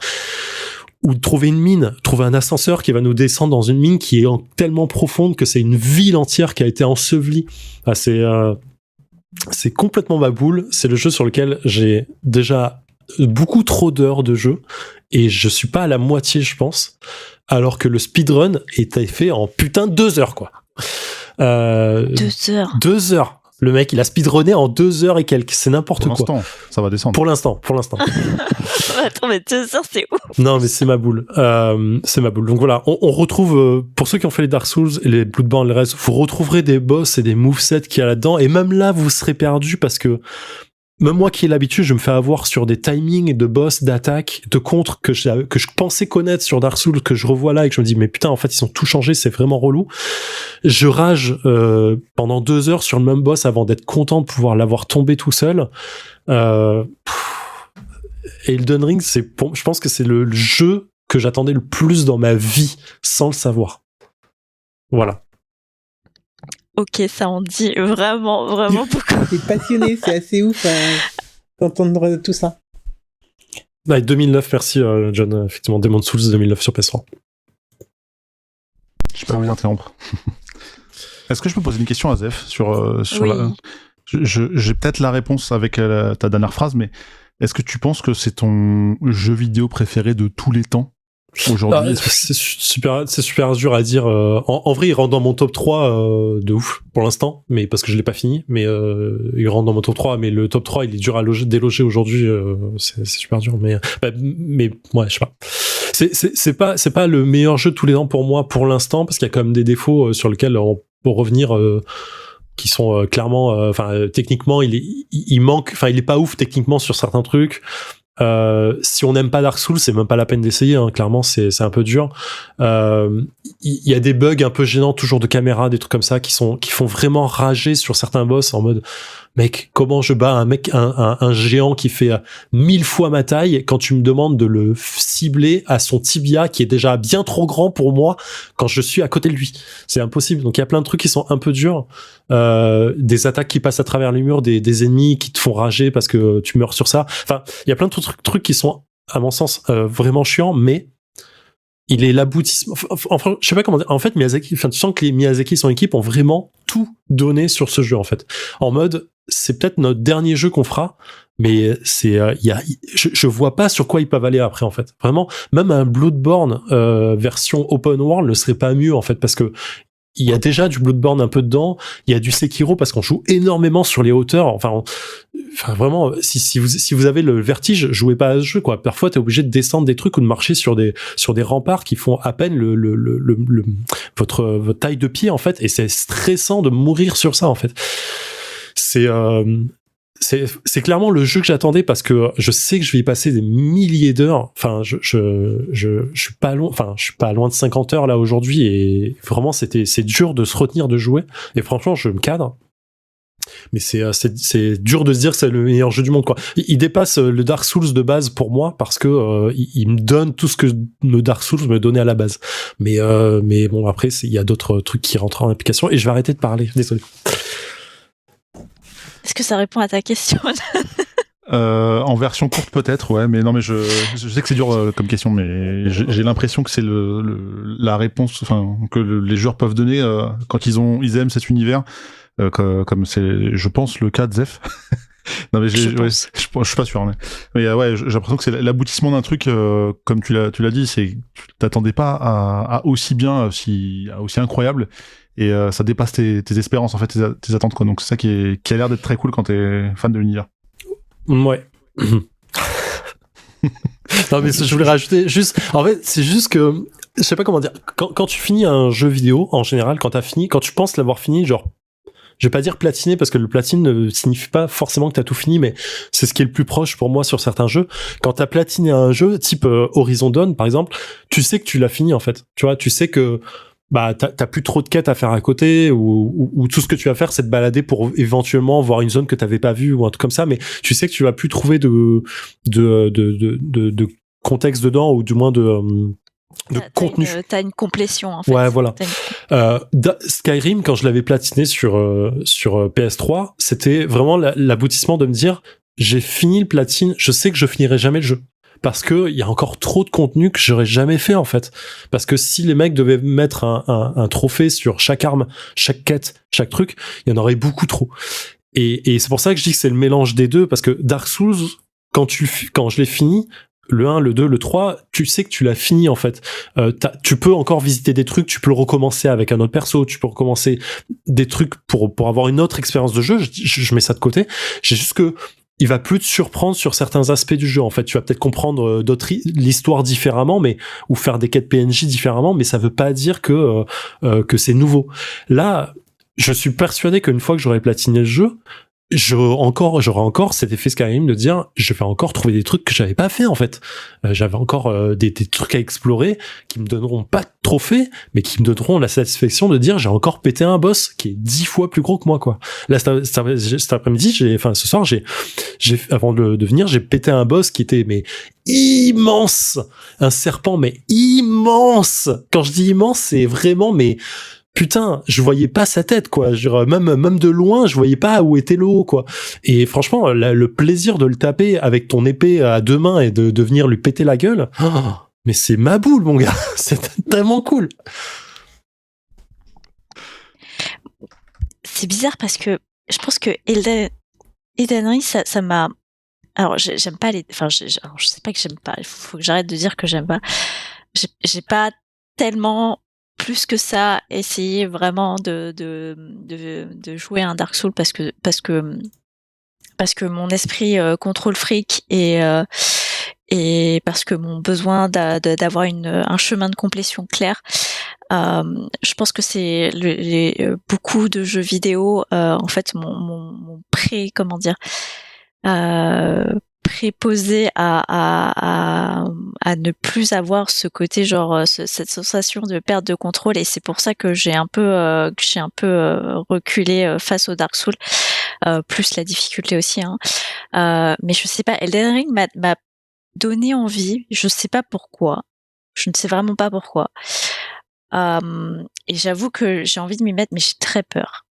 Ou trouver une mine, trouver un ascenseur qui va nous descendre dans une mine qui est tellement profonde que c'est une ville entière qui a été ensevelie. Ah, c'est complètement ma boule. C'est le jeu sur lequel j'ai déjà beaucoup trop d'heures de jeu et je suis pas à la moitié, je pense, alors que le speedrun est fait en putain de 2 heures, quoi. 2 heures. 2 heures. Le mec, il a speedrunné en 2 heures et quelques. C'est n'importe quoi. Pour l'instant, ça va descendre. Pour l'instant. Attends, mais 2 heures, c'est ouf. Non, mais c'est ma boule. C'est ma boule. Donc voilà, on retrouve, pour ceux qui ont fait les Dark Souls et les Bloodborne, le reste, vous retrouverez des boss et des movesets qu'il y a là-dedans. Et même là, vous serez perdu parce que même moi qui ai l'habitude, je me fais avoir sur des timings de boss, d'attaque, de contre que je pensais connaître sur Dark Souls, que je revois là et que je me dis mais putain, en fait ils ont tout changé, c'est vraiment relou. Je rage pendant 2 heures sur le même boss avant d'être content de pouvoir l'avoir tombé tout seul. Elden Ring, je pense que c'est le jeu que j'attendais le plus dans ma vie sans le savoir. Voilà. Ok, ça en dit vraiment, vraiment beaucoup. T'es passionné, c'est assez ouf d'entendre tout ça. Ouais, 2009, merci John. Effectivement, Demon's Souls 2009 sur PS3. Je peux pas d'interrompre. Est-ce que je peux poser une question à Zef sur Oui. J'ai peut-être la réponse avec ta dernière phrase, mais est-ce que tu penses que c'est ton jeu vidéo préféré de tous les temps aujourd'hui? C'est super dur à dire. En vrai, il rentre dans mon top 3 de ouf pour l'instant, mais parce que je l'ai pas fini. Mais il rentre dans mon top 3, mais le top 3 il est dur à déloger aujourd'hui. C'est super dur. Mais ouais, je sais pas. C'est pas le meilleur jeu de tous les temps pour moi pour l'instant, parce qu'il y a quand même des défauts sur lesquels on peut revenir. Qui sont clairement, techniquement, il manque, il est pas ouf techniquement sur certains trucs. Si on n'aime pas Dark Souls, c'est même pas la peine d'essayer, hein. Clairement, c'est un peu dur. Il y a des bugs un peu gênants, toujours de caméra, des trucs comme ça, qui font vraiment rager sur certains boss en mode, mec, comment je bats un géant qui fait 1000 fois ma taille quand tu me demandes de le cibler à son tibia qui est déjà bien trop grand pour moi quand je suis à côté de lui. C'est impossible. Donc il y a plein de trucs qui sont un peu durs. Des attaques qui passent à travers les murs, des ennemis qui te font rager parce que tu meurs sur ça. Enfin, il y a plein de trucs qui sont, à mon sens, vraiment chiants, mais il est l'aboutissement. Enfin, je sais pas comment dire. En fait, Miyazaki, tu sens que les Miyazaki et son équipe ont vraiment tout donné sur ce jeu, en fait. En mode, c'est peut-être notre dernier jeu qu'on fera, mais je vois pas sur quoi ils peuvent aller après, en fait. Vraiment, même un Bloodborne version open world ne serait pas mieux, en fait, parce que il y a déjà du Bloodborne un peu dedans, il y a du Sekiro parce qu'on joue énormément sur les hauteurs. Enfin vraiment, si vous avez le vertige, jouez pas à ce jeu, quoi. Parfois, t'es obligé de descendre des trucs ou de marcher sur des remparts qui font à peine votre taille de pied, en fait, et c'est stressant de mourir sur ça, en fait. C'est clairement le jeu que j'attendais parce que je sais que je vais y passer des milliers d'heures. Enfin, je suis pas loin. Enfin, je suis pas loin de 50 heures là aujourd'hui et vraiment c'est dur de se retenir de jouer. Et franchement, je me cadre. Mais c'est dur de se dire que c'est le meilleur jeu du monde, quoi. Il dépasse le Dark Souls de base pour moi parce que il me donne tout ce que le Dark Souls me donnait à la base. Mais bon, après il y a d'autres trucs qui rentrent en application et je vais arrêter de parler. Désolé. Est-ce que ça répond à ta question? En version courte peut-être, ouais, mais non, mais je sais que c'est dur comme question, mais j'ai l'impression que c'est la réponse, enfin, que les joueurs peuvent donner quand ils aiment cet univers, comme c'est, je pense, le cas de Zef. Non, mais je suis pas sûr, mais ouais, j'ai l'impression que c'est l'aboutissement d'un truc, comme tu l'as dit, c'est, tu t'attendais pas à aussi bien, à aussi incroyable, et ça dépasse tes espérances, en fait, tes attentes, quoi. Donc c'est ça qui a l'air d'être très cool quand t'es fan de l'univers. Ouais. Non, mais je voulais rajouter juste, en fait, c'est juste que, je sais pas comment dire, quand tu finis un jeu vidéo, en général, quand tu penses l'avoir fini, genre, je vais pas dire platiner parce que le platine ne signifie pas forcément que t'as tout fini, mais c'est ce qui est le plus proche pour moi sur certains jeux. Quand t'as platiné un jeu, type Horizon Dawn, par exemple, tu sais que tu l'as fini, en fait. Tu vois, tu sais que, bah, t'as plus trop de quêtes à faire à côté, ou tout ce que tu vas faire, c'est te balader pour éventuellement voir une zone que t'avais pas vue, ou un truc comme ça, mais tu sais que tu vas plus trouver de contexte dedans, ou du moins de contenu. T'as une complétion, en fait. Ouais, voilà. Skyrim, quand je l'avais platiné sur PS3, c'était vraiment l'aboutissement de me dire, j'ai fini le platine, je sais que je finirai jamais le jeu. Parce que il y a encore trop de contenu que j'aurais jamais fait, en fait. Parce que si les mecs devaient mettre un trophée sur chaque arme, chaque quête, chaque truc, il y en aurait beaucoup trop. Et c'est pour ça que je dis que c'est le mélange des deux, parce que Dark Souls, quand je l'ai fini, le 1, le 2, le 3, tu sais que tu l'as fini, en fait. Tu peux encore visiter des trucs, tu peux le recommencer avec un autre perso, tu peux recommencer des trucs pour avoir une autre expérience de jeu. Je mets ça de côté. J'ai juste que il va plus te surprendre sur certains aspects du jeu. En fait, tu vas peut-être comprendre l'histoire différemment, ou faire des quêtes PNJ différemment, mais ça veut pas dire que c'est nouveau. Là, je suis persuadé qu'une fois que j'aurai platiné le jeu, j'aurai encore cet effet Skyrim de dire, je vais encore trouver des trucs que j'avais pas fait, en fait. J'avais encore des trucs à explorer qui me donneront pas de trophée, mais qui me donneront la satisfaction de dire, j'ai encore pété un boss qui est 10 fois plus gros que moi, quoi. Là, cet après-midi, ce soir, avant de venir, j'ai pété un boss qui était, mais immense! Un serpent, mais immense! Quand je dis immense, c'est vraiment, mais putain, je voyais pas sa tête, quoi. Même de loin, je voyais pas où était le haut, quoi. Et franchement, le plaisir de le taper avec ton épée à deux mains et de venir lui péter la gueule, mais c'est ma boule, mon gars. C'est tellement cool. C'est bizarre parce que je pense que Elden Ring, ça m'a... Alors, j'aime pas alors, je sais pas que j'aime pas. Il faut que j'arrête de dire que j'aime pas. J'ai pas tellement... plus que ça, essayer vraiment de jouer à un Dark Souls parce que mon esprit contrôle fric et parce que mon besoin d'avoir un chemin de complétion clair. Je pense que c'est beaucoup de jeux vidéo en fait mon préposé à ne plus avoir ce côté genre cette sensation de perte de contrôle, et c'est pour ça que j'ai un peu reculé face au Dark Souls, plus la difficulté aussi, hein. Mais je sais pas, Elden Ring m'a donné envie, je sais pas pourquoi, je ne sais vraiment pas pourquoi, et j'avoue que j'ai envie de m'y mettre, mais j'ai très peur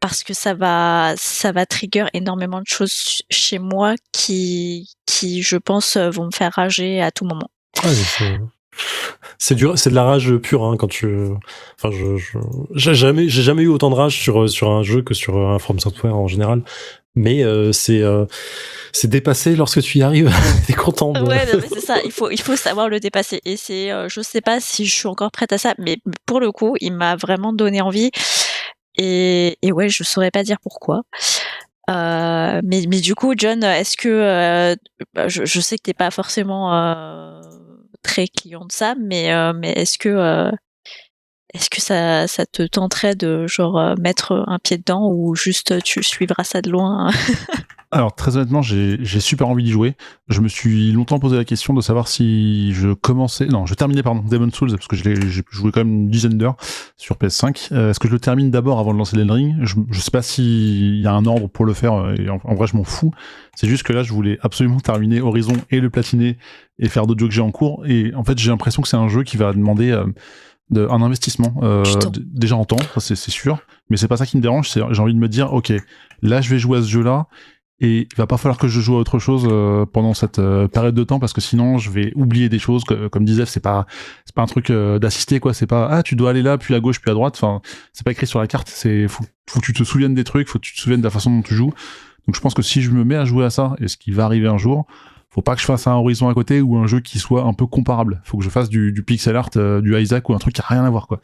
parce que ça va trigger énormément de choses chez moi qui je pense vont me faire rager à tout moment. Ouais, c'est dur, c'est de la rage pure, hein, j'ai jamais eu autant de rage sur un jeu que sur un From Software en général. Mais c'est dépassé lorsque tu y arrives. T'es content. Ouais, non, mais c'est ça. Il faut savoir le dépasser. Et c'est, je sais pas si je suis encore prête à ça, mais pour le coup, il m'a vraiment donné envie. Et ouais, je saurais pas dire pourquoi. Mais du coup, John, est-ce que je sais que t'es pas forcément très client de ça, mais est-ce que ça te tenterait de genre mettre un pied dedans, ou juste tu suivras ça de loin? Alors, très honnêtement, j'ai super envie d'y jouer. Je me suis longtemps posé la question de savoir si je terminais Demon's Souls, parce que j'ai joué quand même une dizaine d'heures sur PS5. Est-ce que je le termine d'abord avant de lancer Elden Ring? Je sais pas s'il y a un ordre pour le faire, et en vrai, je m'en fous. C'est juste que là, je voulais absolument terminer Horizon et le platiner et faire d'autres jeux que j'ai en cours. Et en fait, j'ai l'impression que c'est un jeu qui va demander un investissement déjà en temps, ça c'est sûr, mais c'est pas ça qui me dérange, j'ai envie de me dire ok, là je vais jouer à ce jeu-là et il va pas falloir que je joue à autre chose pendant cette période de temps parce que sinon je vais oublier des choses comme disait, c'est pas un truc d'assister quoi, c'est pas tu dois aller là puis à gauche puis à droite, enfin c'est pas écrit sur la carte, faut que tu te souviennes des trucs, faut que tu te souviennes de la façon dont tu joues. Donc je pense que si je me mets à jouer à ça, et ce qui va arriver un jour, faut pas que je fasse un Horizon à côté ou un jeu qui soit un peu comparable. Faut que je fasse du pixel art, du Isaac ou un truc qui a rien à voir, quoi.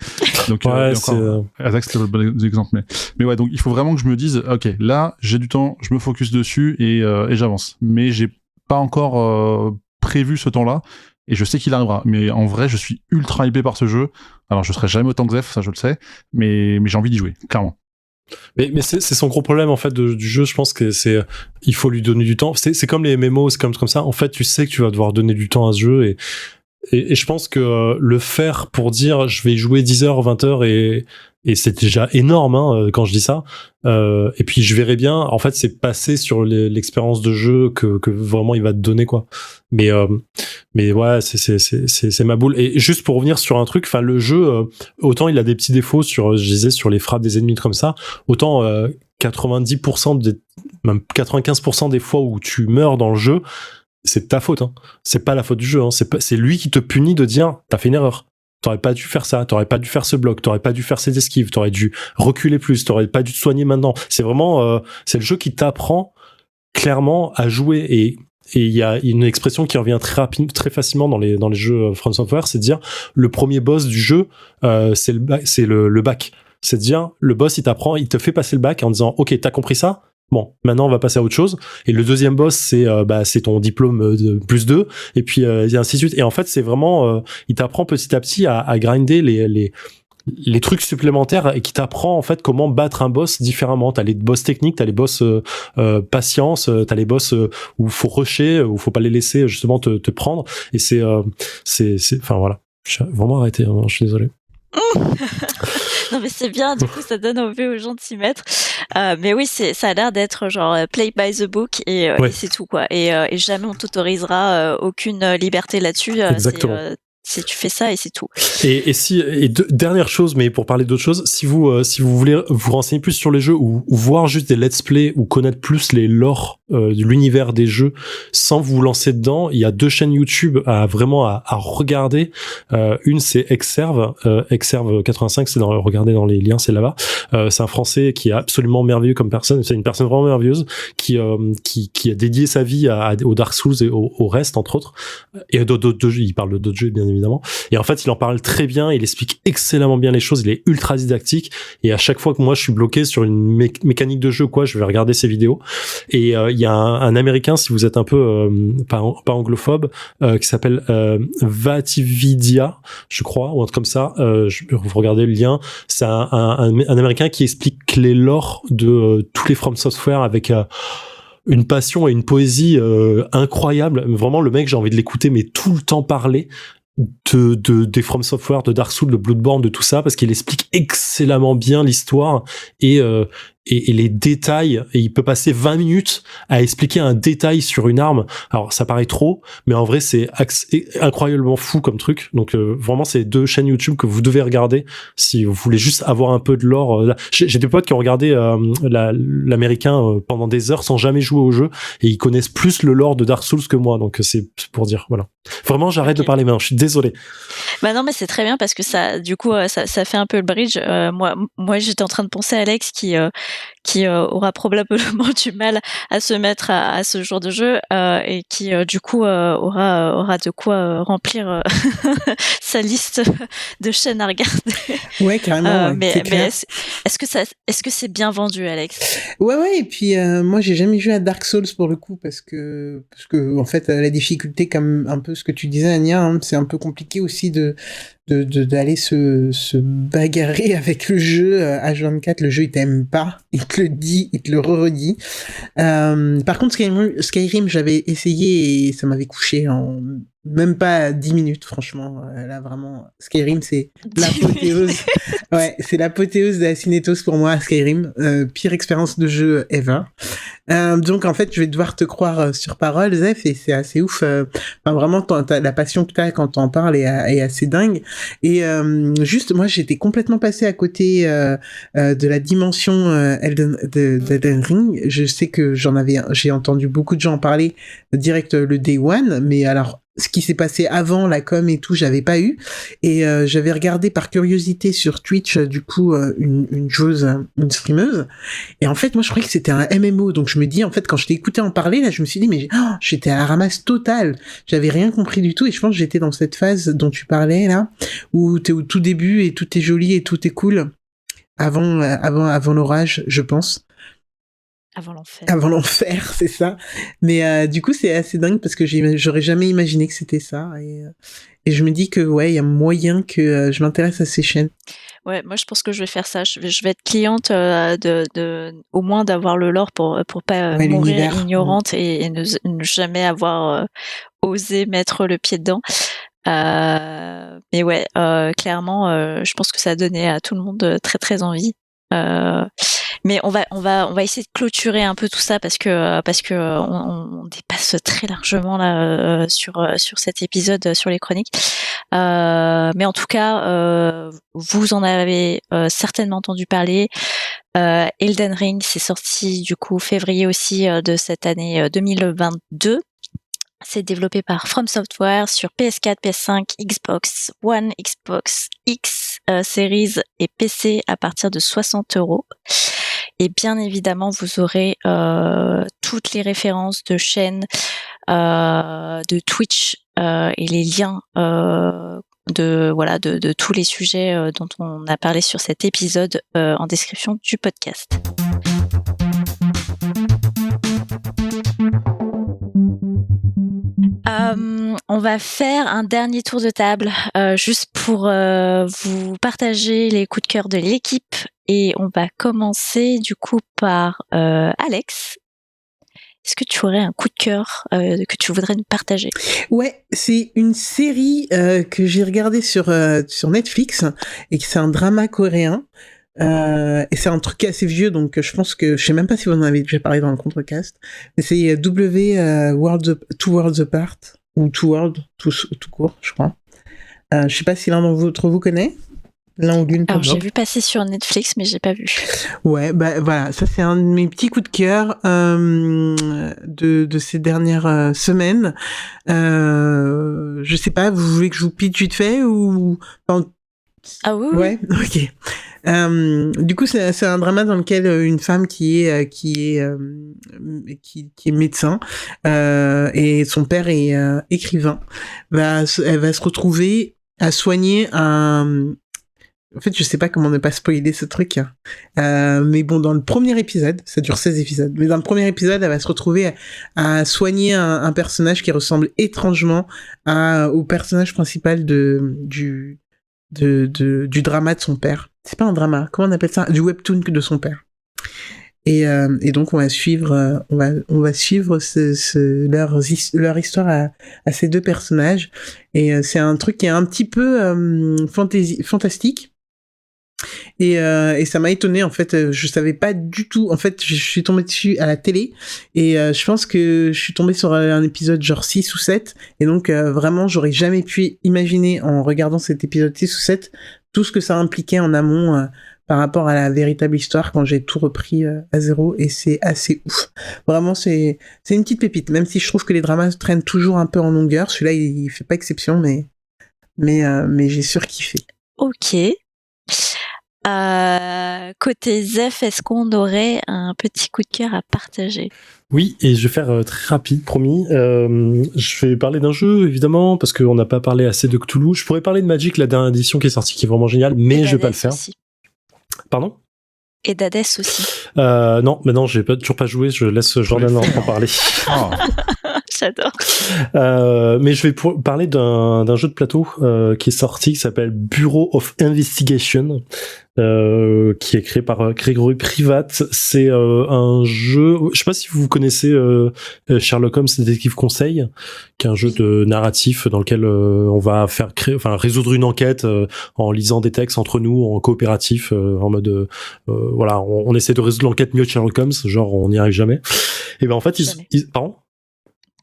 Donc, ouais, Isaac, c'était le bon exemple. Mais ouais, donc il faut vraiment que je me dise, ok, là, j'ai du temps, je me focus dessus et j'avance. Mais j'ai pas encore prévu ce temps-là et je sais qu'il arrivera. Mais en vrai, je suis ultra hypé par ce jeu. Alors, je serai jamais autant que Zef, ça je le sais, mais j'ai envie d'y jouer, clairement. Mais c'est son gros problème en fait du jeu, je pense que il faut lui donner du temps. C'est comme les MMO, c'est comme ça. En fait, tu sais que tu vas devoir donner du temps à ce jeu et je pense que le faire pour dire je vais jouer 10h, 20h et c'est déjà énorme hein, quand je dis ça. Et puis je verrai bien. En fait, c'est passer sur l'expérience de jeu que vraiment il va te donner quoi. Mais ouais, c'est ma boule. Et juste pour revenir sur un truc, enfin le jeu, autant il a des petits défauts sur les frappes des ennemis comme ça, autant 90% même 95% des fois où tu meurs dans le jeu, c'est de ta faute. Hein. C'est pas la faute du jeu. Hein. C'est lui qui te punit de dire t'as fait une erreur. T'aurais pas dû faire ça, t'aurais pas dû faire ce bloc, t'aurais pas dû faire ces esquives, t'aurais dû reculer plus, t'aurais pas dû te soigner maintenant. C'est vraiment, c'est le jeu qui t'apprend clairement à jouer et il y a une expression qui revient très facilement dans les jeux From Software, c'est de dire le premier boss du jeu, c'est le bac. C'est de dire le boss il t'apprend, il te fait passer le bac en disant ok t'as compris ça. Bon, maintenant on va passer à autre chose. Et le deuxième boss, c'est ton diplôme de plus 2, et puis et ainsi de suite. Et en fait, c'est vraiment, il t'apprend petit à petit à grinder les trucs supplémentaires et qui t'apprend en fait comment battre un boss différemment. T'as les boss techniques, t'as les boss patience, t'as les boss où faut rusher, où faut pas les laisser justement te prendre. Et c'est, enfin voilà. Je vais vraiment arrêter. Hein, je suis désolé. Non mais c'est bien, du coup ça donne envie aux gens de s'y mettre. Mais oui, ça a l'air d'être genre play by the book et c'est tout quoi. Et jamais on t'autorisera aucune liberté là-dessus. Exactement. Si tu fais ça et c'est tout. Et dernière chose, mais pour parler d'autre chose, si vous voulez vous renseigner plus sur les jeux ou voir juste des let's play ou connaître plus les lore de l'univers des jeux sans vous lancer dedans, il y a 2 chaînes YouTube à regarder. Une c'est Exerve 85, c'est regardez dans les liens, c'est là-bas. C'est un Français qui est absolument merveilleux comme personne. C'est une personne vraiment merveilleuse qui a dédié sa vie au Dark Souls et au reste entre autres. Et d'autres jeux, il parle d'autres jeux bien évidemment. Et en fait, il en parle très bien, il explique excellemment bien les choses, il est ultra didactique. Et à chaque fois que moi je suis bloqué sur une mécanique de jeu quoi, je vais regarder ses vidéos. Et il y a un Américain, si vous êtes un peu pas anglophobe, qui s'appelle Vatividia, je crois, ou un truc comme ça. Vous regardez le lien. C'est un Américain qui explique les lores de tous les From Software avec une passion et une poésie incroyable. Vraiment, le mec, j'ai envie de l'écouter, mais tout le temps parler des From Software, de Dark Souls, de Bloodborne, de tout ça, parce qu'il explique excellemment bien l'histoire et les détails, et il peut passer 20 minutes à expliquer un détail sur une arme. Alors ça paraît trop, mais en vrai c'est incroyablement fou comme truc. Donc vraiment c'est 2 chaînes YouTube que vous devez regarder si vous voulez juste avoir un peu de lore. J'ai des potes qui ont regardé l'américain pendant des heures sans jamais jouer au jeu et ils connaissent plus le lore de Dark Souls que moi. Donc c'est pour dire voilà. Vraiment j'arrête de parler maintenant, je suis désolé. Bah non mais c'est très bien parce que ça du coup ça fait un peu le bridge. Moi j'étais en train de penser à Alex qui aura probablement du mal à se mettre à ce genre de jeu et qui du coup aura de quoi remplir sa liste de chaînes à regarder. Ouais, carrément. Mais est-ce que c'est bien vendu, Alex? Ouais, et puis moi j'ai jamais joué à Dark Souls pour le coup parce que en fait la difficulté, comme un peu ce que tu disais Ania, hein, c'est un peu compliqué aussi d'aller se bagarrer avec le jeu H24. Le jeu il t'aime pas, il te le dit, il te le redit. Par contre Skyrim j'avais essayé et ça m'avait couché en même pas 10 minutes, franchement. Là, vraiment, Skyrim, c'est l'apothéose. Ouais, c'est l'apothéose de la cinétose pour moi, Skyrim. Pire expérience de jeu ever. Donc, en fait, je vais devoir te croire sur parole, Zef, et c'est assez ouf. Enfin, vraiment, la passion que t'as quand t'en parles est assez dingue. Et juste, moi, j'étais complètement passé à côté de la dimension d'Elden Ring. Je sais que j'ai entendu beaucoup de gens en parler direct le Day One, mais alors, ce qui s'est passé avant la com et tout, j'avais pas eu. Et j'avais regardé par curiosité sur Twitch, du coup, une streameuse. Et en fait, moi, je croyais que c'était un MMO. Donc, je me dis, en fait, quand je t'ai écouté en parler, là, je me suis dit, mais j'étais à la ramasse totale. J'avais rien compris du tout. Et je pense que j'étais dans cette phase dont tu parlais, là, où t'es au tout début et tout est joli et tout est cool. Avant l'orage, je pense. Avant l'enfer, c'est ça. Mais du coup, c'est assez dingue parce que j'aurais jamais imaginé que c'était ça. Et je me dis que, ouais, il y a moyen que je m'intéresse à ces chaînes. Ouais, moi je pense que je vais faire ça. Je vais être cliente au moins d'avoir le lore pour pas mourir ignorante et ne jamais avoir osé mettre le pied dedans. Mais ouais, clairement, je pense que ça a donné à tout le monde très très envie. Mais on va essayer de clôturer un peu tout ça parce que on dépasse très largement là sur cet épisode sur les chroniques. Mais en tout cas, vous en avez certainement entendu parler. Elden Ring, c'est sorti du coup février aussi de cette année 2022. C'est développé par From Software sur PS4, PS5, Xbox One, Xbox X Series et PC à partir de 60€. Et bien évidemment, vous aurez toutes les références de chaînes, de Twitch et les liens de tous les sujets dont on a parlé sur cet épisode en description du podcast. On va faire un dernier tour de table juste pour vous partager les coups de cœur de l'équipe et on va commencer du coup par Alex. Est-ce que tu aurais un coup de cœur que tu voudrais nous partager ? Ouais, c'est une série que j'ai regardée sur Netflix et que c'est un drama coréen. Et c'est un truc assez vieux, donc je pense que je sais même pas si vous en avez déjà parlé dans le Contrecast, mais c'est Two Worlds Apart ou Two Worlds tout court, je crois. Je sais pas si l'un d'entre vous connaît. L'un ou l'une. Alors j'ai vu passer sur Netflix, mais j'ai pas vu. Ouais, bah voilà, ça c'est un de mes petits coups de cœur de ces dernières semaines. Je sais pas, vous voulez que je vous pitch vite fait ou Ah oui. Ouais, ok. Du coup, c'est un drama dans lequel une femme qui est médecin et son père est écrivain, elle va se retrouver à soigner un. En fait, je sais pas comment ne pas spoiler ce truc. Mais bon, dans le premier épisode, ça dure 16 épisodes, mais dans le premier épisode, elle va se retrouver à soigner un personnage qui ressemble étrangement au personnage principal du drama de son père. C'est pas un drama, comment on appelle ça ? Du webtoon de son père. Et donc on va suivre leur histoire à ces deux personnages. Et c'est un truc qui est un petit peu fantastique. Et ça m'a étonné, en fait, je savais pas du tout. En fait, je suis tombée dessus à la télé et je pense que je suis tombée sur un épisode genre 6 ou 7 et donc vraiment j'aurais jamais pu imaginer en regardant cet épisode 6 ou 7 tout ce que ça impliquait en amont par rapport à la véritable histoire quand j'ai tout repris à zéro et c'est assez ouf. Vraiment c'est une petite pépite, même si je trouve que les dramas traînent toujours un peu en longueur. Celui-là il fait pas exception mais j'ai surkiffé. Ok. Côté Zef, est-ce qu'on aurait un petit coup de cœur à partager ? Oui, et je vais faire très rapide, promis. Je vais parler d'un jeu, évidemment, parce qu'on n'a pas parlé assez de Cthulhu. Je pourrais parler de Magic, la dernière édition qui est sortie, qui est vraiment géniale, mais je vais pas le faire. Aussi. Pardon ? Et d'Hades aussi. Non, mais non, j'ai toujours pas joué, je laisse Jordan en parler. Oh. J'adore. Mais je vais parler d'un jeu de plateau qui est sorti, qui s'appelle Bureau of Investigation, qui est créé par Grégory Privat. C'est un jeu, je sais pas si vous connaissez Sherlock Holmes Détective Conseil, qui est un jeu de narratif dans lequel on va résoudre une enquête en lisant des textes entre nous en coopératif, en mode voilà, on essaie de résoudre l'enquête mieux que Sherlock Holmes, genre on n'y arrive jamais. Et ben en fait pardon.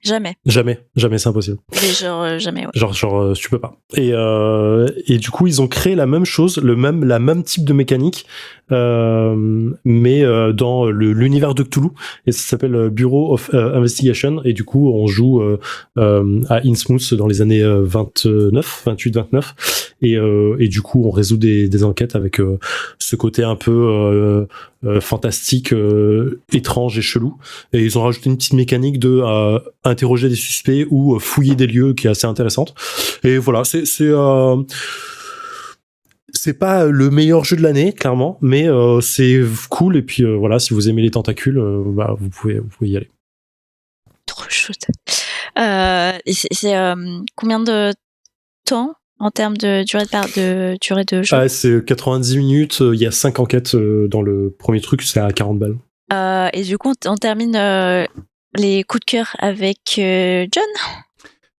Jamais, c'est impossible. Mais genre jamais. Ouais. Genre tu peux pas. Et du coup, ils ont créé la même chose, la même type de mécanique, mais dans l'univers de Cthulhu, et ça s'appelle Bureau of Investigation. Et du coup, on joue à Innsmouth dans les années 28-29, et du coup, on résout des enquêtes avec ce côté un peu fantastique, étrange et chelou. Et ils ont rajouté une petite mécanique de interroger des suspects ou fouiller des lieux qui est assez intéressante. Et voilà, c'est pas le meilleur jeu de l'année, clairement, mais c'est cool. Et puis voilà, si vous aimez les tentacules, vous pouvez y aller. Trop chouette. Et c'est combien de temps en termes de durée de jeu? C'est 90 minutes. Il y a 5 enquêtes dans le premier truc, c'est à 40 balles. Et du coup, on termine les coups de cœur avec John.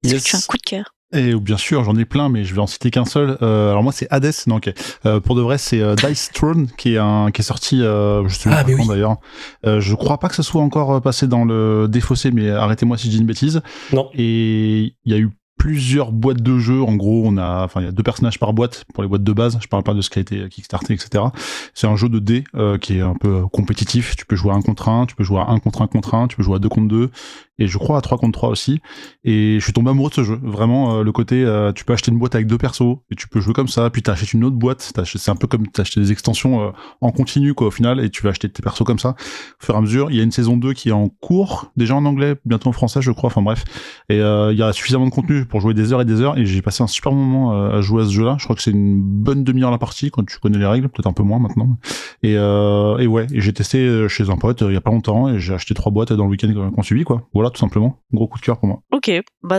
Est-ce que tu as un coup de cœur? Et bien sûr, j'en ai plein, mais je vais en citer qu'un seul. Alors moi, c'est Hades. Non, ok. Pour de vrai, c'est Dice Throne qui est sorti. Je sais pas quand d'ailleurs. Je crois pas que ce soit encore passé dans le défaussé, mais arrêtez-moi si je dis une bêtise. Non. Et il y a eu plusieurs boîtes de jeux. En gros, il y a 2 personnages par boîte pour les boîtes de base. Je parle pas de ce qui a été kickstarté, etc. C'est un jeu de dés qui est un peu compétitif. Tu peux jouer à 1 contre 1, tu peux jouer à 1 contre 1 contre 1, tu peux jouer à 2 contre 2. Et je crois à 3 contre 3 aussi. Et je suis tombé amoureux de ce jeu. Vraiment, le côté, tu peux acheter une boîte avec 2 persos, et tu peux jouer comme ça, puis t'achètes une autre boîte. C'est un peu comme t'acheter des extensions en continu, quoi, au final, et tu vas acheter tes persos comme ça. Au fur et à mesure, il y a une saison 2 qui est en cours, déjà en anglais, bientôt en français, je crois, enfin bref. Et il y a suffisamment de contenu pour jouer des heures et des heures, et j'ai passé un super moment à jouer à ce jeu-là. Je crois que c'est une bonne demi-heure la partie, quand tu connais les règles, peut-être un peu moins maintenant. Et ouais, et j'ai testé chez un pote il y a pas longtemps, et j'ai acheté 3 boîtes dans le week-end qu'on suivit, quoi. Voilà, tout simplement. Gros coup de cœur pour moi. Ok,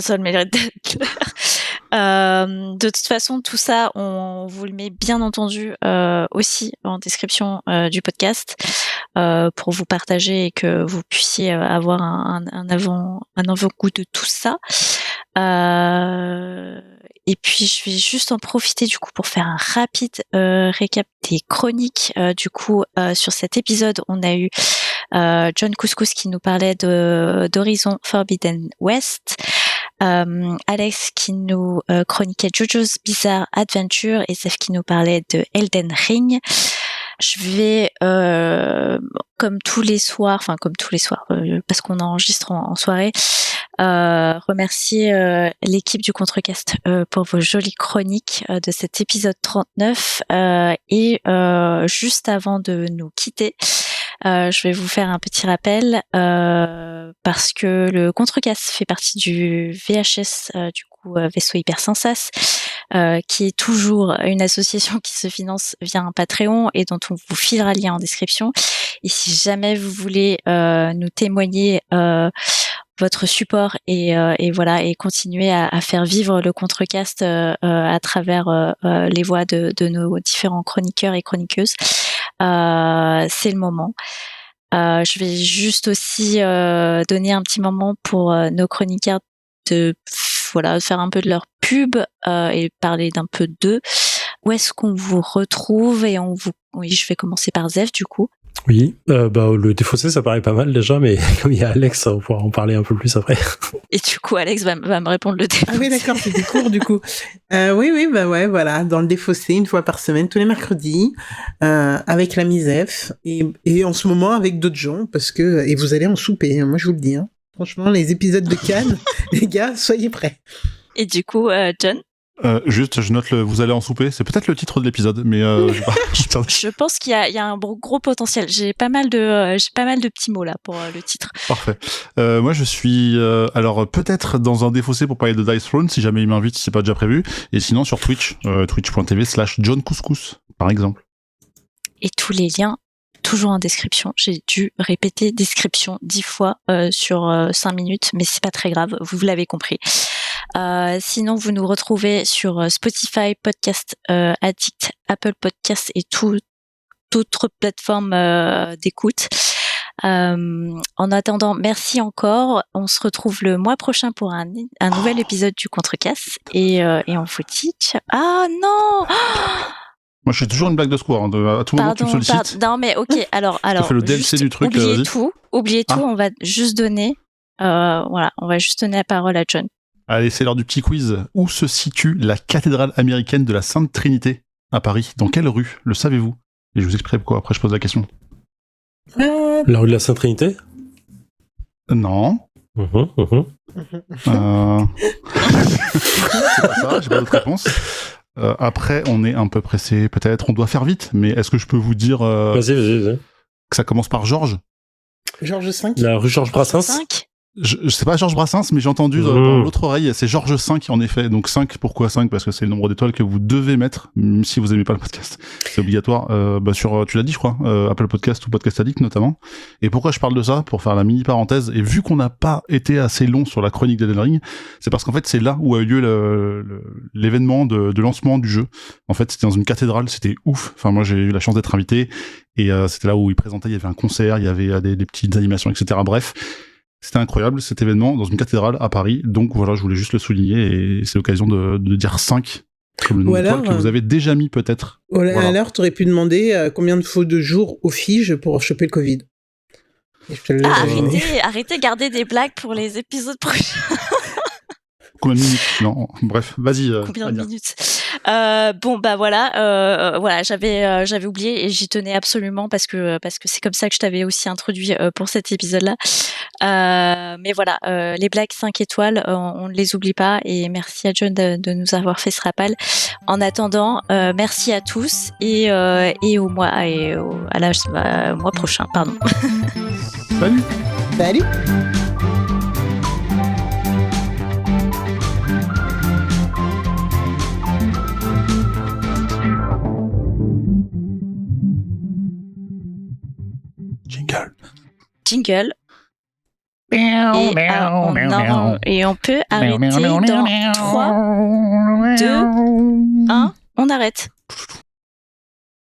ça a le mérite d'être clair. De toute façon, tout ça, on vous le met bien entendu aussi en description du podcast pour vous partager et que vous puissiez avoir un avant-goût de tout ça. Et puis, je vais juste en profiter du coup pour faire un rapide récap des chroniques. Du coup, sur cet épisode, on a eu John Couscous qui nous parlait d'Horizon Forbidden West, Alex qui nous chroniquait JoJo's Bizarre Adventure et Zef qui nous parlait de Elden Ring. Je vais, comme tous les soirs, parce qu'on enregistre en soirée, remercier l'équipe du Contrecast pour vos jolies chroniques de cet épisode 39. Et juste avant de nous quitter, je vais vous faire un petit rappel parce que le Contrecast fait partie du VHS, du coup Vaisseau Hyper Sensas, qui est toujours une association qui se finance via un Patreon et dont on vous filera le lien en description. Et si jamais vous voulez nous témoigner votre support et voilà, et continuer à faire vivre le Contrecast à travers les voix de nos différents chroniqueurs et chroniqueuses, c'est le moment. Je vais juste aussi donner un petit moment pour nos chroniqueurs de faire un peu de leur pub et parler d'un peu d'eux. Où est-ce qu'on vous retrouve? Et oui, je vais commencer par Zef du coup. Oui, le défaussé ça paraît pas mal déjà, mais comme il y a Alex, on va pouvoir en parler un peu plus après. Et du coup, Alex va me répondre le défaussé. Ah oui, d'accord, c'était court du coup. Oui, voilà, dans le défaussé, une fois par semaine, tous les mercredis, avec la Misef, et en ce moment avec d'autres gens, et vous allez en souper, hein, moi je vous le dis. Hein. Franchement, les épisodes de Cannes, les gars, soyez prêts. Et du coup, John? Juste, je note vous allez en souper. C'est peut-être le titre de l'épisode, mais je pense qu'il y a un gros potentiel. J'ai pas mal de petits mots là pour le titre. Parfait. Moi, je suis alors peut-être dans un défaussé pour parler de Dice Throne si jamais il m'invite, si c'est pas déjà prévu. Et sinon sur Twitch, twitch.tv/John Couscous, par exemple. Et tous les liens toujours en description. J'ai dû répéter description 10 fois sur 5 minutes, mais c'est pas très grave, vous l'avez compris. Sinon, vous nous retrouvez sur Spotify, Podcast Addict, Apple Podcast et toute autre plateforme d'écoute. En attendant, merci encore. On se retrouve le mois prochain pour un nouvel épisode du Contrecasse et on vous dit ciao. Ah non. Moi, je fais toujours une blague de square. À tout moment, tu me sollicites. Non, mais ok. Alors, fais le DLC du truc. Oubliez tout. On va juste donner. On va juste donner la parole à John. Allez, c'est l'heure du petit quiz. Où se situe la cathédrale américaine de la Sainte Trinité à Paris? Dans quelle rue? Le savez-vous? Et je vous expliquerai pourquoi après je pose la question. La rue de la Sainte Trinité? Non. C'est pas ça, j'ai pas d'autre réponse. Après, on est un peu pressé, peut-être. On doit faire vite, mais est-ce que je peux vous dire Vas-y. Que ça commence par Georges? Georges V. La rue Georges Brassens? 5 Je sais pas Georges Brassens, mais j'ai entendu dans l'autre oreille, c'est Georges V en effet. Donc 5, pourquoi 5? Parce que c'est le nombre d'étoiles que vous devez mettre, même si vous aimez pas le podcast. C'est obligatoire. Sur, tu l'as dit, je crois, Apple Podcast ou Podcast Addict notamment. Et pourquoi je parle de ça? Pour faire la mini parenthèse. Et vu qu'on n'a pas été assez long sur la chronique d'Elden Ring, c'est parce qu'en fait c'est là où a eu lieu l'événement de lancement du jeu. En fait, c'était dans une cathédrale, c'était ouf. Enfin, moi j'ai eu la chance d'être invité et c'était là où ils présentaient. Il y avait un concert, il y avait des petites animations, etc. Bref. C'était incroyable cet événement dans une cathédrale à Paris, donc voilà, je voulais juste le souligner et c'est l'occasion de dire 5 comme le nombre d'étoiles que vous avez déjà mis peut-être. Voilà. Alors, t'aurais pu demander combien de faut de jours au Fige pour choper le Covid. Arrêtez, gardez des blagues pour les épisodes prochains. Combien de minutes? Non, bref, vas-y. Combien de minutes? Voilà, j'avais oublié et j'y tenais absolument parce que c'est comme ça que je t'avais aussi introduit pour cet épisode-là. Mais voilà, les blagues 5 étoiles, on ne les oublie pas et merci à John de nous avoir fait ce rappel. En attendant, merci à tous et au mois mois prochain, pardon. Salut. Jingle. Et on peut arrêter dans 3, 2, 1, on arrête.